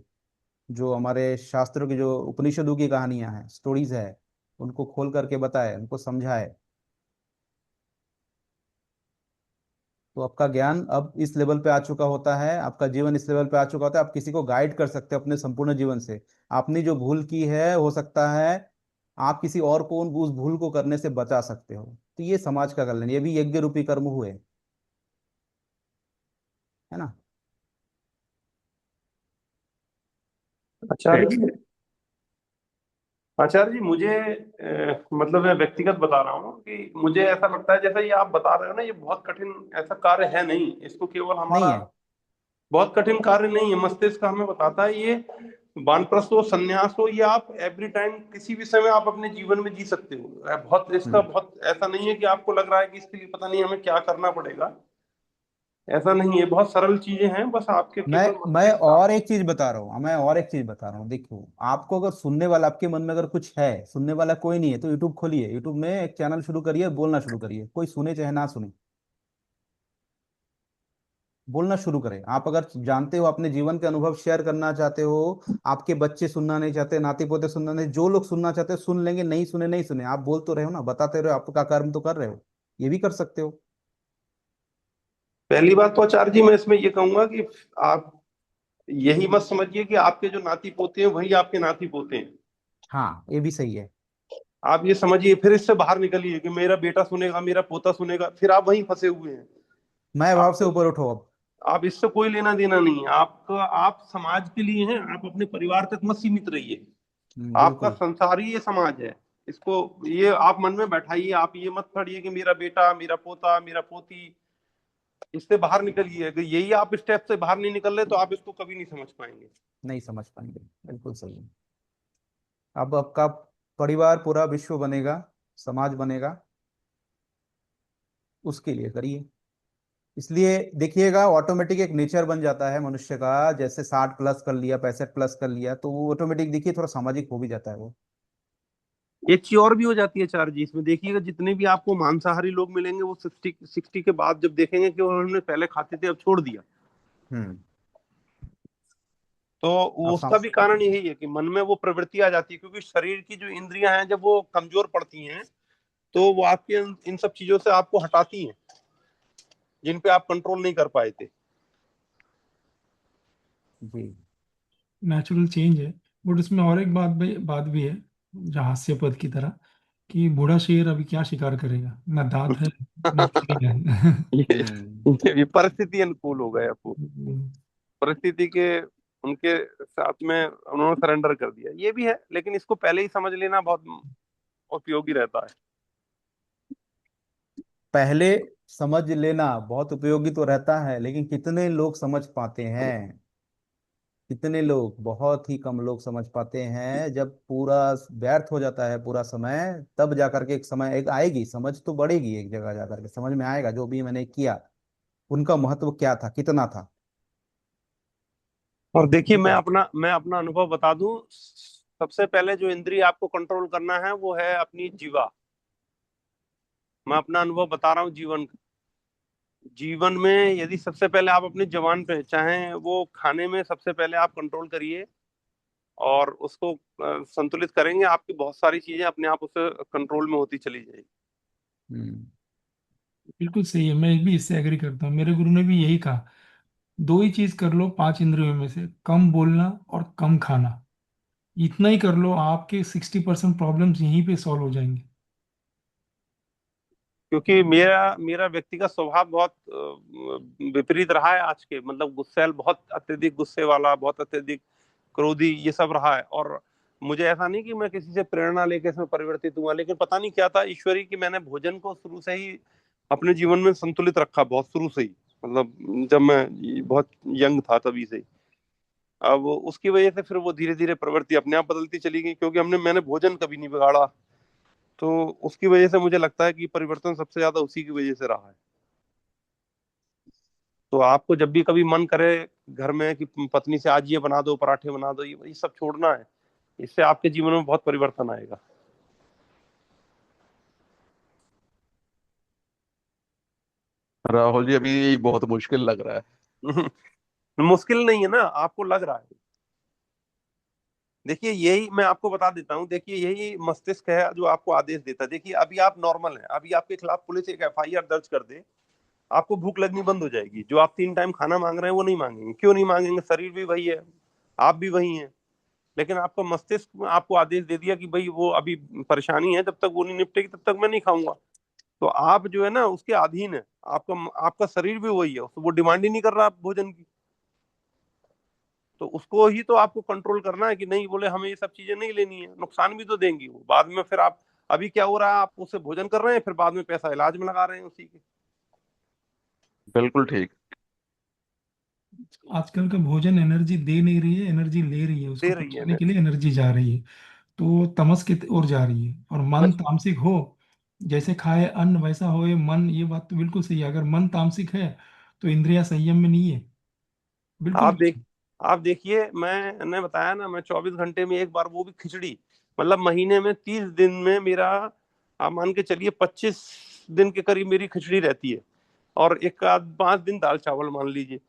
जो हमारे शास्त्रों की जो उपनिषदों की कहानियां हैं, स्टोरीज है, उनको खोल करके बताए, उनको समझाए। तो आपका ज्ञान अब इस लेवल पे आ चुका होता है, आपका जीवन इस लेवल पे आ चुका होता है, आप किसी को गाइड कर सकते हो अपने संपूर्ण जीवन से। आपने जो भूल की है, हो सकता है आप किसी और को उस भूल को करने से बचा सकते हो। तो ये समाज का कल्याण, ये भी यज्ञ रूपी कर्म हुए, है ना। आचार्य जी, आचार्य जी मुझे मतलब मैं व्यक्तिगत बता रहा हूँ कि मुझे ऐसा लगता है जैसा ये आप बता रहे हो ना, ये बहुत कठिन ऐसा कार्य है नहीं। इसको केवल नहीं हमारा है। बहुत कठिन कार्य नहीं है, मस्तिष्क हमें बताता है। ये वानप्रस्थ हो, संन्यास हो, ये आप एवरी टाइम किसी भी समय आप अपने जीवन में जी सकते हो। बहुत इसका हम्म। बहुत ऐसा नहीं है कि आपको लग रहा है कि इसके लिए पता नहीं हमें क्या करना पड़ेगा। ऐसा नहीं है, बहुत सरल चीजें हैं, बस आपके केवल मैं मस्तिष्क और आप। एक चीज बता रहा हूँ, मैं और एक चीज बता रहा हूँ। देखो, आपको अगर सुनने वाला, आपके मन में अगर कुछ है, सुनने वाला कोई नहीं है, तो यूट्यूब खोलिए, यूट्यूब में एक चैनल शुरू करिए, बोलना शुरू करिए, कोई सुने चाहे ना सुने, बोलना शुरू करें। आप अगर जानते हो, अपने जीवन के अनुभव शेयर करना चाहते हो, आपके बच्चे सुनना नहीं चाहते, नाती पोते सुनना नहीं, जो लोग सुनना चाहते हो सुन लेंगे, नहीं सुने नहीं सुने, आप बोल तो रहे हो ना, बताते रहे हो, आपका कर्म तो कर रहे हो, ये भी कर सकते हो। पहली बात तो आचार्य जी मैं इसमें ये कहूंगा कि आप यही मत समझिए कि आपके जो नाती पोते हैं वही आपके नाती पोते हैं। हाँ, ये भी सही है। आप ये समझिए, फिर इससे बाहर निकलिए कि मेरा बेटा सुनेगा, मेरा पोता सुनेगा, फिर आप वहीं फंसे हुए हैं। मैं भाव से आपको ऊपर उठो अब। आप इससे कोई लेना देना नहीं है आपका। आप समाज के लिए हैं, आप अपने परिवार तक मत सीमित रहिए। आपका बिल्कुल। संसार ही ये समाज है। इसको ये आप मन में बैठाइए। आप ये मत पढ़िए कि मेरा बेटा, मेरा पोता, मेरा पोती। इससे बाहर निकलिए। अगर यही आप स्टेप से बाहर नहीं निकल रहे तो आप इसको कभी नहीं समझ पाएंगे। नहीं समझ पाएंगे, बिल्कुल सही है। अब आपका परिवार पूरा विश्व बनेगा, समाज बनेगा, उसके लिए करिए। इसलिए देखिएगा, ऑटोमेटिक एक नेचर बन जाता है मनुष्य का, जैसे 60 प्लस कर लिया, 65 प्लस कर लिया, तो वो ऑटोमेटिक देखिए थोड़ा सामाजिक हो भी जाता है वो। एक चीज और भी हो जाती है चार जी इसमें, देखिएगा जितने भी आपको मांसाहारी लोग मिलेंगे वो 60 के बाद जब देखेंगे कि उन्होंने पहले खाते थे अब छोड़ दिया, हम्म। तो आप उसका भी कारण यही है कि मन में वो प्रवृत्ति आ जाती है। क्योंकि शरीर की जो इंद्रियां हैं जब वो कमजोर पड़ती हैं तो वो आपके इन सब चीजों से आपको हटाती हैं जिन पे आप कंट्रोल नहीं कर पाए थे। जी। नेचुरल चेंज है। बट उसमें और एक बात भी है, जो हास्य पद की तरह, कि बूढ़ा शेर अभी क्या शिकार करेगा, ना दांत है ना चूड़ी है। ये हम्म। ये परिस्थिति अनुकूल हो गए आपको, परिस्थिति के उनके साथ में उन्होंने सरेंडर कर दिया, ये भी है। लेकिन इसको पहले ही समझ लेना बहुत उपयोगी रहता है। पहले समझ लेना बहुत उपयोगी तो रहता है, लेकिन कितने लोग समझ पाते हैं, कितने लोग, बहुत ही कम लोग समझ पाते हैं। जब पूरा व्यर्थ हो जाता है पूरा समय, तब जाकर के एक समय एक आएगी, समझ तो बढ़ेगी, एक जगह जाकर के समझ में आएगा जो भी मैंने किया, उनका महत्व क्या था, कितना था। और देखिए ठीक है। मैं अपना अनुभव बता दूं। सबसे पहले जो इंद्रिय आपको कंट्रोल करना है वो है अपनी जीवा। मैं अपना अनुभव बता रहा हूँ जीवन का। जीवन में यदि सबसे पहले आप अपनी जबान पे चाहें वो खाने में सबसे पहले आप कंट्रोल करिए और उसको संतुलित करेंगे, आपकी बहुत सारी चीजें अपने आप उसे कंट्रोल में होती चली जाएगी। हम्म। बिल्कुल सही है, मैं भी इससे एग्री करता हूँ। मेरे गुरु ने भी यही कहा, दो ही चीज कर लो पांच इंद्रियों में से, कम बोलना और कम खाना। इतना ही कर लो, आपके 60% प्रॉब्लम्स यहीं पे सॉल्व हो जाएंगे। क्योंकि मेरा मेरा व्यक्तिगत स्वभाव बहुत विपरीत रहा है आज के, मतलब गुस्सैल, बहुत अत्यधिक गुस्से वाला, बहुत अत्यधिक क्रोधी, ये सब रहा है। और मुझे ऐसा नहीं कि मैं किसी से प्रेरणा लेके इसमें परिवर्तित हुआ, लेकिन पता नहीं क्या था ईश्वरी कि मैंने भोजन को शुरू से ही अपने जीवन में संतुलित रखा, बहुत शुरू से ही। मतलब जब मैं बहुत यंग था तभी से ही। अब उसकी वजह से फिर वो धीरे धीरे प्रवृत्ति अपने आप बदलती चली गई, क्योंकि मैंने भोजन कभी नहीं बिगाड़ा। तो उसकी वजह से मुझे लगता है कि परिवर्तन सबसे ज्यादा उसी की वजह से रहा है। तो आपको जब भी कभी मन करे घर में कि पत्नी से आज ये बना दो, पराठे बना दो, ये सब छोड़ना है। इससे आपके जीवन में बहुत परिवर्तन आएगा। राहुल जी, अभी ये बहुत मुश्किल लग रहा है। मुश्किल नहीं है ना, आपको लग रहा है। देखिए यही मैं आपको बता देता हूँ, देखिए यही मस्तिष्क है जो आपको आदेश देता है। देखिए अभी आप नॉर्मल हैं, अभी आपके खिलाफ पुलिस एक एफआईआर दर्ज कर दे, आपको भूख लगनी बंद हो जाएगी। जो आप 3 टाइम खाना मांग रहे हैं वो नहीं मांगेंगे। क्यों नहीं मांगेंगे? शरीर भी वही है, आप भी वही हैं। लेकिन आपका मस्तिष्क आपको आदेश दे दिया कि भाई वो अभी परेशानी है, जब तक वो नहीं निपटेगी तब तक मैं नहीं खाऊंगा। तो आप जो है ना उसके अधीन है। आपका आपका शरीर भी वही है, वो डिमांड ही नहीं कर रहा भोजन की। तो उसको ही तो आपको कंट्रोल करना है कि नहीं, बोले हमें ये सब चीजें नहीं लेनी है, नुकसान भी तो देंगी वो बाद में। फिर आप अभी क्या हो रहा है, आप उससे भोजन कर रहे हैं, फिर बाद में पैसा इलाज में लगा रहे हैं उसी के। बिल्कुल ठीक। आजकल का भोजन एनर्जी दे नहीं रही है, एनर्जी ले रही है, उसको दे रही है पचाने ना। के लिए एनर्जी जा रही है। तो तमस की ओर जा रही है, और मन अच्छा, तामसिक हो, जैसे खाए अन्न वैसा होए मन, ये बात तो बिल्कुल सही है। अगर मन तामसिक है तो इंद्रियां संयम में नहीं है, बिल्कुल आप भी देख नहीं। आप देखिए, मैंने बताया ना, मैं 24 घंटे में एक बार, वो भी खिचड़ी। मतलब महीने में 30 दिन में मेरा, आप मान के चलिए 25 दिन के करीब मेरी खिचड़ी रहती है। और एक आध 5 दिन दाल चावल मान लीजिए।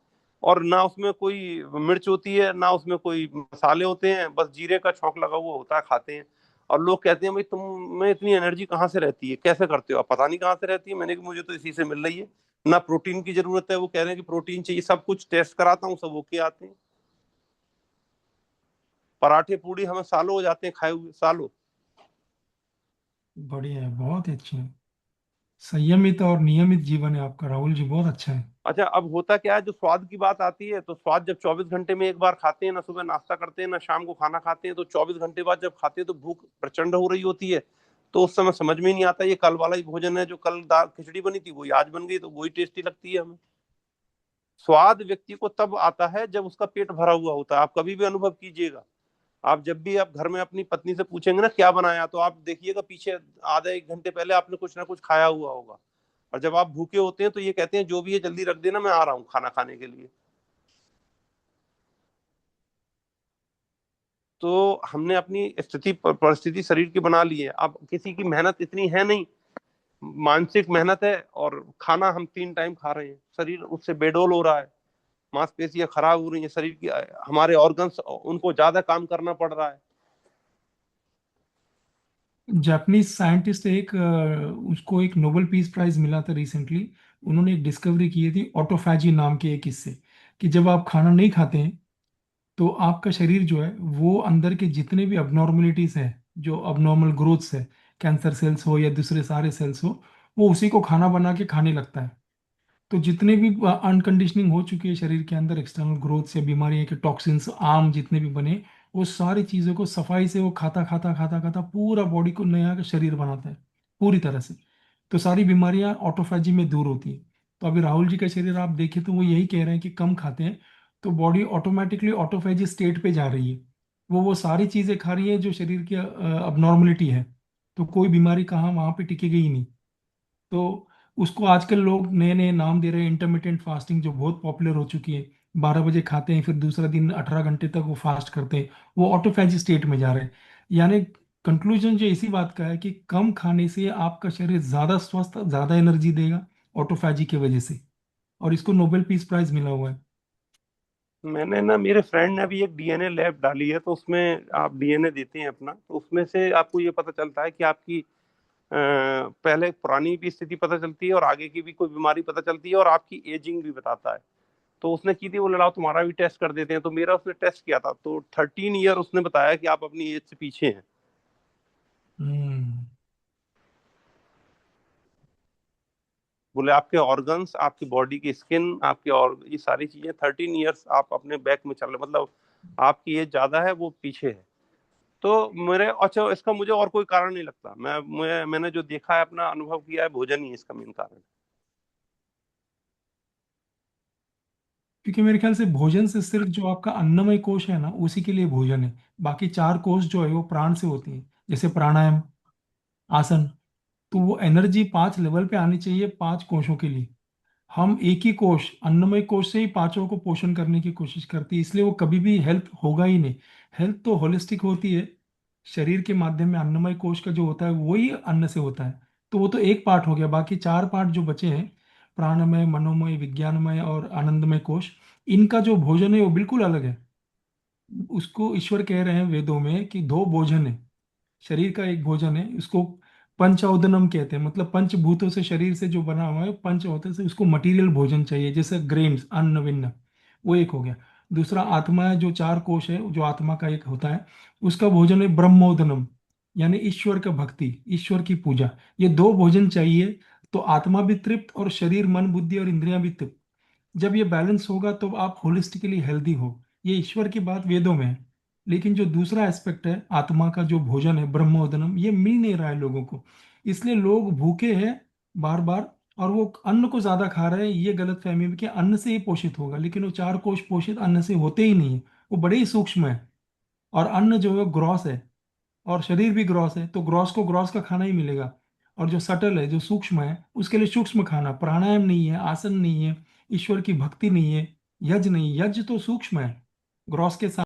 और ना उसमें कोई मिर्च होती है, ना उसमें कोई मसाले होते हैं, बस जीरे का छौंक लगा हुआ होता है, खाते हैं। और लोग कहते हैं भाई तुम में इतनी एनर्जी कहाँ से रहती है, कैसे करते हो आप? पता नहीं कहाँ से रहती है। मैंने कहा मुझे तो इसी से मिल रही है। ना प्रोटीन की जरूरत है, वो कह रहे हैं कि प्रोटीन चाहिए। सब कुछ टेस्ट कराता हूँ, सब ओके आते हैं। पराठे पूड़ी हमें सालों हो जाते हैं खाए हुए, सालों। बढ़िया है, बहुत ही अच्छे है। संयमित और नियमित जीवन है आपका राहुल जी, बहुत अच्छा है। अच्छा, अब होता क्या है, जो स्वाद की बात आती है, तो स्वाद जब 24 घंटे में एक बार खाते हैं ना, सुबह नाश्ता करते हैं ना शाम को खाना खाते हैं, तो 24 घंटे बाद जब खाते हैं तो भूख प्रचंड हो रही होती है। तो उस समय समझ में नहीं आता ये कल वाला ही भोजन है, जो कल दाल खिचड़ी बनी थी वही आज बन गई, तो वही टेस्टी लगती है हमें। स्वाद व्यक्ति को तब आता है जब उसका पेट भरा हुआ होता है। आप कभी भी अनुभव कीजिएगा। आप जब भी आप घर में अपनी पत्नी से पूछेंगे ना क्या बनाया, तो आप देखिएगा पीछे आधा 1 घंटे पहले आपने कुछ ना कुछ खाया हुआ होगा। और जब आप भूखे होते हैं तो ये कहते हैं जो भी है जल्दी रख देना, मैं आ रहा हूँ खाना खाने के लिए। तो हमने अपनी स्थिति परिस्थिति शरीर की बना ली है। अब किसी की मेहनत इतनी है नहीं, मानसिक मेहनत है, और खाना हम 3 टाइम खा रहे हैं, शरीर उससे बेडोल हो रहा है। मांसपेशियां खराब हो रही हैं शरीर की, हमारे ऑर्गन्स उनको ज्यादा काम करना पड़ रहा है। जापानीज साइंटिस्ट एक उसको एक नोबेल पीस प्राइज मिला था रिसेंटली। उन्होंने एक डिस्कवरी की थी ऑटोफैजी नाम के एक इससे, कि जब आप खाना नहीं खाते हैं तो आपका शरीर जो है वो अंदर के जितने भी अबनॉर्मलिटीज हैं, जो अबनॉर्मल ग्रोथ्स है, कैंसर सेल्स हो या दूसरे सारे सेल्स हो, वो उसी को खाना बना के खाने लगता है। तो जितने भी अनकंडीशनिंग हो चुकी है शरीर के अंदर, एक्सटर्नल ग्रोथ से बीमारियां के टॉक्सिन्स आम जितने भी बने, वो सारी चीज़ों को सफाई से वो खाता खाता खाता खाता पूरा बॉडी को नया शरीर बनाता है पूरी तरह से। तो सारी बीमारियां ऑटोफैजी में दूर होती हैं। तो अभी राहुल जी का शरीर आप देखें तो वो यही कह रहे हैं कि कम खाते हैं, तो बॉडी ऑटोमेटिकली ऑटोफैजी स्टेट पे जा रही है। वो सारी चीज़ें खा रही है जो शरीर की अबनॉर्मलिटी है। तो कोई बीमारी कहाँ वहाँ पे टिकेगी ही नहीं। तो उसको आजकल लोग नए नए नाम दे रहे हैं, इंटरमिटेंट फास्टिंग, जो बहुत पॉपुलर हो चुकी है। 12 बजे खाते हैं, फिर दूसरा दिन 18 घंटे तक वो फास्ट करते हैं, वो ऑटोफैजी स्टेट में जा रहे हैं। यानी कंक्लूजन जो इसी बात का है कि कम खाने से आपका शरीर ज़्यादा स्वस्थ, ज़्यादा एनर्जी देगा ऑटोफैजी की वजह से। और इसको नोबेल पीस प्राइज मिला हुआ है। मैंने ना, मेरे फ्रेंड ने अभी एक डीएनए लैब डाली है, तो उसमें आप डीएनए देते हैं अपना, तो उसमें से आपको ये पता चलता है कि आपकी पहले पुरानी भी स्थिति पता चलती है, और आगे की भी कोई बीमारी पता चलती है, और आपकी एजिंग भी बताता है। तो उसने की थी, वो लड़ाओ तुम्हारा भी टेस्ट कर देते हैं। तो मेरा उसने टेस्ट किया था, तो 13 ईयर उसने बताया कि आप अपनी एज से पीछे हैं। हम्म। बोले आपके ऑर्गन्स, आपकी बॉडी की स्किन, आपके और ये सारी चीजें 13 ईयर्स आप अपने बैक में चल रहे, मतलब आपकी एज ज्यादा है, वो पीछे है। तो मेरे, अच्छा, इसका मुझे और कोई कारण नहीं लगता। मैंने जो देखा है, अपना अनुभव किया है, भोजन ही इसका मेन कारण क्योंकि मेरे ख्याल से भोजन से सिर्फ जो आपका अन्नमय कोश है ना, उसी के लिए भोजन है। बाकी चार कोश जो है वो प्राण से होती है, जैसे प्राणायाम, आसन। तो वो एनर्जी 5 लेवल पे आनी चाहिए 5 कोशों के लिए। हम एक ही कोश, अन्नमय कोश से ही पांचों को पोषण करने की कोशिश करती है, इसलिए वो कभी भी हेल्थ होगा ही नहीं। हेल्थ तो होलिस्टिक होती है, शरीर के माध्यम में अन्नमय कोश का जो होता है वही अन्न से होता है। तो वो तो एक पार्ट हो गया, बाकी चार पार्ट जो बचे हैं, प्राणमय, मनोमय, विज्ञानमय और आनंदमय कोश, इनका जो भोजन है वो बिल्कुल अलग है। उसको ईश्वर कह रहे हैं वेदों में कि दो भोजन है, शरीर का एक भोजन है, उसको पंचौदनम कहते हैं। मतलब पंचभूतों से शरीर से जो बना हुआ है, पंच होते से उसको मटेरियल भोजन चाहिए, जैसे ग्रेन्स, अन्न विन्न, वो एक हो गया। दूसरा आत्मा है, जो चार कोश है, जो आत्मा का एक होता है, उसका भोजन है ब्रह्मोदनम, यानी ईश्वर का भक्ति, ईश्वर की पूजा। ये दो भोजन चाहिए तो आत्मा भी तृप्त और शरीर, मन, बुद्धि और इंद्रियां भी तृप्त। जब ये बैलेंस होगा तो आप होलिस्टिकली हेल्दी हो। ये ईश्वर की बात वेदों में है। लेकिन जो दूसरा एस्पेक्ट है, आत्मा का जो भोजन है ब्रह्मोदनम, ये मिल नहीं रहा है लोगों को, इसलिए लोग भूखे हैं बार बार, और वो अन्न को ज्यादा खा रहे हैं। ये गलत फहमी में कि अन्न से ही पोषित होगा, लेकिन वो चार कोश पोषित अन्न से होते ही नहीं है, वो बड़े ही सूक्ष्म है। और अन्न जो है ग्रॉस है, और शरीर भी ग्रॉस है, तो ग्रॉस को ग्रॉस का खाना ही मिलेगा। और जो सटल है, जो सूक्ष्म है, उसके लिए सूक्ष्म खाना, प्राणायाम नहीं है, आसन नहीं है, ईश्वर की भक्ति नहीं है, यज्ञ नहीं। यज्ञ तो सूक्ष्म है, ग्रॉस के साथ